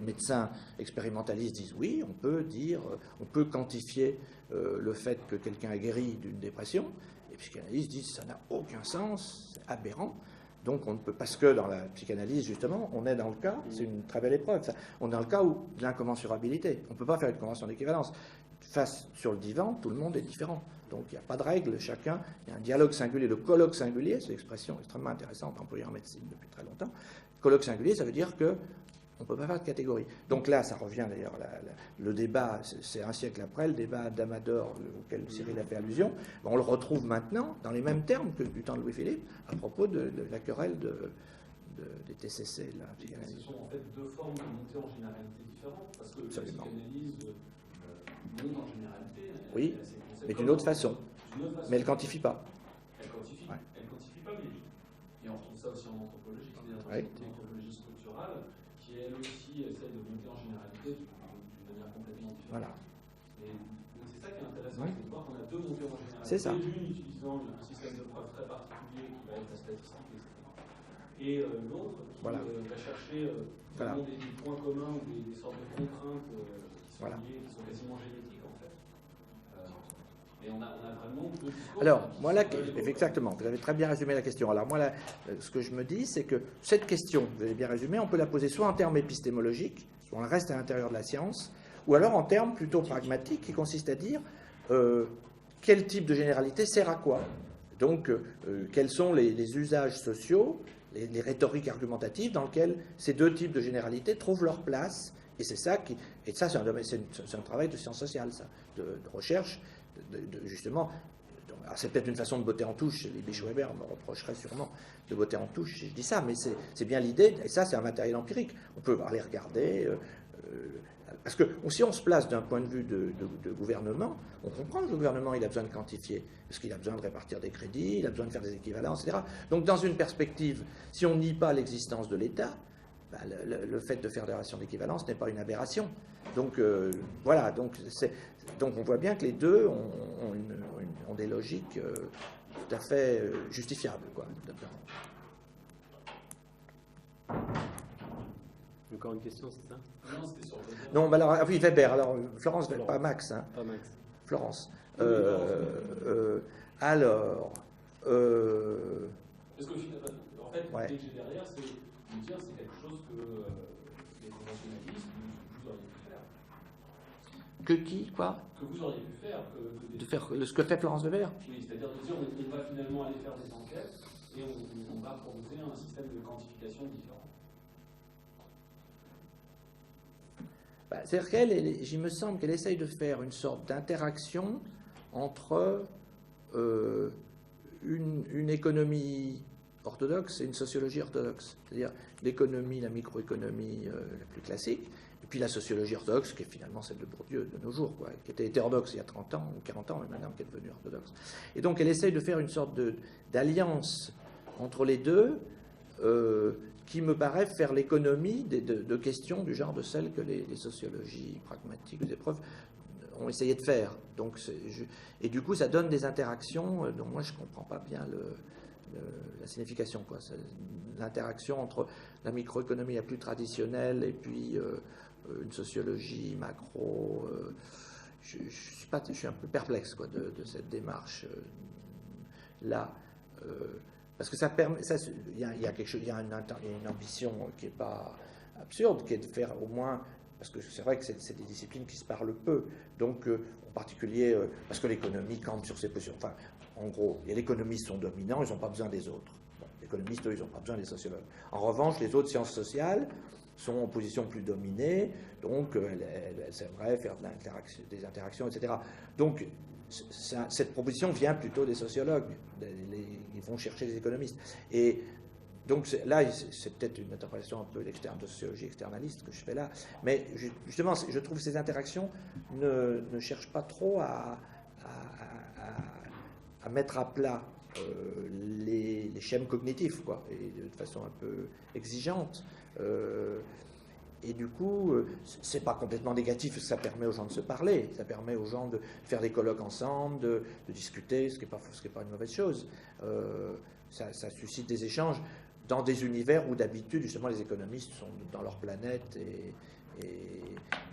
médecins expérimentalistes disent oui, on peut quantifier le fait que quelqu'un est guéri d'une dépression, et les psychanalystes disent ça n'a aucun sens, c'est aberrant. Donc on ne peut, parce que dans la psychanalyse, justement, on est dans le cas, c'est une très belle épreuve, ça, on est dans le cas où de l'incommensurabilité. On ne peut pas faire une convention d'équivalence. Face sur le divan, tout le monde est différent. Donc il n'y a pas de règle, chacun, il y a un dialogue singulier, le colloque singulier, c'est une expression extrêmement intéressante employée en médecine depuis très longtemps. Colloque singulier, ça veut dire que on ne peut pas faire de catégorie. Donc là, ça revient d'ailleurs, le débat, c'est un siècle après, le débat d'Amador auquel Cyril a fait allusion, on le retrouve maintenant dans les mêmes termes que du temps de Louis-Philippe, à propos de la querelle des TCC. La psychanalyse. Ce sont en fait 2 formes de montée en généralité différentes, parce que absolument. La psychanalyse monte en généralité. Oui, mais d'une autre façon. Mais elle ne quantifie pas. Elle quantifie, ouais. Elle quantifie pas, mais et on retrouve ça aussi en anthropologie, c'est-à-dire ouais. L'anthropologie structurale, qui elle aussi essaie de monter en généralité d'une manière complètement différente. Voilà. Et donc c'est ça qui est intéressant, c'est de voir qu'on a 2 montées en généralité. C'est ça. L'une utilisant un système de preuve très particulier qui va être la statistique, etc. Et l'autre qui va chercher des points communs ou des sortes de contraintes qui sont liées, qui sont quasiment génétiques en fait. Et on a vraiment 2 discours. Alors, moi là, exactement, vous avez très bien résumé la question. Alors moi là, ce que je me dis, c'est que cette question, vous avez bien résumé, on peut la poser soit en termes épistémologiques, soit on reste à l'intérieur de la science, ou alors en termes plutôt pragmatiques qui consistent à dire quel type de généralité sert à quoi. Donc, quels sont les usages sociaux, les rhétoriques argumentatives dans lesquelles ces deux types de généralités trouvent leur place? Et c'est ça qui, et ça, c'est un travail de sciences sociales, ça, de recherche, justement. Alors c'est peut-être une façon de botter en touche. Les Weber me reprocherait sûrement de botter en touche si je dis ça, mais c'est bien l'idée. Et ça, c'est un matériel empirique. On peut aller regarder. Parce que si on se place d'un point de vue de gouvernement, on comprend que le gouvernement il a besoin de quantifier, parce qu'il a besoin de répartir des crédits, il a besoin de faire des équivalences, etc. Donc dans une perspective, si on nie pas l'existence de l'État, ben, le fait de faire des relations d'équivalence n'est pas une aberration. Donc voilà, donc on voit bien que les deux ont des logiques tout à fait justifiables, quoi. Encore une question, c'est ça? Non, c'était sur Weber. Non, bah alors, oui, Weber. Alors, Florence, pas Max. Hein. Pas Max. Florence. Alors. Parce qu'au final, en fait, ouais. l'idée que j'ai derrière, c'est de dire c'est quelque chose que les conventionnalistes, vous auriez pu faire. Que qui, quoi? Que vous auriez pu faire. De faire ce que fait Florence Weber? Oui, c'est-à-dire de dire on va finalement aller faire des enquêtes et on va proposer un système de quantification différent. C'est-à-dire qu'elle, il me semble qu'elle essaye de faire une sorte d'interaction entre une économie orthodoxe et une sociologie orthodoxe. C'est-à-dire l'économie, la microéconomie la plus classique, et puis la sociologie orthodoxe, qui est finalement celle de Bourdieu de nos jours, quoi, qui était hétérodoxe il y a 30 ans ou 40 ans, et maintenant qui est devenue orthodoxe. Et donc elle essaye de faire une sorte d'alliance entre les deux, qui me paraît faire l'économie de questions du genre de celles que les sociologies pragmatiques, les épreuves, ont essayé de faire. Donc, et du coup, ça donne des interactions dont moi, je ne comprends pas bien la signification. L'interaction entre la microéconomie la plus traditionnelle et puis une sociologie macro. Je suis un peu perplexe quoi, de cette démarche là. Parce que ça permet, il y a quelque chose, il y a une ambition qui n'est pas absurde, qui est de faire au moins, parce que c'est vrai que c'est des disciplines qui se parlent peu, donc en particulier parce que l'économie campe sur ses positions. Enfin, en gros, les économistes sont dominants, ils n'ont pas besoin des autres. Bon, les économistes, eux, ils n'ont pas besoin des sociologues. En revanche, les autres sciences sociales sont en position plus dominée, donc elles aimeraient faire des interactions, etc. Donc, cette proposition vient plutôt des sociologues. Ils vont chercher les économistes. Et donc là, c'est peut-être une interprétation un peu de sociologie externaliste que je fais là. Mais justement, je trouve que ces interactions ne cherchent pas trop à mettre à plat les schèmes cognitifs, quoi, et de façon un peu exigeante. Et du coup, c'est pas complètement négatif, ça permet aux gens de se parler, ça permet aux gens de faire des colloques ensemble, de discuter, ce qui n'est pas une mauvaise chose. Ça suscite des échanges dans des univers où d'habitude, justement, les économistes sont dans leur planète.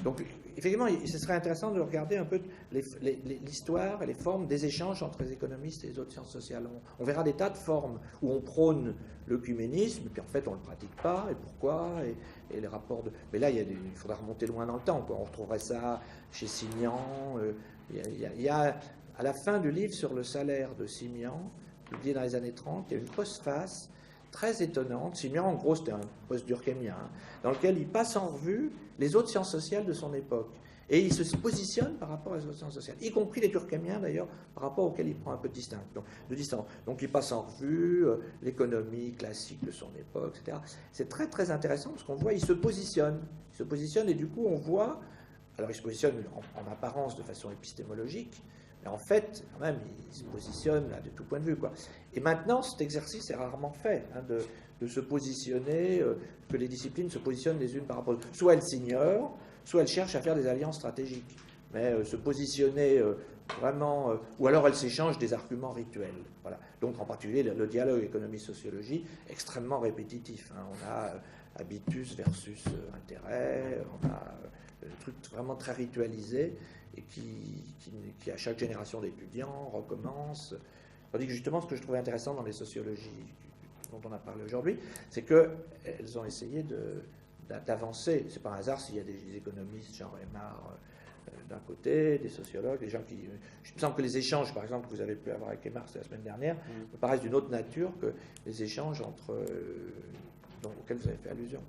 Donc, effectivement, ce serait intéressant de regarder un peu l'histoire et les formes des échanges entre les économistes et les autres sciences sociales. On verra des tas de formes où on prône l'œcuménisme, et puis en fait, on ne le pratique pas, et pourquoi, et les rapports de... Mais là, il faudra remonter loin dans le temps, quoi. On retrouverait ça chez Simian. Il y a, à la fin du livre sur le salaire de Simian, publié dans les années 30, il y a une postface très étonnante. Simian, en gros, c'était un post-durkheimien, dans lequel il passe en revue les autres sciences sociales de son époque. Et il se positionne par rapport aux autres sciences sociales, y compris les durkheimiens d'ailleurs, par rapport auxquels il prend un peu de distance. Donc il passe en revue l'économie classique de son époque, etc. C'est très très intéressant parce qu'on voit, il se positionne et du coup on voit, alors il se positionne en apparence de façon épistémologique, mais en fait, quand même, il se positionne là, de tout point de vue, quoi. Et maintenant, cet exercice est rarement fait, hein, de se positionner, que les disciplines se positionnent les unes par rapport aux autres. Soit elles s'ignorent, soit elles cherchent à faire des alliances stratégiques. Mais se positionner vraiment... ou alors elles s'échangent des arguments rituels. Voilà. Donc, en particulier, le dialogue économie-sociologie, extrêmement répétitif. Hein. On a habitus versus intérêt, on a des trucs vraiment très ritualisés, et qui, à chaque génération d'étudiants, recommence. Tandis que justement, ce que je trouvais intéressant dans les sociologies dont on a parlé aujourd'hui, c'est qu'elles ont essayé d'avancer. C'est pas un hasard s'il y a des économistes, genre Aymar, d'un côté, des sociologues, des gens qui... Je me sens que les échanges, par exemple, que vous avez pu avoir avec Marx la semaine dernière, me paraissent d'une autre nature que les échanges auxquels vous avez fait allusion.